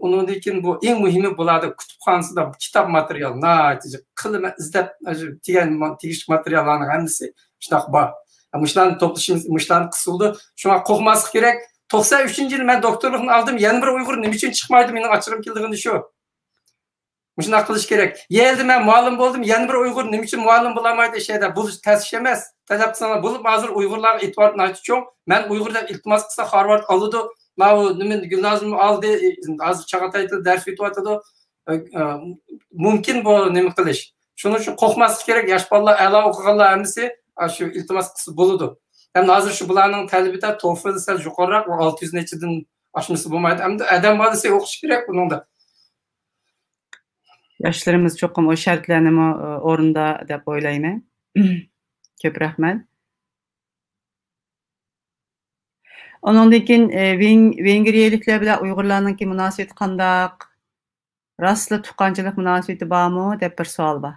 undan keyin bu eng muhimi bo'ladi kutubxonasida kitob material natija qilma izlab tegishli materiallarning hammasi shunaqa bor. Mushlarni to'plashimiz, mushlarni qisildi. Shunga qo'rqmaslik kerak. 93 yıl ben doktorluğunu aldım. Yeni bir Uygur ne için çıkmaydı benim açırım kildiğini şu. Müşüne kılış gerek. Geldim ben muallim oldum. Yeni bir Uygur ne için muallim bulamaydı şeyde. Bu tesişemez. Talep sana bulup hazır Uygurlar itibarını açıyorum. Ben Uygur'da iltimas kısa Harvard aldı. Mavu nümin gimnazyumu aldı. Az Çağatay'da ders itibardı. Mümkün bu nemi kılış. Şunun için korkması gerek. Yaş balla ela okuğanlar hemisi şu iltimas kısa buludu. Hem hazır şu bularning talabida TOEFL sal yuqoriroq 600 nechidan oshmasi bo'lmaydi. Hamda adam bo'lsa o'qish kerak buningda. Yoshlarimiz cho'qim o shartlarni o'rinda deb o'ylayman. Ko'p rahmat. Ondan keyin Vengriyaliklar bilan Uyg'urlarning munosabati qandaq? Rostli tuqqanchilik munosabati bormi deb bir savol bor.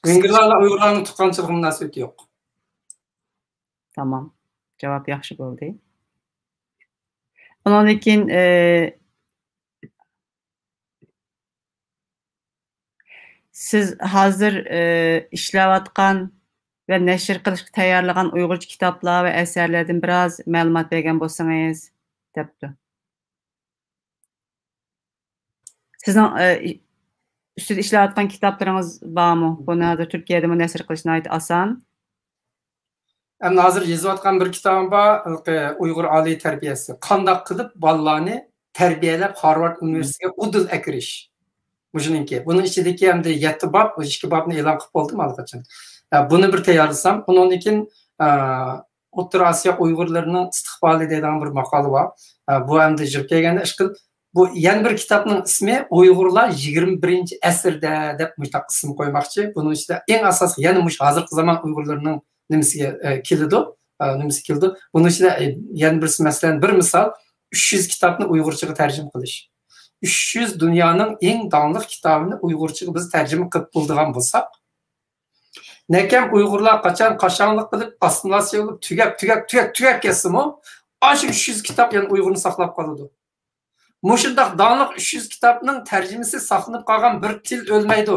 Vengerlarla Uyg'urlarning tuqqanchilik munosabati yo'q. Tamam. Javob yaxshi bo'ldi. Ondan keyin siz hozir ishlayotgan va nashr qilishga tayyorlagan Uyg'urcha kitoblar va asarlardan biroz ma'lumot bergan bo'lsangiz debdi. Sizning ustida ishlayotgan kitoblaringiz bormi? Buni Turkiyada nashr qilishni oson. Hem hazır yazıyotgan bir kitabım var. Uyghur Ali terbiyesi. Qandaq qilib bolalarni tarbiyalab Harvard Üniversitesiga udul akirish. Mujinki. Bunun ichidagi hamda 7 bob, 2 bobni e'lon qilib bo'ldim allaqachon. Buni bir tayyorlasam, undan keyin O'rta Osiyo Uyg'urlarining istiqboli degan bir maqola bor. Bu hamda jirib kelganda ish qilib bu yana bir kitobning ismi Uyg'urlar 21-asrda deb mustaq ism qo'ymoqchi. Buning ichida eng asosiy yana mush hozirgi zamon Uyg'urlarining nimasiga keldi. Bunun ichida yana bir masalan bir misol 300 kitobni Uyg'urchaga tarjima qilish. 300 dunyoning eng donliq kitobini Uyg'urchaga biz tarjima qilib bo'ldigan bo'lsak, nekam Uyg'urlar qachonlik qilib assimilyatsiya bo'lib tugab ketsa-mu, ana 300 kitob yana Uyg'urni saqlab qoladi. Mushundaq donliq 300 kitobning tarjimasi saqlanib qolgan bir til o'lmaydi.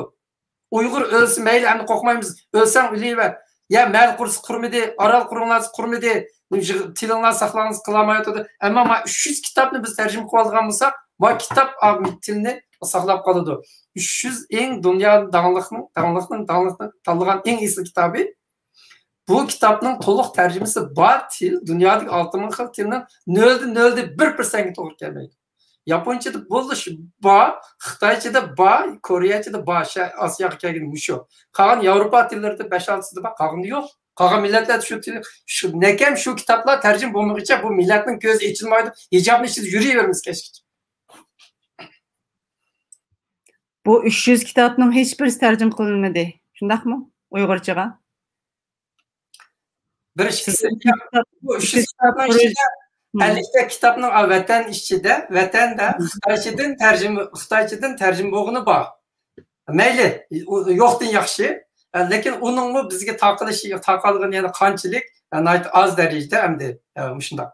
Uyg'ur o'lsa mayli, endi qo'rqmaymiz. O'lsang o'layver. Ya mal kursu kurmedi, aral kurumlar kurmedi, tilinglar saqlangiz qilmayotdi. Ammo 300 kitobni biz tarjima qilib olgan bo'lsak, bu kitob tilni saqlab qoladi. 300 eng dunyo donliqning tanlagan eng asl kitobi. Bu kitobning to'liq tarjimasi bor til, dunyodagi 6000 xil tilning 0.01% to'g'ri kelmaydi. Yaponchada bo'lish bor, Xitoychada bor, Koreyachada bor, Osiyoga kelgan shu. Qolgan Yevropa tillarida 5-6 bor, qolgani yo'q. Qolgan millatlar shu nekam shu kitoblar tarjima bo'lmaguncha bu millatning ko'zi ochilmaydi, hijobni ichida yuraveramiz kechgacha. Bu 300 kitobning hech birisi tarjima qilinmadi. Shundaqmi? Uyg'urchaga? Bu 300 kitobning ichida 50 kitobning vatan ichida, vatanda Xitoychadan tarjima bo'lgani bor. Mayli, yo'qdan yaxshi, lekin uningmi bizga taqalgan yana qanchalik, az darajada hamda shundoq.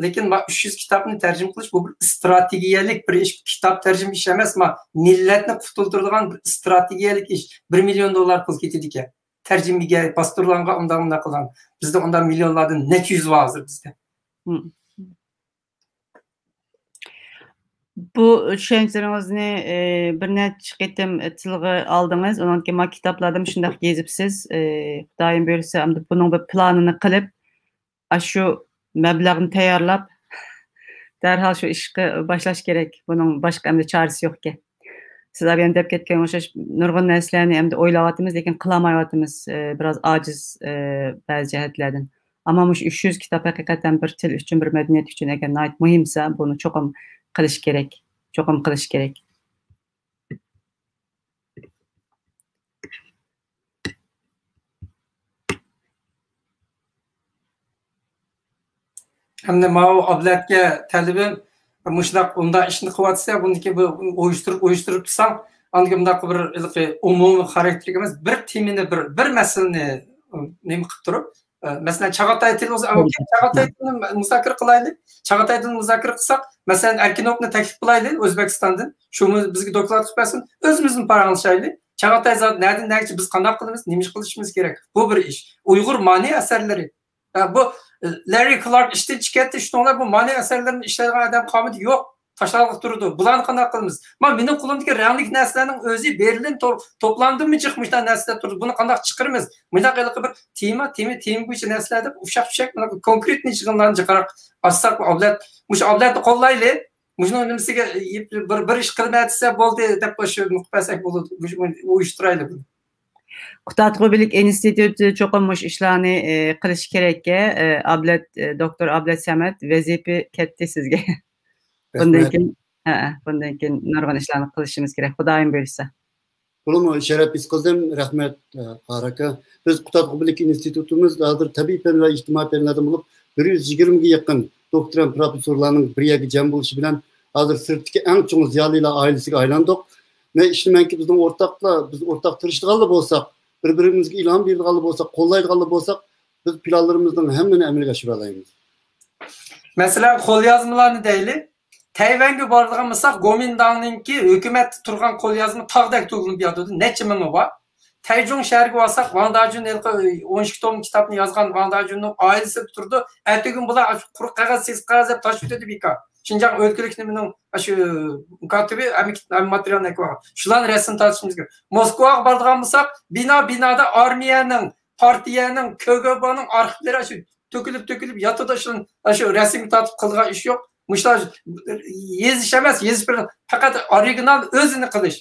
Lekin 300 kitobni tarjima qilish bu bir strategiyalik bir ish, kitob tarjima ish emas, millatni qutultiradigan bir strategiyalik ish. $1 million pul ketadi ekan. tercümege bastırılanğa ondan kılan. Bizde ondan milyonlardan neçe yüz var hazır bizde. Bu düşüncelerinizni bir neçe qitim tilg'i aldınız. Ondan keyin kitaplarda shunday yezibsiz. Xudoyim buyursa, buning bir planini qilib, shu mablag'ni tayyorlab, darhol shu ishni boshlash kerak. Buning boshqa endi chorasi yo'q ekan. Siz ham deb ketgan o'xshash nurg'un narsalarni endi o'ylayapmiz, lekin qilolmayapmiz. Biroz ojiz ba'zi jihatlardan. Ammo mush 300 kitob haqiqatan bir til uchun, bir madaniyat uchun agar nihoyat muhimsa, buni cho'qim qilish kerak. Cho'qim qilish kerak. Hamda ma'u ablatga talabim mushlaq unda ishni qilyapsa, buniki bu uyushtirib tursam, anga bundaq bir umumiy xarakterlik emas, bir temini bir masalani nima qilib turib, masalan Chag'atay tilini Chag'atay tilini muzokara qilaylik. Chag'atay tilini muzokara qilsak, masalan Erkinovni taklif qilaylik O'zbekistondan. Shuni bizga doklad qilib bersin, o'zimizni paranglashaylik. Chag'atay zot nereden biz qanday qilamiz, nima qilishimiz kerak. Bu bir ish. Uyg'ur mani asarlari. Bu Larry Clark ishdan chiqyapti, shuninglar bu mani asarlarini ishlagan odam qomati yo'q. Taşlarlık durdu. Bularni qanday qilamiz? Mening qo'limdagi ranglik narsalarning o'zi Berlin to'plandimi chiqmishdan narsalar turdi. Buni qanday chiqaramiz? Bunaqa bir tema bo'yicha narsalar deb ufshaq bunaqa konkretni yig'inlarni chiqarib assak oblatni qo'llayli. Mushuni nimasiga bir ish qilmayotsa bo'ldi deb shu muqpasak bo'ladi. Uyushtirayli buni. Qutadg'ubilik instituti cho'qim mush ishlarni qilish kerakka. Doktor Ablat Samat vazifa katta sizga. Bundan keyin nurg'un ishlarni qilishimiz kerak. Xudoyim buyursa. Bunu şeref iskazım rahmet haraka. Biz Qutadg'ubilik institutimiz hozir tabiiy fan va ijtimoiy fanlardan bo'lib 120 ga yaqin doktoran professorlarning bir yerga jam bo'lishi bilan hozir sirtdagi eng chong ziyolilar oilasiga aylandik. Men ishlaymanki biz o'rtaq tirishdiganlar bo'lsak, bir-birimizga ilhom beradiganlar bo'lsak, qo'llaydiganlar bo'lsak, biz planlarimizning hammani amalga oshira olamiz. Masalan, qo'lyozmalarni deylik. Tayvanga borganmisak, Gomindangningki hukumat turgan qo'lyozma tog'dak to'g'rilib yotadi. Necha mingi bor. Tayjong shahriga borsak, Wang Dajun 12 tom kitobni yozgan Wang Dajunning oilasi turdi. Ertaga bular quruq qog'oz, sez qog'oz deb tashib o'tadi bika. Xinjiang o'lkalikning shu katibi materialni ko'rgan. Shularni rasm tortishimiz kerak. Moskvaga borganmisak, binoda armiyaning, partiyaning, KGB'ning arxivlari shu to'kilib yotadi. Shu rasm tortib qilgan ish yo'q. Muşlar yeziş emas, yeziş bir fakat original özünü qilish.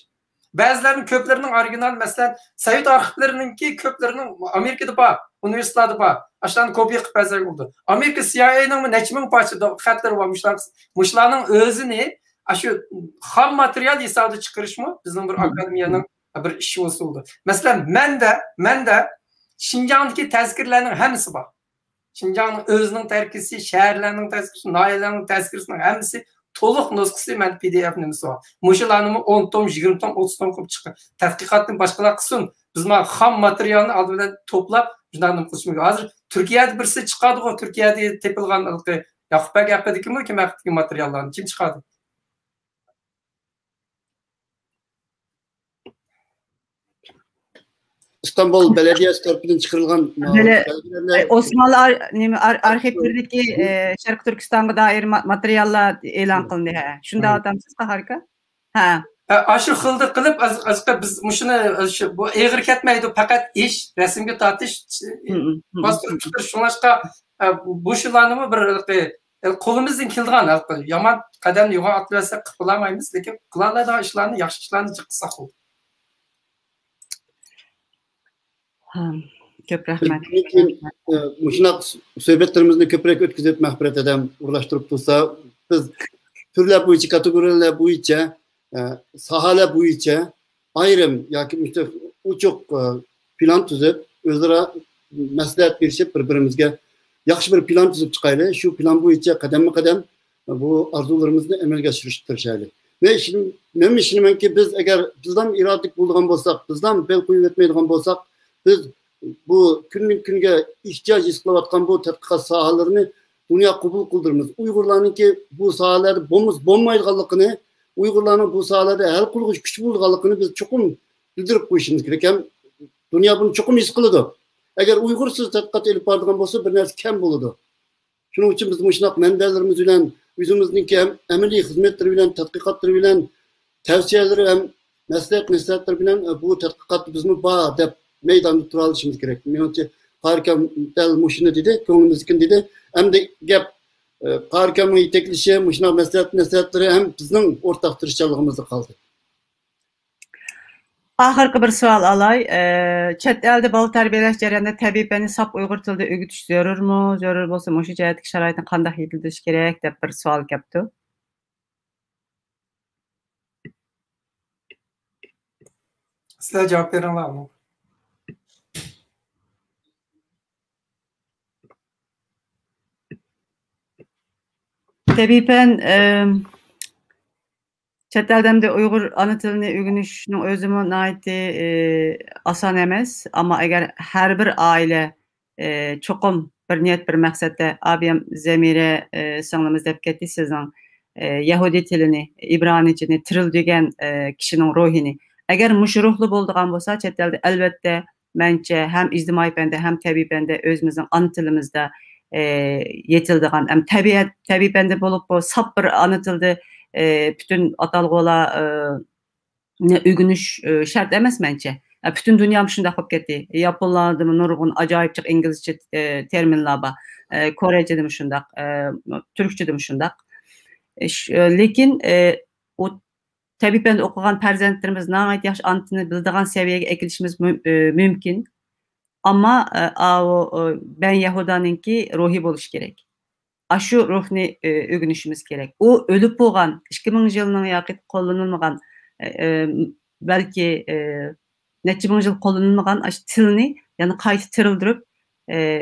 Bazılarının köplerinin original mesela Sovet arxivlarininki köplerinin Amerikada bor, universitetlarda bor. Aşağıdan kopya qilib bersak bo'ldi. Amerika CIA'ning necha ming parcha xatlari bor. Muşlarning o'zini shu xam material hisobida chiqarishmi bizning bir akademiyaning bir ishi bo'ldi. Masalan, menda Xinjiangdagi tazkirlarning hammasi bor. Xinjiangning o'zining tarkisi, shaharlarning tazkirasi, noyalarning tazkirasining hammasi to'liq nusxasi men PDF nimasi bor. Mushularni 10 tom, 20 tom, 30 tom qilib chiqqan. Tadqiqotni boshqalar qilsin. Biz mana xam materialni oldidan to'plab shundan qilishimiz. Hozir Turkiyada birsi chiqadi-ku, Turkiyada tepilgan Yaqubbek haqidagi kim haqidagi materiallarni kim chiqadi? İstanbul Belediyesi tarafından çıkarılan Osmanlı arxivlerdeki Şarkı Türkistan'a dair materiallar e'lon qilindi. Shunda odamsiz harika. Shu xilda qilib azqa biz shuni bu eg'ir ketmaydi, faqat ish, rasmga tortish, bostirib chiqarish, shunlashqa bu shularni bir qo'limizdan kelgan yomon qadamni yo'g'a otlasak qilib olmaymiz, lekin qiladigan ishlarni, yaxshi ishlarni qilsak bo'ldi. Köp rahmet. Muşunak sohbetlerimizni köprek ötküzüp mahbret edem, uğraştırıp dursa, biz türler boyunca, kategoriler boyunca, sahalar boyunca ayrım, işte uçuk plan tüzüp, özlere məsləhət birişip birbirimizge yaxşı bir plan tüzüp çıkaylı. Şu plan boyunca kadem bu arzularımızı əməl geçiriştirişəyli. Ve şimdi ben düşünüyorum ki biz eğer bizden iradik bulduğun bolsak, bizden bel koyup etmeydiğin bolsak, biz bu günge ihtiyaç istilayotgan bu tadqiqat sahalarını dünya kabul kıldırmız. Uygurlarning ki bu sahalarda bommaydiganligini, Uygurlarning bu sahalarda hal qilg'uch kuch bo'lganligini biz cho'qim bildirib qo'yishimiz kerak. Ham Dünya bunu çokum his kılıdı. Eğer Uygursuz tadqiqat elip bardıgan bolsa bir narsa kam boludu. Şunun için biz muşnaq manbalarımız bilen, özümüzningki amaliy xizmetleri bilen, tadqiqatları bilen, tavsiyeleri hem maslahatlar bilen bu tadqiqat bizmi ba deb meydanda tura alışımız gerek. Menimce Qarikam dal muşunu dedi, ko'nglimizkin dedi. Hem de gap Qarikamning yetaklishi, muşnaq maslahatları hem bizning o'rtaq tirishchanligimizda qoldi. Ahırkı bir sual alay. Chet elde bal terbiyeleş jarayonida tabiiy beni sap Uyg'ur tilida o'gitish zarurmi? Zarur bo'lsa, o'sha jihatdagi sharoitni qanday yetildirish kerak deb bir savol kelibdi. Sizlar javob beringlarmi? Tabiiy ben chet elden de Uyg'ur ana tilini o'rganishning o'zimi nihoyatda oson emas, ammo agar har bir oila cho'qim bir niyat bir maqsadda abiyam Zamira singlimiz deb ketdi sizning Yahudi tilini, İbranichani tirildigan kishining ruhini agar mushu ruhli bo'ladigan bo'lsa, chet elda albatta mencha ham ijtimoiy banda ham tabiiy banda o'zimizning ana tilimizda yetildigan ham tabiiy banda bo'lib bu sap bir ana tilda bütün atalgılar ögünüş şart emas mençe. Bütün dünya şunda hop ketdi. Yaponlarda nurgun acayip İngilizce terminler var. Korece de şunda, Türkçe de şunda. Lekin o tabii ben okugan perzentlerimiz nahayet yaş antını bildiğin seviyeye ekilişimiz mümkün. Ama ben Yahudanınki ruhi buluş gerek. Aşı ruhni ögünüşümüz gerek. O ölüp boğan, 2000 yılının yakıt kullanılmagan, belki neçe bin yıl kullanılmagan aşı tilini, yani kayıt tirildirip,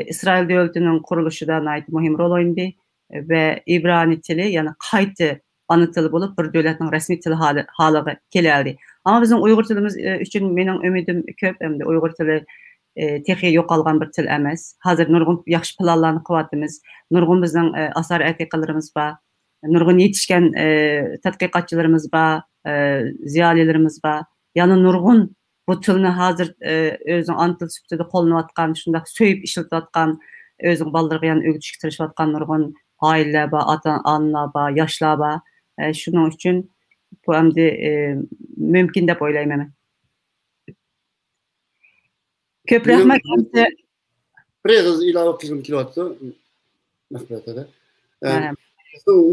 İsrail devletinin kuruluşudan ait mühim rol oynadı ve İbrani tili, yani kayıtı ana tili bulup bir devletin resmi tili halığı keleldi. Ama bizim Uygur tilimiz için benim ümidim köp, hem de Uygur tili texi yo'qolgan bir til emas. Hozir nurg'un yaxshi planlarni qilyapmiz. Nurg'un bizning asar atiqalarimiz bor. Nurg'un yetishgan tadqiqotchilarimiz bor, ziyolilarimiz bor. Ya'ni nurg'un bu tilni hozir o'zining ana til sifatida qo'llanayotgan, shunday so'yib ishlatayotgan, o'zining bolalarga yana o'rgatishga tirishayotgan nurg'un oilalar bor, ota-onalar bor, yoshlar bor. Shuning uchun bu endi mumkin deb o'ylayman. Köp rahmet. Biraz ilave kılgım kilovatı. Mahvetada.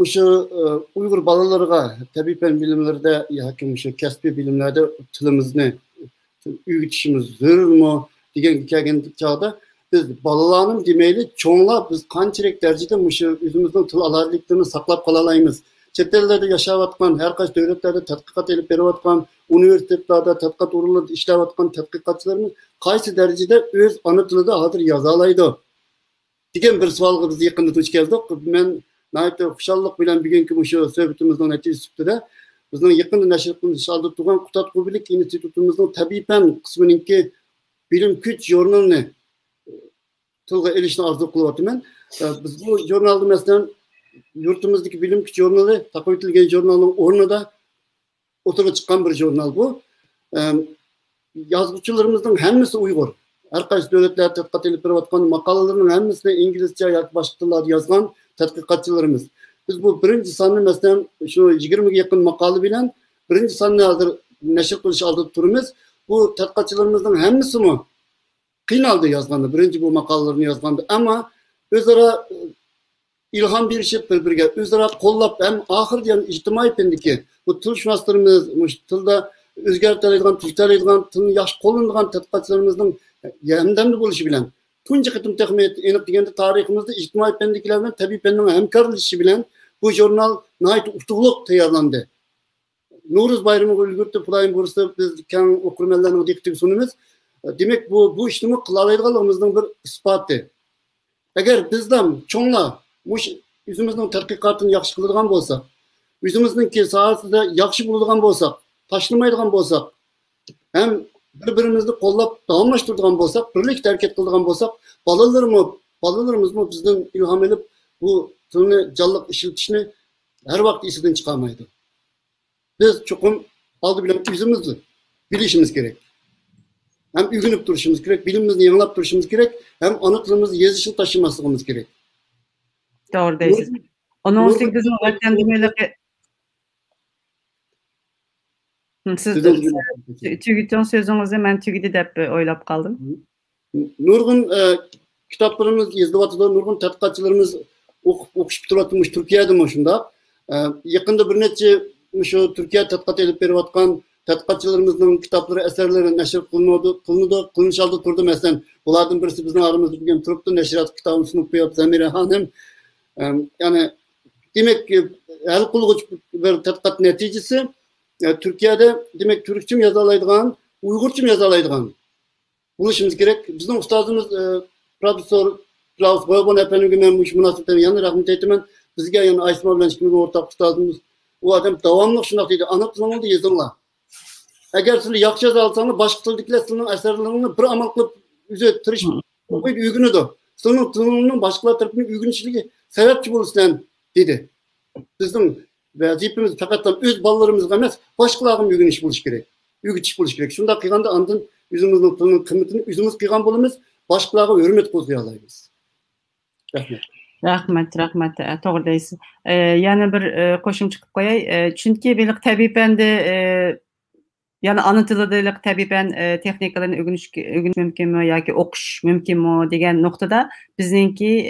Şu Uygur balalarga tabii ben bilimlerde hakim şu kesbi bilimlerde tilimizni öğretişimiz zarur mu degan hikayenin çağda biz balalarning demeyli çoğunlar biz qanchalik derecede şu özümüzün til alarliklerini saklap kalalayımız. Chet ellerde yaşayotgan, her kaç devletlerde tadqiqat elip berayotgan, üniversitelerde tadqiqat o'rinlarida ishlayotgan tadqiqotchilarimiz qaysi derecede öz ana tilida hozir yoza oladi degan bir savolga biz yaqinda duch keldik. Men nihoyatda xushallik bilan bugungi shu suhbatimizning natijasida bizning yaqinda nashr qilinish oldi turgan Qutat Qubilik institutimizning tabiiy fan qismininki bilim kuch jurnalini tilga ilishni orzu qilyapman. Biz bu jurnalni masalan yurtimizdeki bilim kuch jurnalı taqdim etilgan jurnalning o'rnida o'tirib chiqqan bir jurnal bu. Yazgıçılarımızın hemmisi Uygur. Her qaysi devletler tadqiqat elip berayotgan maqolalarning hammasini İngilizce yoki boshqa tillarda yozgan tadqiqotchilarimiz. Biz bu birinchi sonni masalan shu 20 ga yaqin maqola bilan birinchi sonni hozir nashr qilish oldida turibmiz. Bu tadqiqotchilarimizning hammasi mi qiynaldi yozganda, birinchi bu maqolalarni yozganda, ammo o'zaro ilhom berishib bir-biriga o'zaro qo'llab ham oxirida ham ijtimoiy fandagi bu tilshunoslarimiz tilda o'zgartirilgan, tuztarilgan, tilni yaxshi qo'llanadigan tadqiqotchilarimizning yordamda bo'lishi bilan tunji qitim texnik aniq deganda tariximizda ijtimoiy fandagilar bilan tabiiy fanning hamkorlashishi bilan bu jurnal nihoyat utuqliq tayyorlandi. Nuruz bayramiga ulgurtib, Xudoyim buyursa biz keng o'qirmanlarning diqqatiga sunamiz. Demak bu ishni qila oladiganligimizning bir isboti. Agar bizdan cho'nglar o'zimizning tadqiqotini yaxshi qiladigan bo'lsak, o'zimizningki sohasida yaxshi bo'ladigan bo'lsak, tashlamaydigan bo'lsak, ham bir-birimizni qo'llab davomlashtiradigan bo'lsak, birlikda harakat qiladigan bo'lsak, bolalarimiz bizdan ilhom olib bu tilni jonliq ishlatishni har vaqt esidan chiqarmaydi. Biz cho'qim oldi bilan o'zimizni bilishimiz kerak. hem ügünüp duruşumuz gerek, bilimimizni yanılap duruşumuz gerek, hem ana tilimizni yazışını taşımasligimiz gerek. Doğru deysiz. 18 vatan demeleri siz tügütün sözünüzü men tügüdü dep oylap kaldım. Nurgun kitaplarımız yazılıvatıda, nurgun tadqiqatçılarımız okuşup duratmış Türkiye'de mi şunda. Yakında bir neçe şu Türkiye tadqiqat edip berivatkan tadqiqatçılarımızın kitapları, eserleri neşir kılınışaldı turdu mesela. Bulardan birisi bizim aramızda bugün turuptu neşirat kitabını sunup koyup Zemire Hanım. Yani demek ki hal kılgıç bir tadqiqat neticesi Türkiye'de demek Türkçüm yazalaydıgan, Uygurçum yazalaydıgan buluşumuz gerek. Bizim ustazımız Profesör Klaus Boybon efendim ben bu münasebeten yanı rahmet etmem. Bizge yani Aysma bilen ikimiz ortak ustazımız. O adam davamlı şundak deydi. Ana tilini da yazınla. Eğer siz yakşı yazalsanız başka tildikiler sizin eserlerini bir amal kılıp yüze tırış okuyup ügünü de. Sizin tilinin başkalar tarafından ügünçlüğü sebepçi bulursan dedi. Bizim vazifemiz fakat öz ballarımızga emas, başkalarının ügünüş buluş gerek. Ügüç buluş gerek. Şunda kıyganda andın yüzümüzün tilinin kıymetini yüzümüz kıygan bolumuz, başkalarına hürmet kozuya alayız. Rahmet. Doğru deysiz. Yani bir koşum çıkıp koyay. Çünkü birlik tabipen de yani ana tilidagi tabipen texnikalarni öğreniş mümkün mü yoki o'qish mümkün mü degan noktada bizningki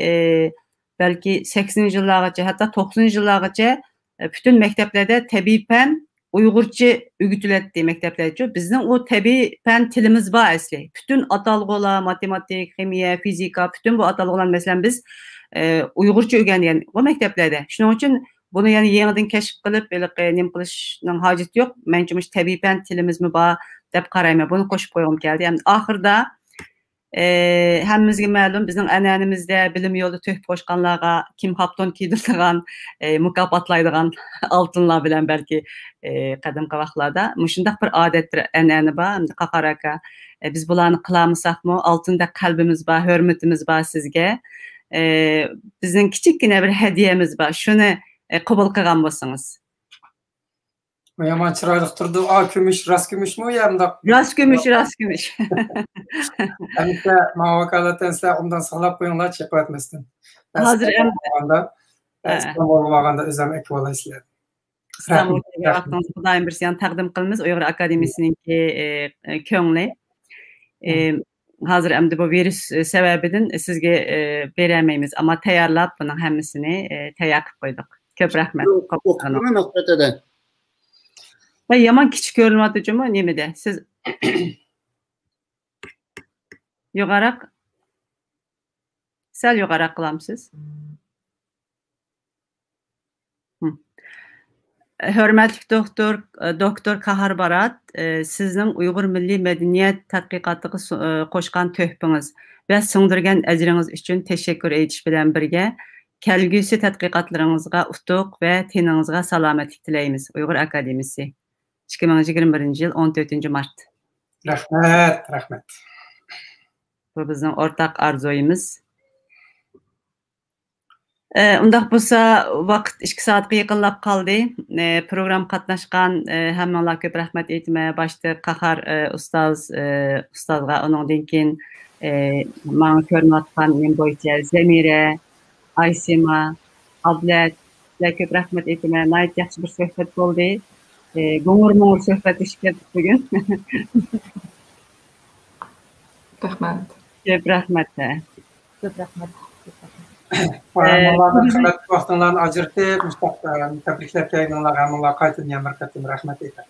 belki 80'li yıllargacha hatta 90'li yıllargacha bütün mekteplarda tabiiy fan Uygurca öğütületdi mekteplerce. Bizning o tabiiy fan tilimiz var asli. Bütün atalgılar, matematik, kimya, fizika, bütün bu atalgılar mesela biz Uygurca öğrengen o mekteplarda. Şunun için bunu yani yeniden keşif kılıp nim qilishning hojati yo'q. Menimcha tabiiy fan tilimiz mi bor deb qarayman. Bunu qo'shib qo'ygim keldi. Yani ahirda hammamizga ma'lum bizning an'anamizda bilim yo'lida to'kib qo'shganlarga kim xapton kiydiradigan mukofotlaydigan oltinlar bilan balki qadimgi vaqtlarda shunday bir odatdir, an'ana bor. Qahar aka biz bularni qilamisaqmi, oltinda qalbimiz bor, hurmatimiz bor sizga. Bizning kichikgina bir hadiyamiz bor. Shuni qabul qilgan bo'lsangiz. Yaman chiroyli turdi. Kumush, rast kumushmi yo bundoq? Rast kumush. Hamda mavakalatdan sizlar undan saqlab qo'yinglar, chekib o'tmasdan. Hozir ham bo'lmaganda o'zim ekib olasizlar. Xudoyim birisi yani taqdim qilamiz Uyg'ur akademiyasiningki ko'ngli. Hozir endi bu virus sababidan sizga berolmaymiz, ammo tayyorlab buning hammasini tayyor qilib qo'ydik. Ko'p rahmat. Ve yaman kichik ko'rinyapti-mi nimada? Siz yuqaroq sal yuqaroq qilamsiz. Hörmətli doktor Qahar Barat, sizning Uyg'ur milliy madaniyat tadqiqotiga qo'shgan töhfəniz və singdirgan ajringiz uchun tashakkur etish bilan birga kelgusi tadqiqotlaringizga utuq va teningizga salomatlik tilaymiz. Uyg'ur akademiyasi 2021 yil 14 mart. Rahmat. Bu bizning o'rtaq arzuyimiz. Undaq bo'lsa, vaqt 2 soatga yaqinlab qoldi. Program qatnashgan hammalarga ko'p rahmat aytma. Boshda Qahar ustozga, undan keyin menga ko'rinayotgan men bo'yicha Zemira, Aysima, Ablat, ko'p rahmat aytma. Nihoyat yaxshi bir suhbat bo'ldi. Go'ng'ir suhbatlashib bugun. Rahmat. Ko'p rahmat. Vaqtlarni ajratib, tabriklab kelganlar hammalarga qaytadan bir qatim rahmat aytaman.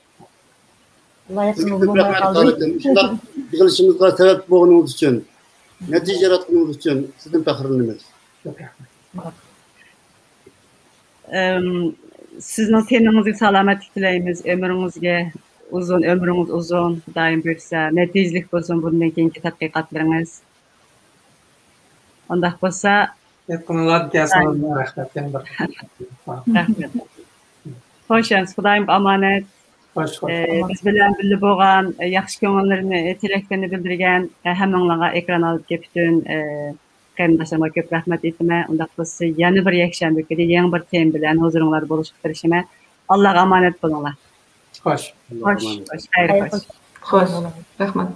Yig'ilishimizga sabab bo'lganingiz uchun, natija yaratganingiz uchun sizdan faxrlanamiz. Sizning teningizga salomatlik tilaymiz. Ömrünüz uzun, daim bo'lsa, natijalik bo'lsin bundan keyingi tadqiqotlaringiz. Undaq bo'lsa, Yetkinler gelsin, rahmet. Hoşçakalın, Xudoyim amanet. Biz bilan birga bo'lgan, yaxshi ko'ngillarni, tilaklarni bildirgan hammanglarga ekran olib kelib bütün qarindoshlarga ko'p rahmat aytaman. Undaq bo'lsa, yana bir yakshanba kuni yangi bir tema bilan huzuringizda bo'lishga tirishaman. Allohga amanet bo'linglar. Xo'sh. Xayr, xo'sh. Xo'sh. Rahmat.